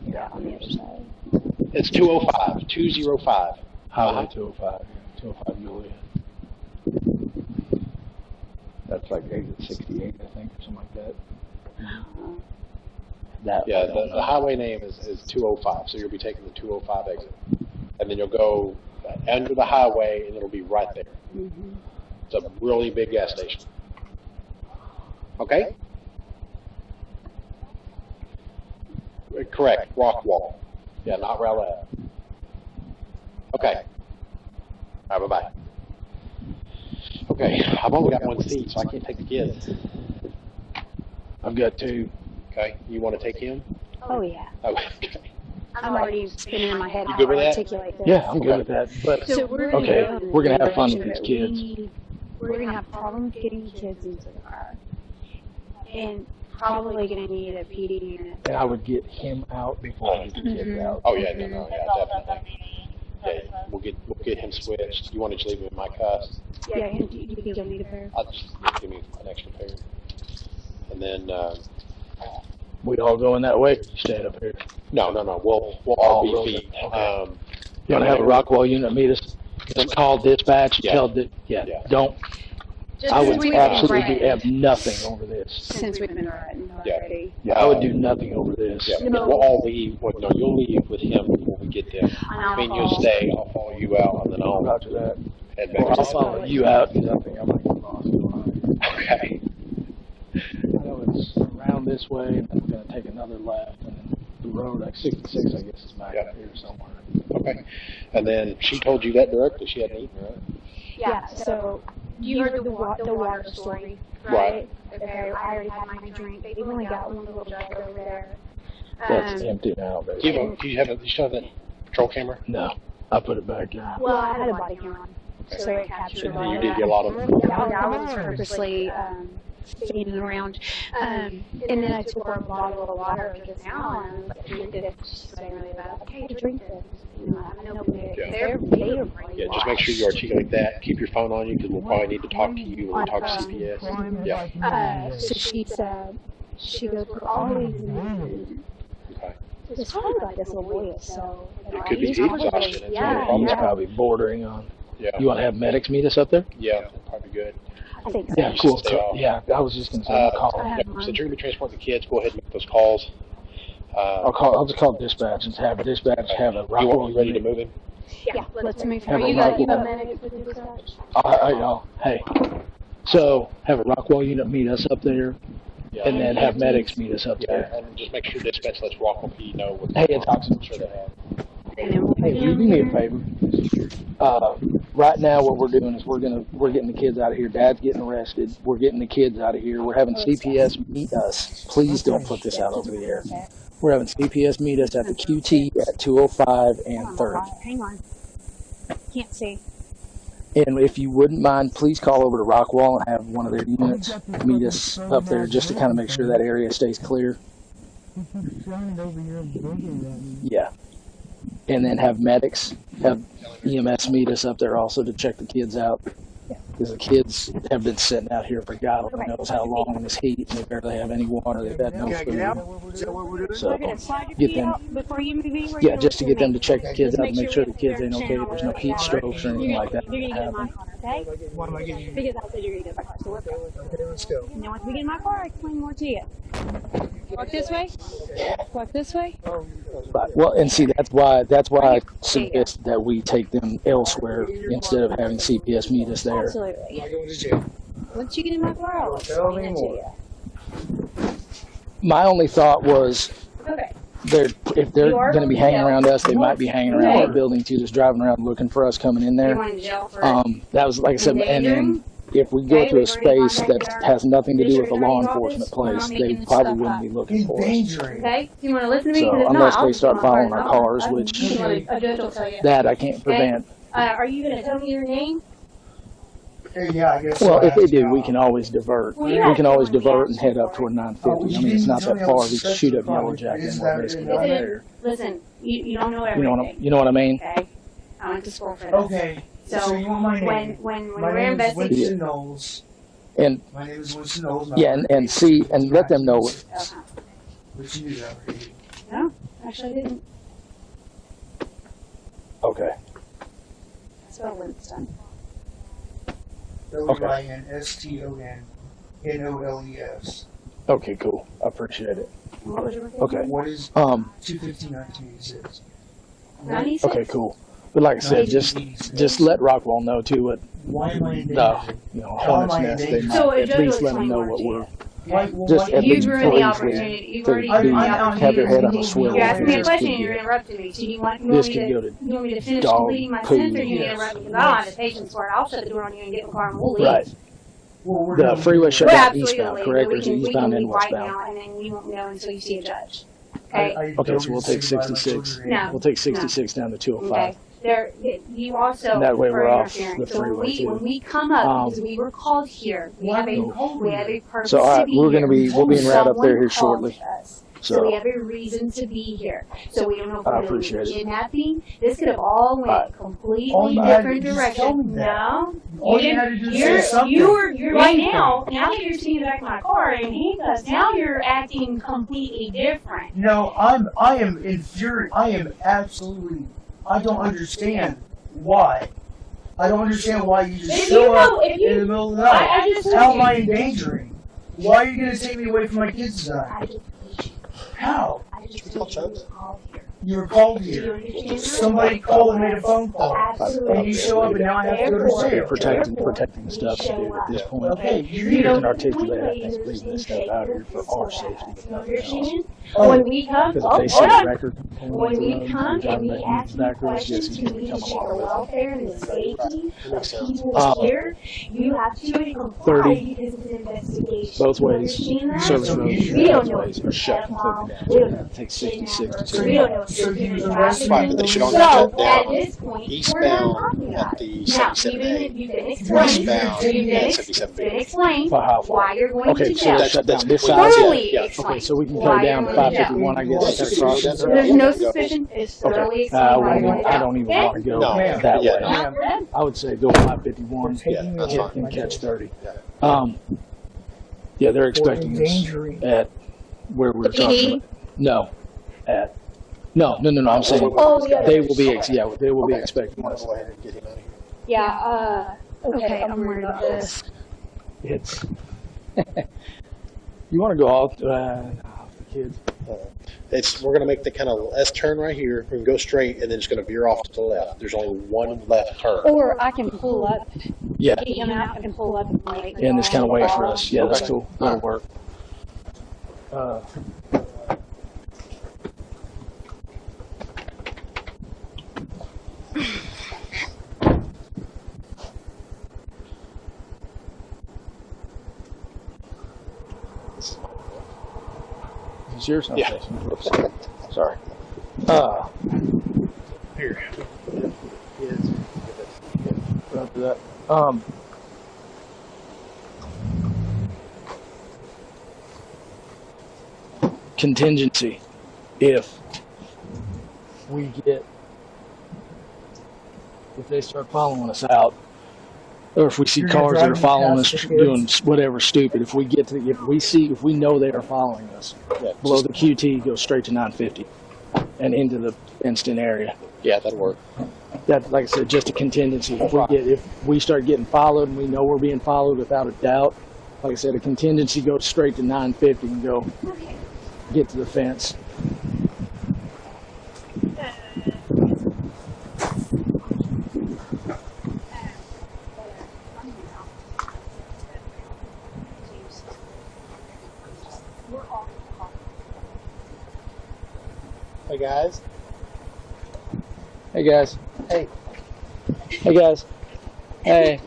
Yeah, on the other side. It's 205. 205. Highway 205. 205 Julia. That's like exit 68, I think, or something like that. The highway name is 205, so you'll be taking the 205 exit. And then you'll go under the highway, and it'll be right there. Mm-hmm. It's a really big gas station. Okay? Correct. Rockwall. Yeah, not Rowlett. Okay. All right, bye-bye. Okay, I've only got one seat, so I can't take the kids. I've got two. Okay, you want to take him? Oh, yeah. Oh, okay. I'm already spinning in my head You how good to with that? articulate this. Yeah, I'm good with that. But So we're gonna have fun with these kids. We're going to have problems getting the kids into the car. And probably going to need a PD unit. And I would get him out before I get the kids out. Oh, yeah, no, yeah, definitely. Yeah, we'll get him switched. You want to just leave him in my cuffs? Yeah, you think you'll need a pair? I'll just give me an extra pair. And then we all going that way. Stand up here. No. We'll all be feet. You want to have a Rockwall unit meet us? Just call dispatch. Tell don't. Just I would absolutely have nothing over this. Since we've been riding already. Yeah, I would do nothing over this. Yeah, we'll all leave. Well, no, you'll leave with him before we get there. I mean, you'll stay. I'll follow you out, and then I'll Roger that. head back. I'll follow you out because I think I might get lost. Okay. I know it's around this way, and then we're going to take another left, and then the road, like 66, I guess, is back up here somewhere. Okay. And then she told you that directly. She hadn't eaten, right? Yeah, so you heard the water story, right? Okay, I already had my drink. They've only got one little jug over there. That's empty now, Do you still have that patrol camera? No, I put it back in. Well, I had a body cam on, so it captured a lot You of did that. get a lot of them? Yeah, I was purposely standing around. And then I took a bottle of water just now, and I was like, she's sweating really bad. Okay, drink this. I know they're Yeah, just make sure you articulate that. Keep your phone on you because we'll probably need to talk to you when we talk to CPS. Yeah. So she said, she goes, we're always in Okay. it's probably like this little boy is so. It could be heat exhaustion. He's probably bordering on. Yeah. You want to have medics meet us up there? Yeah, that'd probably be good. I think so. Yeah, cool. Yeah, I was just going to say call. Since you're going to be transporting the kids, go ahead and make those calls. I'll just call dispatch and have dispatch have a Rockwall. You want me ready to move him? Yeah, let's move. Have Are you a guys Rockwall. medics with dispatch? Hey, so have a Rockwall unit meet us up there, and then have medics meet us up there. And just make sure dispatch lets Rockwall PD know what. Hey, it's Oxford. Sure they have. Hey, will you do me a favor? Right now, what we're doing is we're getting the kids out of here. Dad's getting arrested. We're getting the kids out of here. We're having CPS meet us. Please don't put this out over the air. We're having CPS meet us at the QT at 205 and 3rd. Hang on. Can't see. And if you wouldn't mind, please call over to Rockwall and have one of their units meet us up there just to kind of make sure that area stays clear. Yeah. And then have medics, have EMS meet us up there also to check the kids out. Because the kids have been sitting out here for God only knows how long in this heat, and they barely have any water. They've had no food. So get them, yeah, just to get them to check the kids out and make sure the kids ain't okay. There's no heat strokes or anything like that happen. Okay? What am I getting you? Because I said you're going to get in my car, so let's go. Okay, let's go. And then once we get in my car, I'll explain more to you. Walk this way? Walk this way? But, well, and see, that's why I suggest that we take them elsewhere instead of having CPS meet us there. Absolutely. Once you get in my car, I'll explain it to you. My only thought was, Okay. if they're going to be hanging around us, they might be hanging around our building too, just driving around looking for us coming in there. That was like I said, and then if we go to a space that has nothing to do with a law enforcement place, they probably wouldn't be looking for us. Okay, you want to listen to me? So unless they start following our cars, which that I can't prevent. Are you going to tell me your name? Yeah, I guess. Well, if they do, we can always divert. We can always divert and head up toward 950. I mean, it's not that far. We can shoot up Yellow Jack and we're basically right there. Listen, you don't know everything. You know what I mean? Okay. I went to school for this. Okay. So you want my name? When my we're name is investigating. Winston Knowles. And my name is Winston Knowles. Yeah, and see and let them know. But you knew that already. No, actually I didn't. Okay. Spell Winston. WINSTONNOLES. Okay, cool. I appreciate it. What was your Okay. What is 215-1986? Okay, cool. But like I said, just let Rockwell know too what the Hornet's Nest. They might at least let them know what we're. Just at least ruined the opportunity. You've already ruined the opportunity. Have their head on a swivel. You asked me a question and you're interrupting me. So you want me to finish completing my sentence, or you interrupt me? Because I don't have the patience for it. I'll shut the door on you and get in the car and we'll leave. Right. The freeway shut down eastbound, correct? Or is it eastbound and right westbound? now, and then you won't know until you see a judge. Okay. Okay, so we'll take 66. No. We'll take 66 down to 205. Okay. You also And that way we're off interfering. the So freeway too. when we come up, because we were called here, we have a purpose So all right, to be we're here. going to be we'll be in route up there here Someone shortly. called us. So we have a reason to be here. So we don't know if we're going to be kidnapping. This could have all went completely different direction. No, All you had to do is say something. you're right now that you're sitting in the back of my car and handcuffs, now you're acting completely different. No, I am infuriated. I am absolutely. I don't understand why. I don't understand why you just show up in the middle of the night. How am I endangering? Why are you going to take me away from my kids tonight? How? You were called here. Somebody called and made a phone call. And you show up and now I have to go to jail. Protecting stuff to do at this point. Okay, You can articulate, I think, leaving this stuff out here for our safety. if nothing else. When we come, Because if they see a record when we come and we ask you backwards, questions yes, to he's going to reach come your along with it. welfare and the safety of people here, you have to comply 30. because it's an investigation. Both ways, Understand that? service roads, We don't both know ways are shut completely down. We don't know. It takes 66 to We don't know if So he was traffic. arrested. Right, but they should only So, shut at down this point, we're not eastbound talking at about the it. Now, 77A, you can explain, westbound you at can 77B. explain For how far? why you're going Okay, to so jail. shut down this completely- side. Thoroughly yeah. explain. Okay, so we can go why down you're to going to jail. 551, I guess. That's across. There's no suspicion. It's thoroughly explained why you're going to jail. I don't even want to go No, that yeah, way. no. I would say go 551 Yeah, that's fine. and catch 30. Yeah, they're expecting us at where we're talking about. No, at no. I'm saying they will be they will be expecting us. Go ahead and get him out of here. Yeah, okay, I'm worried about this. It's you want to go off the kids. We're going to make the kind of S turn right here. We can go straight, and then it's going to veer off to the left. There's only one left turn. Or I can pull up. Yeah. Get him out. I can pull up and wait. And this kind of wait for us. Yeah, that's cool. That'll work. Is yours? Okay. Yeah. Whoops. Sorry. Here. After that. Contingency. If they start following us out, or if we see cars that are following us doing whatever stupid, if we know they are following us, below the QT, go straight to 950 and into the fenced-in area. Yeah, that'll work. That, like I said, just a contingency. If we start getting followed and we know we're being followed without a doubt, like I said, a contingency goes straight to 950 and go get to the fence. Hey guys. Hey guys. Hey. Hey guys. Hey.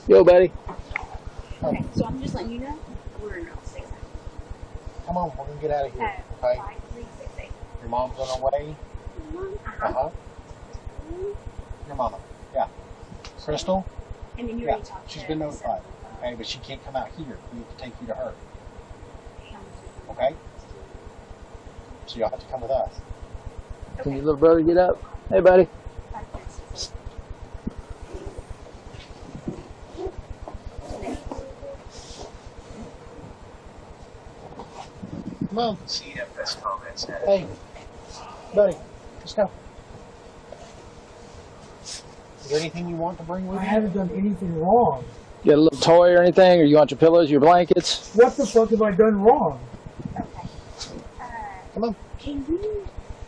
Yo, buddy. Okay, so I'm just letting you know we're in 6. Come on, we're gonna get out of here. Okay. 5368. Your mom's on her way. Uh-huh. Your mama. Yeah. Crystal? And then you Yeah. already talked She's to been notified. Okay, but she can't come out here. We have to take you to her. Okay? So you'll have to come with us. Can your little brother get up? Hey, buddy. Come on. CFS comments. Hey, buddy, let's go. Is there anything you want to bring with I you? haven't done anything wrong. You got a little toy or anything, or you want your pillows, your blankets? What the fuck have I done wrong? Come on. You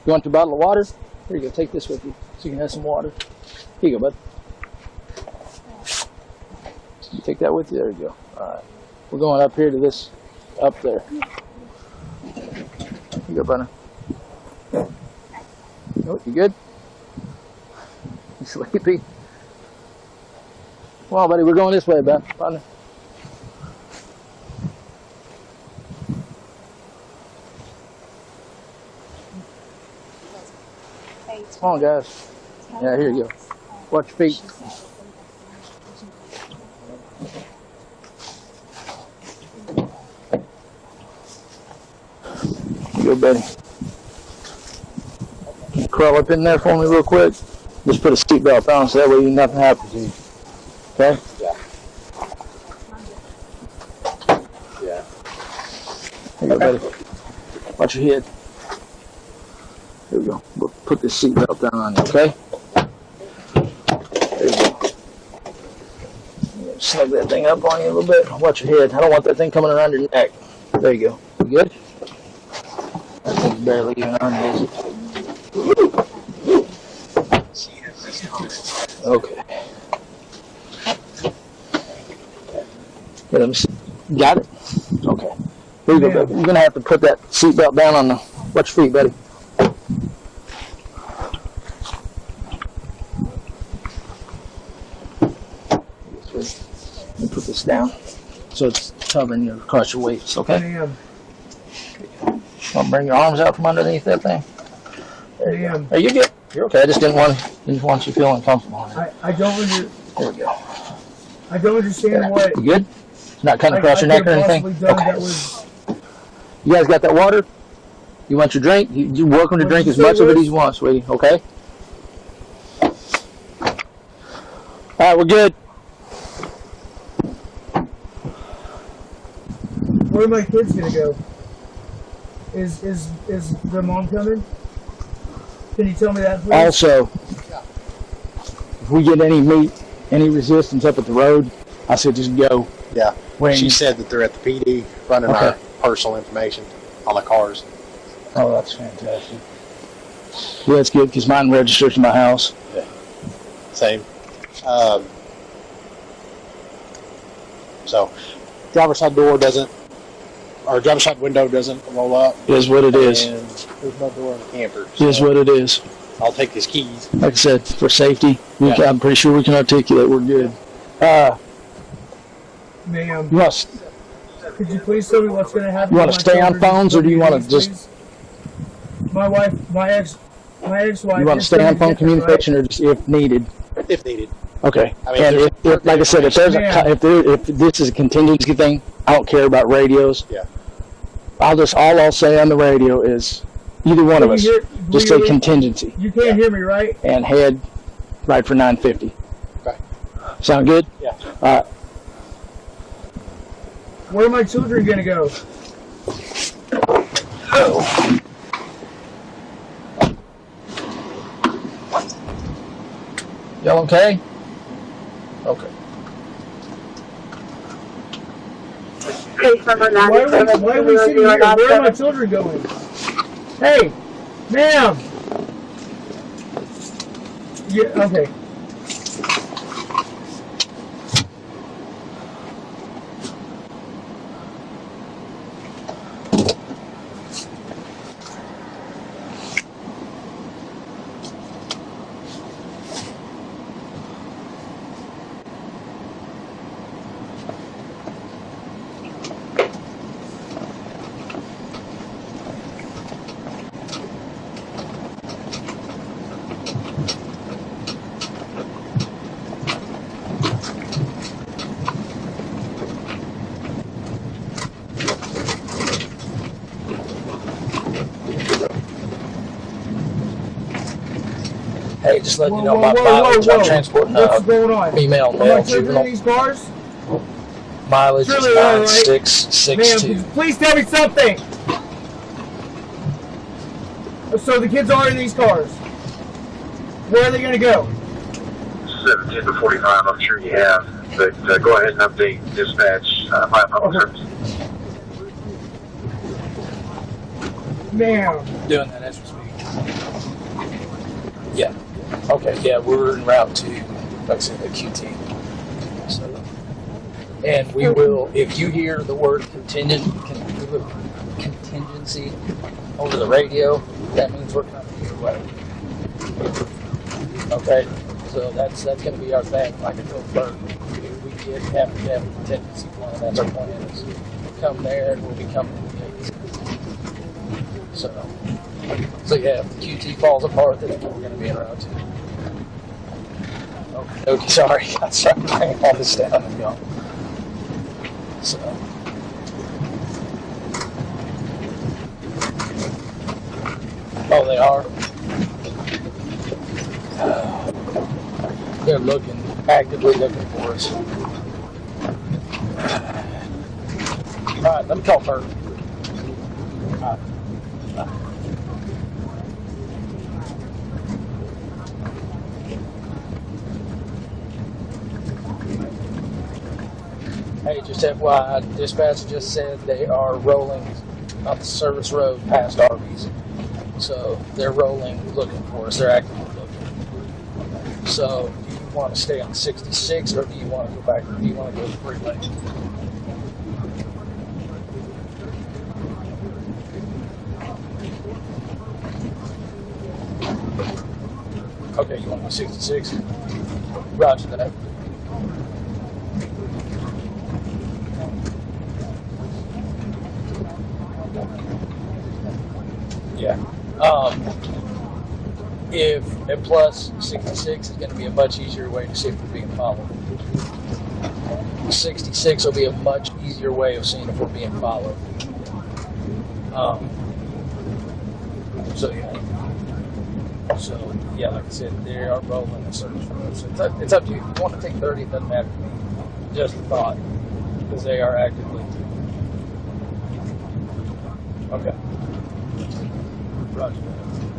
want your bottle of water? Here you go. Take this with you, so you can have some water. Here you go, bud. You take that with you. There you go. All right. We're going up here to this, up there. Here you go, buddy. Oh, you good? You sleepy? Come on, buddy. We're going this way, bud. Partner. Come on, guys. Yeah, here you go. Watch your feet. Go, buddy. Crawl up in there for me real quick. Just put a seatbelt on so that way nothing happens to you. Okay? Yeah. Here you go, buddy. Watch your head. Here we go. We'll put this seatbelt down on you, okay? There you go. Snug that thing up on you a little bit. Watch your head. I don't want that thing coming around your neck. There you go. You good? That thing's barely even on you, is it? Okay. Here, let me see. Got it? Okay. Here you go, baby. You're going to have to put that seatbelt down on the... Watch your feet, buddy. Let me put this down so it's covering you across your waist, okay? Want to bring your arms out from underneath that thing? There you go. Are you good? You're okay. I just didn't want you feeling uncomfortable. I don't There we go. I don't understand what. You good? It's not cutting across your neck or anything? Okay. You guys got that water? You want your drink? You're welcome to drink as much of it as you want, sweetie, okay? Alright, we're good. Where are my kids gonna go? Is the mom coming? Can you tell me that, please? Also, if we get any resistance up at the road, I said just go. Yeah. She said that they're at the PD running our personal information on the cars. Oh, that's fantastic. Yeah, that's good because mine registers to my house. Yeah. Same. So, driver's side door doesn't, or driver's side window doesn't roll up. It is what it is. And there's no door in the camper. It is what it is. I'll take his keys. Like I said, for safety, I'm pretty sure we can articulate. We're good. Ma'am, could you please tell me what's going to happen? You want to stay on phones, or do you want to just? My ex-wife. You want to stay on phone communication, or just if needed? If needed. Okay. I mean, and if like I said, if this is a contingency thing, I don't care about radios. Yeah. I'll say on the radio is either one of us just say contingency. You can't hear me, right? And head right for 950. Okay. Sound good? Yeah. Where are my children gonna go? Oh. Y'all okay? Okay. Why are we sitting here? Where are my children going? Hey, ma'am. Yeah. Okay. Hey, just letting you know my mileage. I'm transporting What's going on? female Am I male children juvenile. in these cars? Mileage Surely is they are, right? 9662. Man, please tell me something. So the kids are in these cars. Where are they going to go? 17 to 45, I'm sure you have, but go ahead and update dispatch 5 service. Ma'am. Doing that as we speak. Yeah. Okay. Yeah, we're en route to, like I said, the QT. So, and we will, if you hear the word contingency over the radio, that means we're coming your way. Okay. So that's going to be our thing. Like I told Bert, we have to have a contingency plan. That's our plan. Is come there and we'll be coming to the gates. So yeah, if the QT falls apart, then we're going to be in route 2. Okay, sorry. I started bringing all this down and go. So. Oh, they are? They're actively looking for us. Alright, let me call Bert. Alright. Hey, just FYI, dispatch just said they are rolling up the service road past Arby's. So they're rolling, looking for us. They're actively looking. So do you want to stay on 66 or do you want to go back? Do you want to go to the freeway? Okay, you want to go 66? Roger that. Yeah. If and plus 66 is going to be a much easier way to see if we're being followed. 66 will be a much easier way of seeing if we're being followed. So yeah, like I said, they are rolling the search for us. It's up to you. If you want to take 30, it doesn't matter to me. Just a thought, because they are actively. Okay. Roger.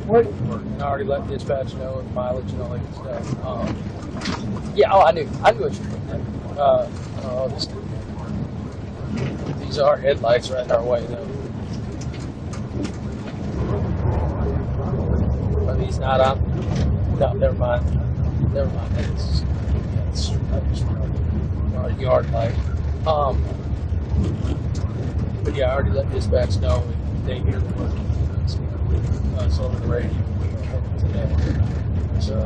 What? I already let dispatch know and mileage and all that good stuff. Yeah. Oh, I knew what you were doing. These are headlights right in our way, though. Are these not on? No, never mind. It's our yard light. But yeah, I already let dispatch know they hear the word. It's over the radio. We are headed to that. So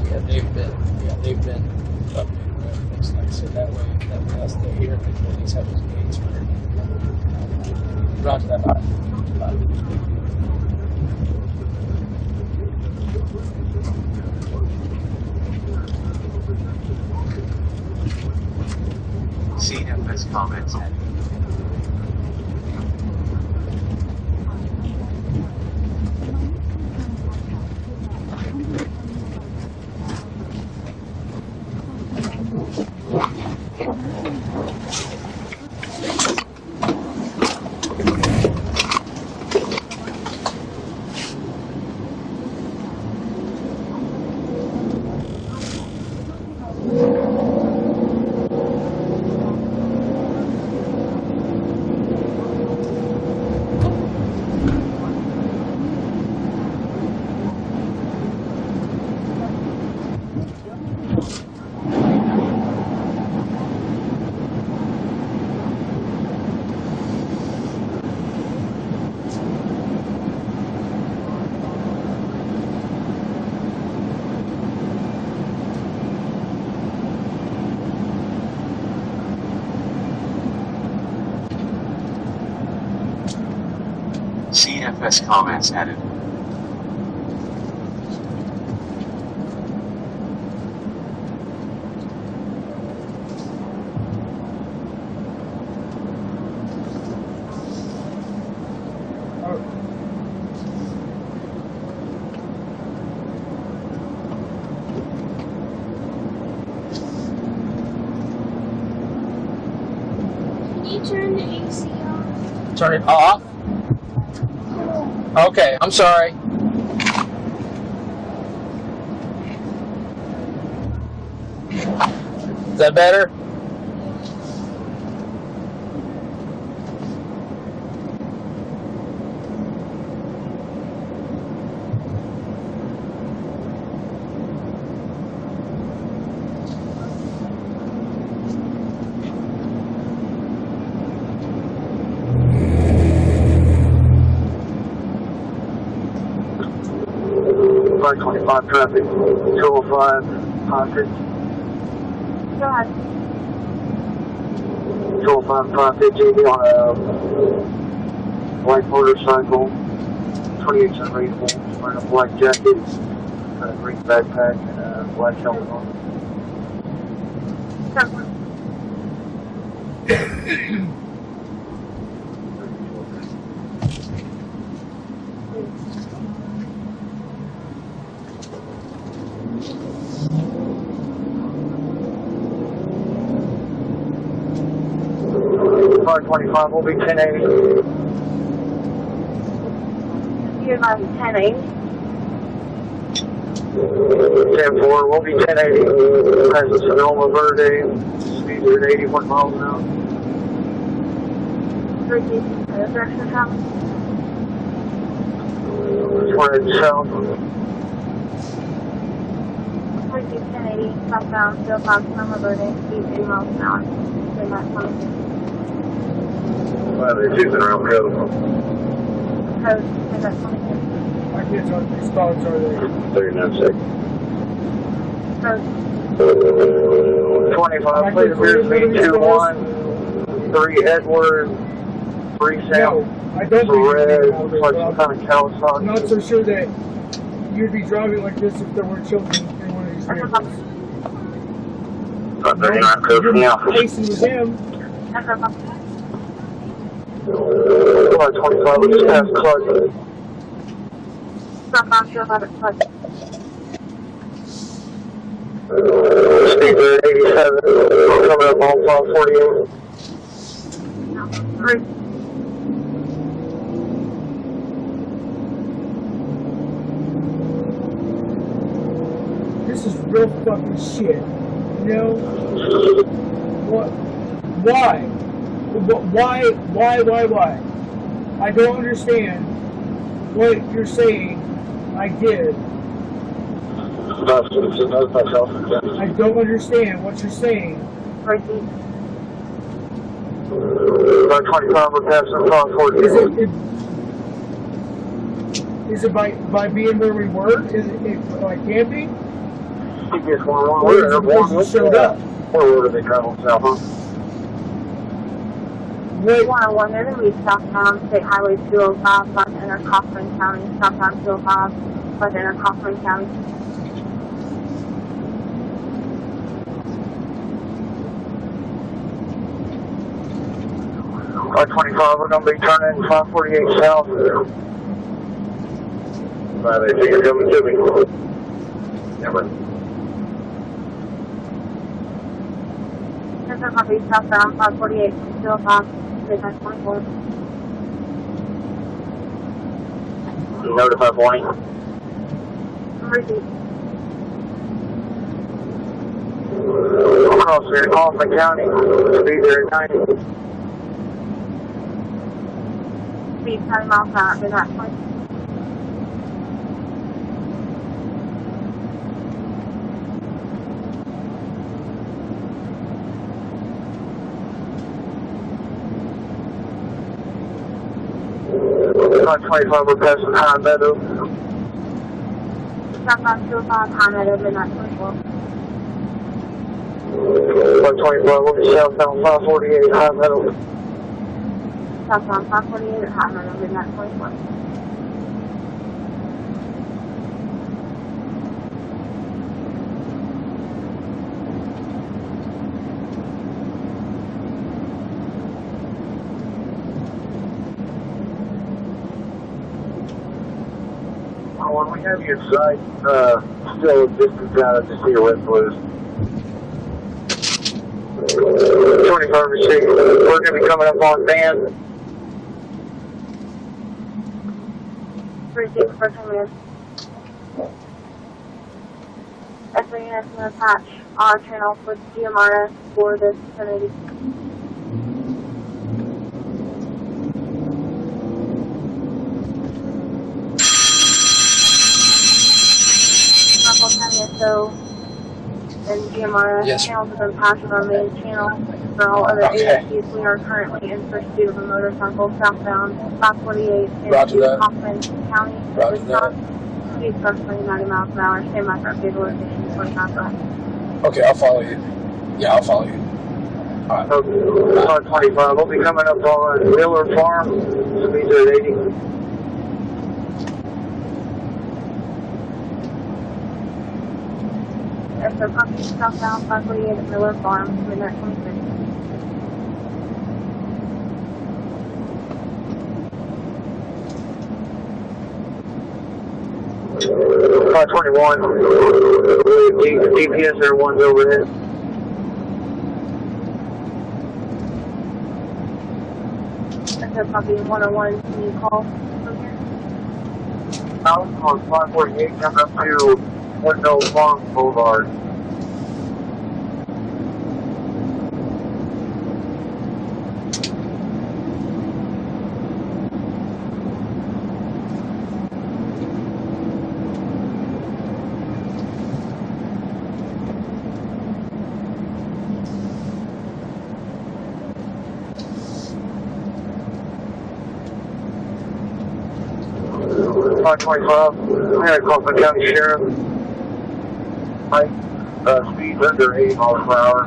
yeah, they've been updated with everything. So like I said, that way they hear it, they at least have those gates ready. Roger that. Bye. CFS comments. CFS comments added. turn the AC off? Turn it off? Okay, I'm sorry. Is that better? Car 25 traffic, 205 hostage. Go ahead. 205 550 on a white motorcycle, 28 unreasonable, wearing a black jacket, a green backpack, and a black helmet on. Car 25 will be 1080. You're about 1080. 10-4 will be 1080. Passes Sonoma Verde. Speeds are at 81 miles an hour. Direction south. We're heading south. 1080, southbound, 05 Sonoma Verde, speed 80 miles an hour. Well, they're choosing around code. Code, is that 22? I can't tell these spots are there. 39 seconds. Code. 25, please appears to be 2-1, 3 Edward, 3 Sam. No, I don't think red, looks like some kind of Kawasaki. I'm not so sure that you'd be driving like this if there were children in one of these vehicles. 39 code from the office. Pacing with him. Car 25, we just passed Clark. Southbound, 05 at Clark. Speed at 87, coming up on 548. This is real fucking shit. You know? What? Why? Why? I don't understand what you're saying I did. I don't understand what you're saying. 25, we're passing 548. Is it by being where we were? Is it by camping? He gets one Or word, is it because you showed up? What road are they traveling south on? Wait. 101, they're going to be southbound State Highway 205, by the inner Cochran County, southbound 205, by the inner Cochran County. Car 25, we're going to be turning 548 south. They think you're coming to me. Never. This is going to be southbound 548, 205, Midnight 24. Notify point. Receipt. Across here in Kaufman County. Speed there at 90. Speed 10 miles an hour, Midnight 24. Car 25, we're passing High Meadow. Southbound 205, High Meadow, Midnight 24. Car 25, we'll be southbound 548 High Meadow. Southbound 548 at High Meadow, Midnight 24. When we have you inside, still a distance out, I just see your red blues. 25 received. We're going to be coming up on band. Received for 10 minutes. SA units going to patch our channel for GMRS for this vicinity. So, and GMRS channels have been patched on our main channel. For all other agencies, we are currently in pursuit of a motorcycle southbound 548 in Hoffman County. Roger that. Speed approximately 90 miles an hour. Stand by for updated location 25 left. Okay, I'll follow you. Yeah, I'll follow you. All right. 25. We'll be coming up on Miller Farm. Speeds at 80. If they're pumping southbound 548 at Miller Farm, midnight 26. Car 21. GPS there, one's overhead. If they're pumping 101, can you call from here? I was on 548 coming up to Window Farm Boulevard. Car 25, here Copeland County Sheriff. Speed under 80 miles per hour.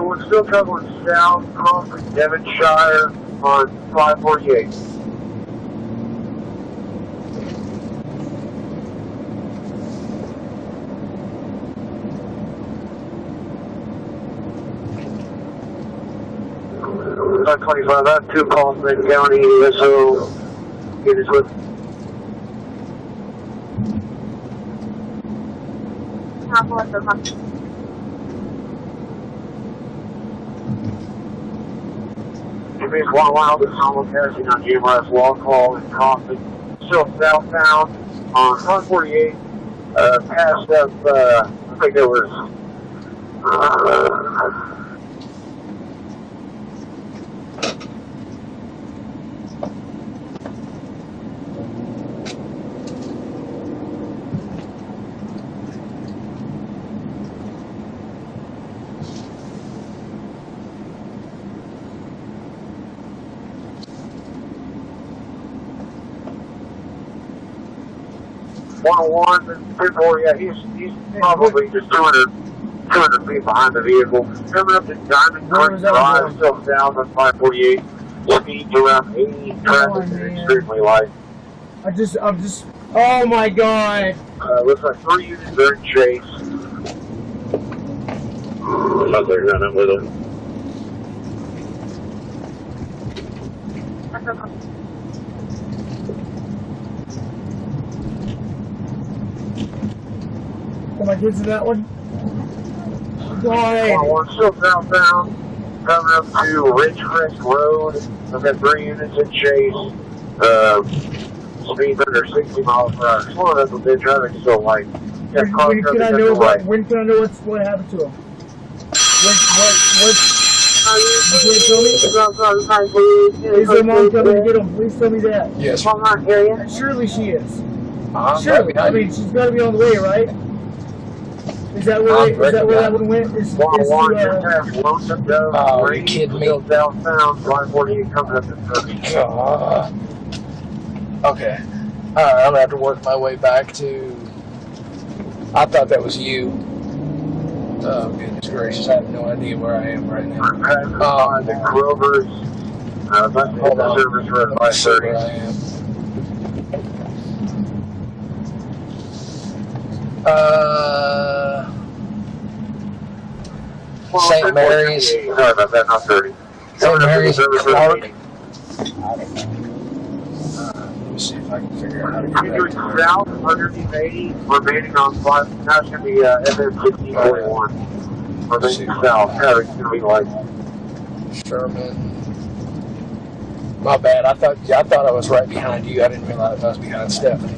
We're still traveling south, crossing Devonshire on 548. Car 25, I have 2 Kaufman County, so get us with. Give me 1 mile to simulcasting on GMRS Walk Hall in Kaufman. Still southbound on 148, past up, I think it was, yeah, he's probably just 200 feet behind the vehicle. Coming up to Diamond Creek Drive, still down on 548. Speeds around 80, traffic is extremely light. I'm just, oh my god. Looks like 3 units are in chase. Looks like they're running with them. Am I getting to that one? God. We're still southbound, coming up to Ridgecrest Road. I've got 3 units in chase. Speeds under 60 miles per hour. Slowing up a bit, traffic's still light. When can I know what happened to him? You can't tell me? Is their mom coming to get him? Please tell me that. Yes. Surely she is. Surely. I mean, she's got to be on the way, right? Is that where that one went? Oh, you kidding me? Southbound, 548 coming up to 30. Okay. Alright, I'm gonna have to work my way back to. I thought that was you. Oh, goodness gracious, I have no idea where I am right now. On the Grover's, hold on. service for 5:30. Where I am. St. Mary's. Sorry about that, not 30. St. Mary's Clark. Let me see if I can figure out how to get back to south, underneath 80, remaining on 5. Now it's going to be FM 1641. Remaining south. Yeah, it's going to be like Sherman. My bad. I thought I was right behind you. I didn't realize I was behind Stephanie.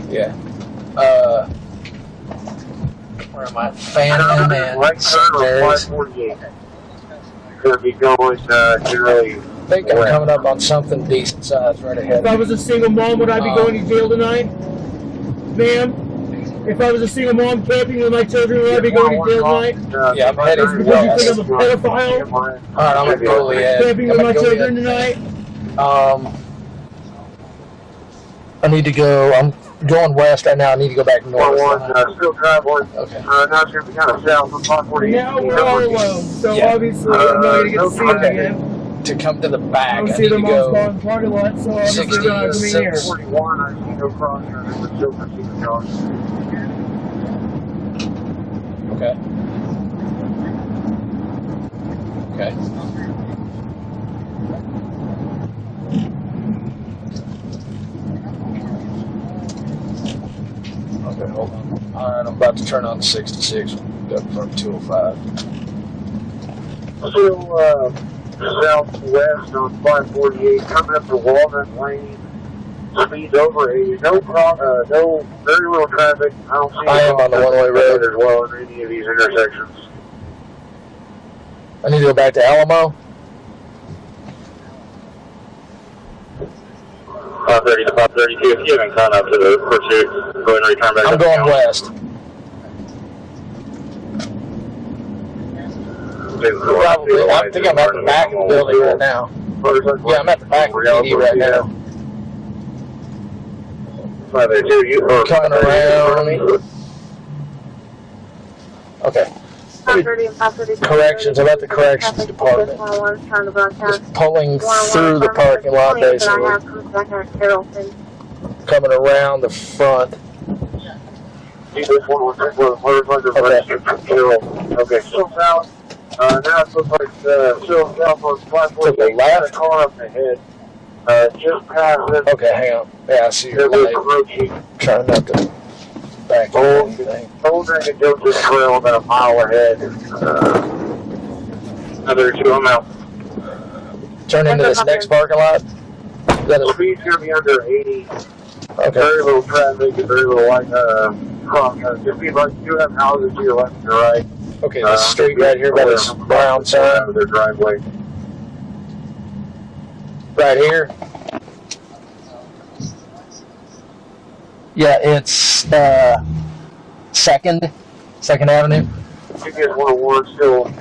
Yeah. Where am I? Phantom and St. Mary's. Going to be going generally. I think I'm coming up on something decent size right ahead. If I was a single mom, would I be going to jail tonight? Ma'am? If I was a single mom camping with my children, would I be going to jail tonight? Yeah, I'm heading for Because you think I'm a pedophile? Alright, I'm at Goliad. Camping with my children tonight? I need to go. I'm going west right now. I need to go back north. Still traveling. Okay. Now it's going to be kind of south of 548. Now we're all alone, so obviously I'm not going to get to see them again. To come to the back, I don't I see need to them go on party lot, so obviously they're not coming here. 41, I see no crossers with Silver Sea Josh. Okay. Okay. Okay, hold on. Alright, I'm about to turn on 66. Got from 205. So, southwest on 548, coming up to Walnut Lane, speeds over 80. No very little traffic. I don't see I am on the one-way road as well in any of these intersections. I need to go back to Alamo. 530 to 532. If you haven't caught up to the pursuit, go ahead and return back. I'm going west. Probably. I think I'm at the back of the building right now. Yeah, I'm at the back of the PD right now. 582, coming around. Okay. 530 and 530. Corrections. I'm at the corrections department. Just pulling through the parking lot, basically. Coming around the front. Okay, still south. Now it looks like still south on 548. To the left? Car up ahead. Just past it. Okay, hang on. Yeah, I see your light. Trying not to back into anything. Old Dragon Joseph's Trail about a mile ahead. Another 2 I'm out. Turn into this next parking lot. The speed's going to be under 80. Okay. Very little traffic and very little light crossing. Just be like you have houses to your left and your right. Okay, the street right here by this brown sign. Their driveway. Right here. Yeah, it's 2nd Avenue. You get 101 still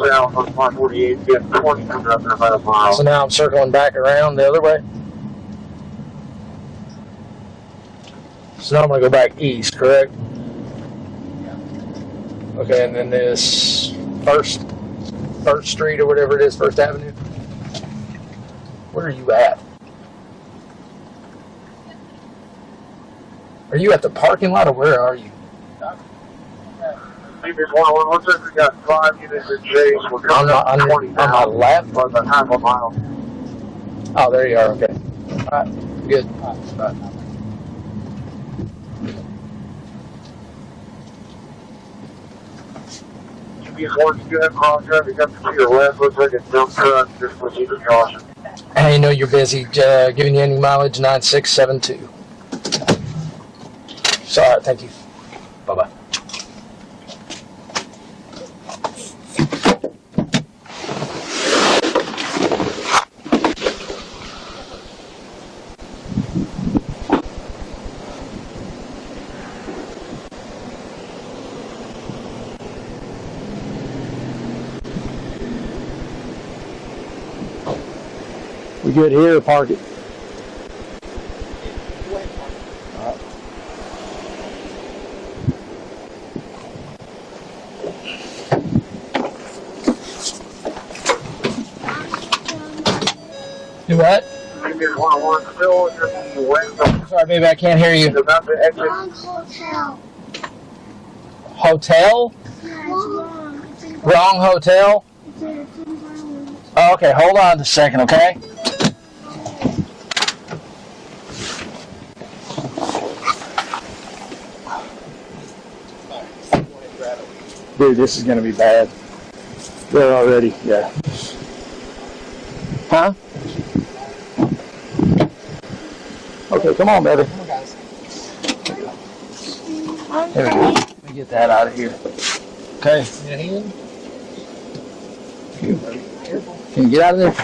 south on 548. Get 20 coming up in about a mile. So now I'm circling back around the other way. So now I'm going to go back east, correct? Okay, and then this First Street or whatever it is, First Avenue. Where are you at? Are you at the parking lot or where are you? Maybe it's 101. Looks like we got 5 units in chase. We're coming up to 20 now. On my left? About half a mile. Oh, there you are. Okay. All right. Good. All right. Once you have cross traffic up to your left, looks like a dump truck. Just proceed with caution. I know you're busy. Giving you any mileage, 9672. Sorry, thank you. Bye-bye. We good here or park it? Do what? Sorry, baby, I can't hear you. Wrong hotel. Hotel? Yeah, it's wrong. It's in Wrong hotel? It's in Garland. Oh, okay, hold on a second, okay? Dude, this is gonna be bad. They're already, yeah. Huh? Okay, come on, baby. There we go. Let me get that out of here. Okay. Can you get out of there?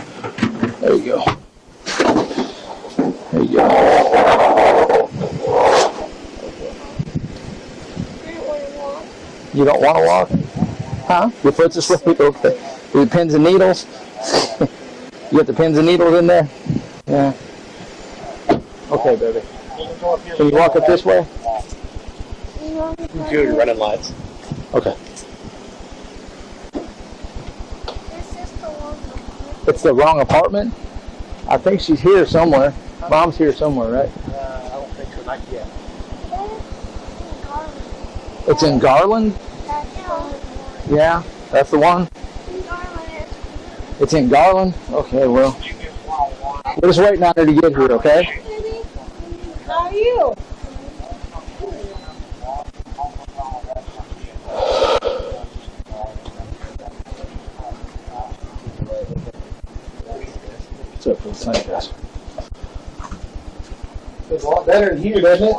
There you go. There you go. You don't want to walk? Huh? Your foot's asleep? Okay. With pins and needles? You got the pins and needles in there? Yeah. Okay, baby. Can you walk up this way? You're running lights. Okay. It's the wrong apartment? I think she's here somewhere. Mom's here somewhere, right? I don't think so, not yet. It's in Garland? Yeah, that's the one? It's in Garland? Okay, well. We're just waiting on her to get here, okay? How are you? What's up, folks? Thank you, guys. It's a lot better in here, doesn't it?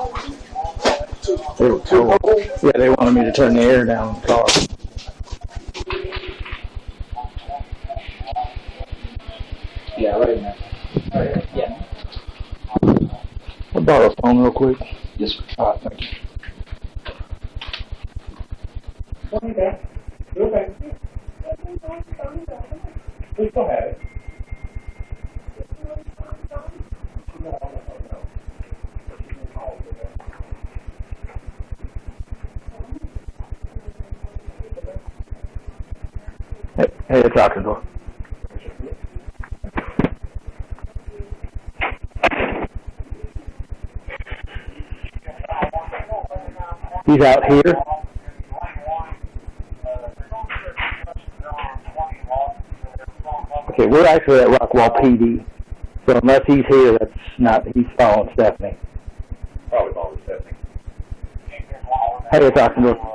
They were cold. Yeah, they wanted me to turn the air down in the car. Yeah, right now. Right, yeah. I'll borrow a phone real quick. Yes, sir. All right, thank you. Okay. Okay. We still have it. Hey, it's out the door. He's out here. Okay, we're actually at Rockwall PD. So unless he's here, that's not, he's following Stephanie. Probably following Stephanie. Hey, it's out the door.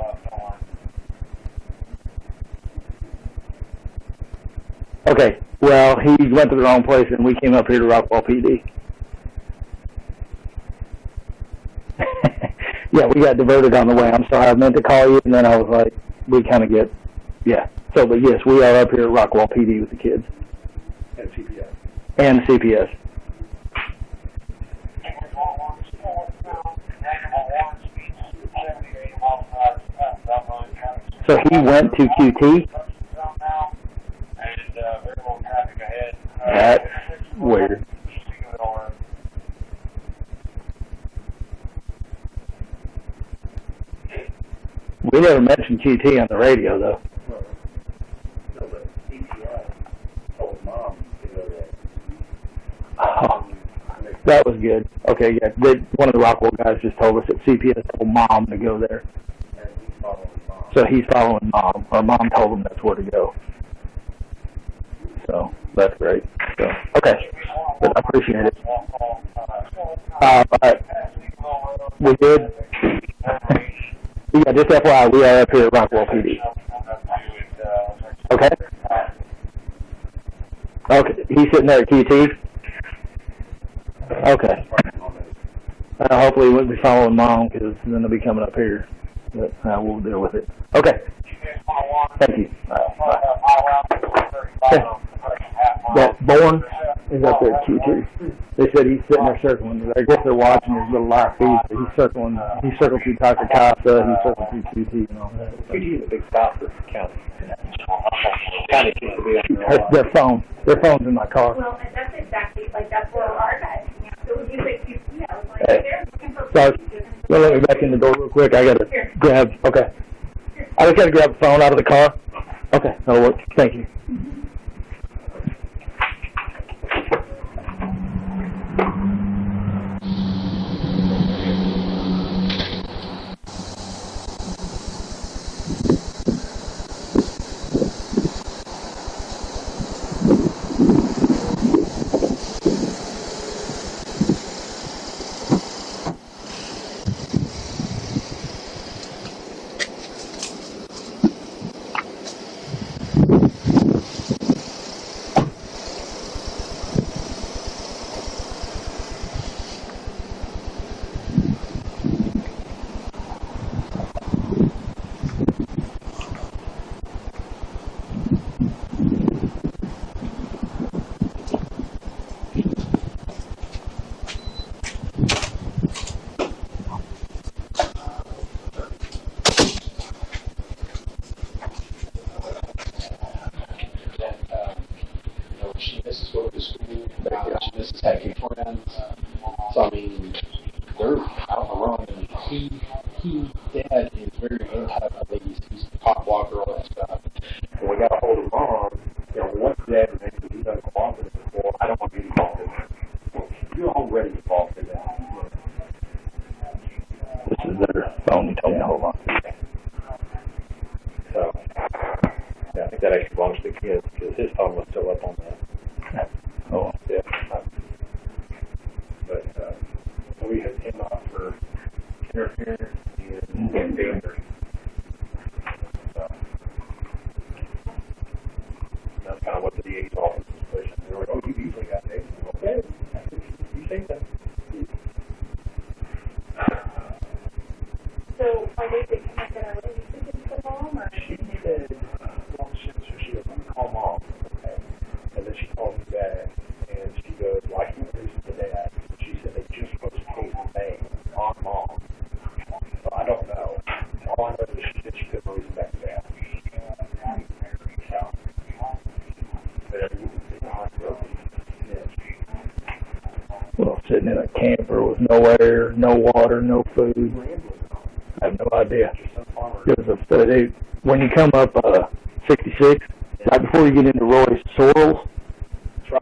Okay, well, he went to the wrong place and we came up here to Rockwall PD. Yeah, we got diverted on the way. I'm sorry, I meant to call you and then I was like, we kind of get, yeah. So, but yes, we are up here at Rockwall PD with the kids. And CPS. And CPS. So he went to QT? That's weird. We never mentioned QT on the radio, though. No, but CPS told Mom to go there. Oh, that was good. Okay, yeah. One of the Rockwell guys just told us that CPS told Mom to go there. And he's following Mom. So he's following Mom, or Mom told him that's where to go. So that's great. So okay, but I appreciate it. We good? Yeah, just FYI, we are up here at Rockwall PD. Okay. Okay, he's sitting there at QT. Okay. Hopefully he won't be following Mom because then they'll be coming up here. But we'll deal with it. Okay. Thank you. Okay. That Bourne is up there at Q2. They said he's sitting there circling. I guess they're watching his little live feed. But he's circling. He circled through Dr. Casa. He circled through QT and all that. QT is a big stop for county. County seems to be on Their phone. Their phone's in my car. Well, and that's exactly, like, that's where our guys, so when you say QT, I was like, Hey. they're looking for Sorry. You'll let me back in the door real quick. I gotta grab. Okay. I just gotta grab the phone out of the car. Okay, that'll work. Thank you. This is happy friends. So I mean, they're out on the run, and Dad is very anti-police. He's a cop blocker, all that stuff. And we got a hold of Mom. Once Dad mentioned he doesn't cooperate before, I don't want to be involved in that. You're already involved in that. This is their phone. He told me to hold on. So, yeah, I think that actually belongs to the kid because his phone was still up on that. Oh, yeah. But so we hit him off for interference and danger. So that's kind of what the DA's office is pushing. They're like, oh, you usually got danger. Okay, you say that. So are they thinking that they're really thinking to Mom, or? She said, well, she was going to call Mom, okay? And then she called me back, and she goes, well, I can't reach the Dad. She said they just supposed to pay the bank on Mom. So I don't know. All I know is she said she couldn't reach back to Dad. So, but you can see how it's broken. Well, sitting in a camper with no air, no water, no food. I have no idea. When you come up 66, right before you get into Royse Sorrels,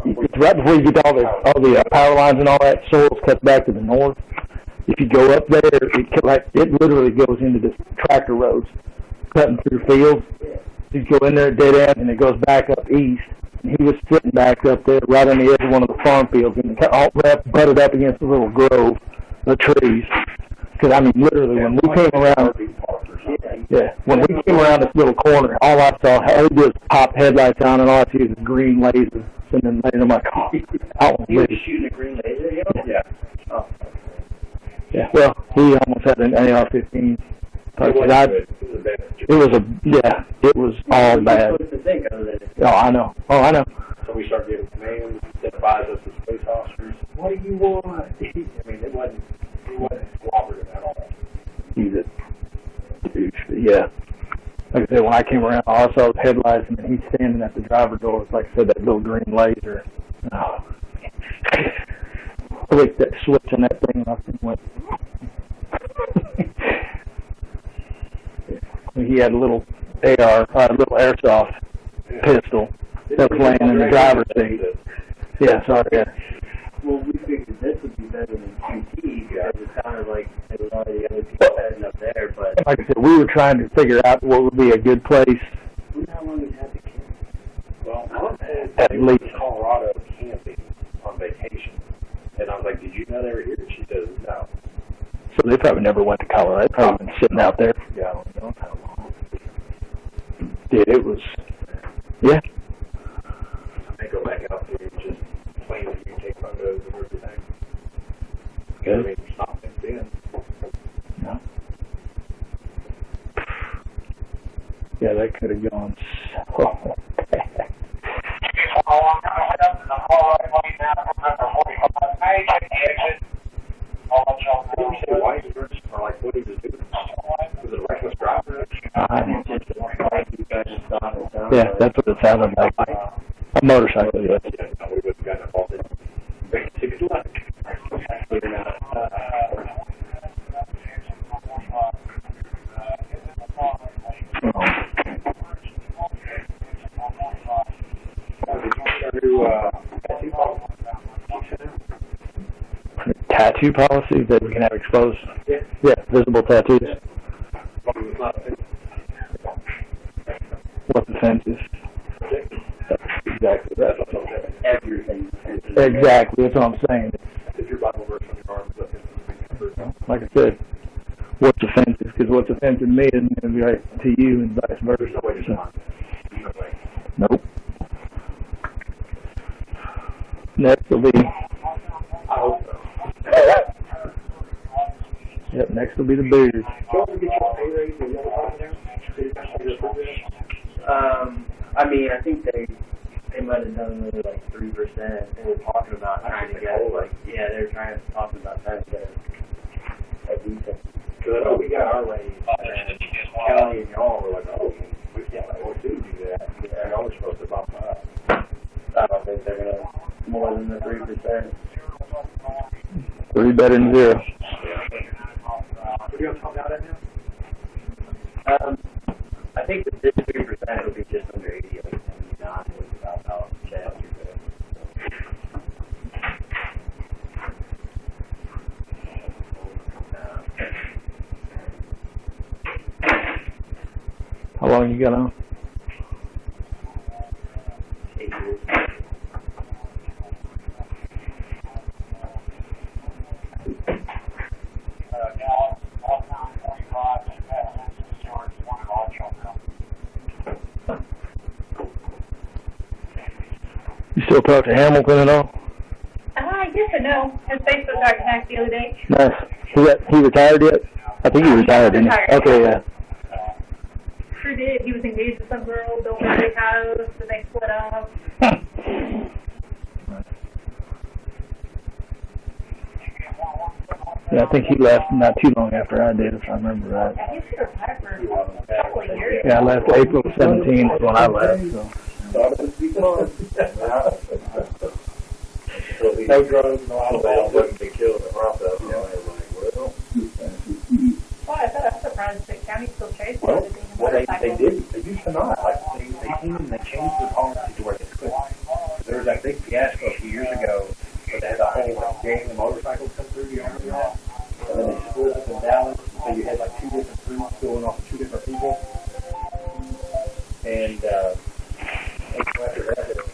it's right before you get to all the power lines and all that. Sorrels cuts back to the north. If you go up there, it literally goes into the tractor roads, cutting through fields. You go in there at dead end, and it goes back up east. And he was sitting back up there, right on the edge of one of the farm fields, and all butted up against a little grove of trees. Because, I mean, literally, when we came around, when we came around this little corner, all I saw, all he did was pop headlights on, and all I see is a green laser sitting in my car. He was shooting a green laser, Yeah. Oh. Yeah, well, he almost had an AR-15. It was all bad. Oh, I know. So we started getting commands that advise us as police officers, what do you want? I mean, it wasn't cooperative at all. He's a douche. Yeah. Like I said, when I came around, all I saw was headlights, and he's standing at the driver door with, like I said, that little green laser. Oh. I clicked that switch on that thing, and I went. He had a little airsoft pistol that was laying in the driver's seat. Yeah, sorry. Yeah. Well, we figured this would be better than QT because it sounded like there was already other people heading up there. But like I said, we were trying to figure out what would be a good place. Wonder how long he's had the camp. Well, Mom said at they least were in Colorado camping on vacation, and I was like, "Did you know they were here?" She says, "No." So they probably never went to Colorado. They've probably been sitting out there. Yeah, I don't know how long. Dude, it was. Yeah. They go back out there and just plan to take photos and everything. Good. I mean, it's not fenced in. No. Yeah, that could have gone so bad. Did you say white version or like what he was doing? Was it a reckless driver? Yeah, that's what it sounded like. A motorcycle, yes. Yeah, no, we would have gotten involved in basic luck. Tattoo policy that we can have exposed? Yeah, visible tattoos. What offenses? Exactly. Everything. Exactly, that's what I'm saying. If your Bible verse on your arm is up, like I said, what's offensive? Because what's offensive to me isn't going to be right to you and vice versa. There's no way to find it. Nope. Next will be. I hope so. Yep, next will be the beers. I mean, I think they might have done maybe like 3%. They were talking about trying to get they were talking about trying to get a decent. Good. Oh, we got our ladies. Kelly and y'all were like, oh, we can't let our dude do that. Yeah, I know we're supposed to bump up. I don't think they're gonna. more than the 3%. 3 better than 0. I think that this 3% will be just under 80, like 79 was about how chance you could. How long you got on? 8 years. You still talk to Hamilton at all? Yes and no. His Facebook got hacked the other day. Nice. He retired yet? I think he retired, didn't he? Okay, yeah. Sure did. He was engaged to some girl, built a big house, and they split up. Yeah, I think he left not too long after I did, if I remember right. Yeah, he should have retired for a couple of years. Yeah, I left April 17th when I left, so. No drugs, no alcohol, wouldn't be killed in the process. You know, well, Well, I'm surprised the county still chased well, it. they did. They used to not. Like they came and they changed the policy to where they could. There was that big fiasco a few years ago where they had a whole gang of motorcycles come through the area, and then they split up in Dallas, so you had like 2 different groups going off 2 different people, and after that, it was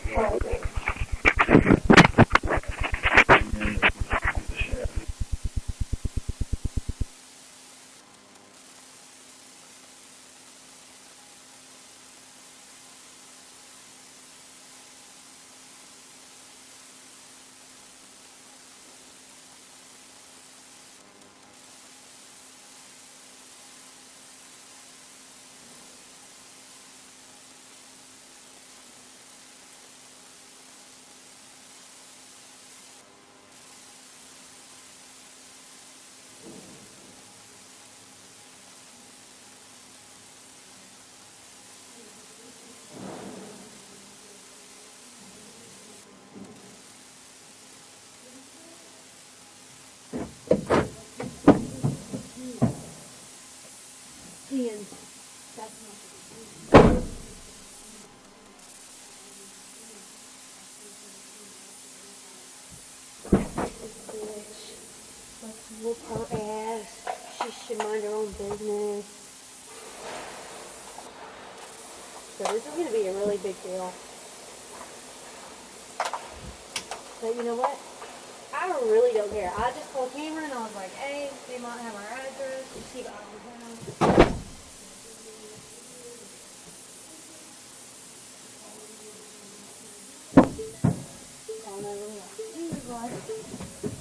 Let's whoop her ass. She should mind her own business. So this is going to be a really big deal. But you know what? I really don't care. I just called Cameron and I was like, hey, they might have our address. She got all down. I don't know really what to do, but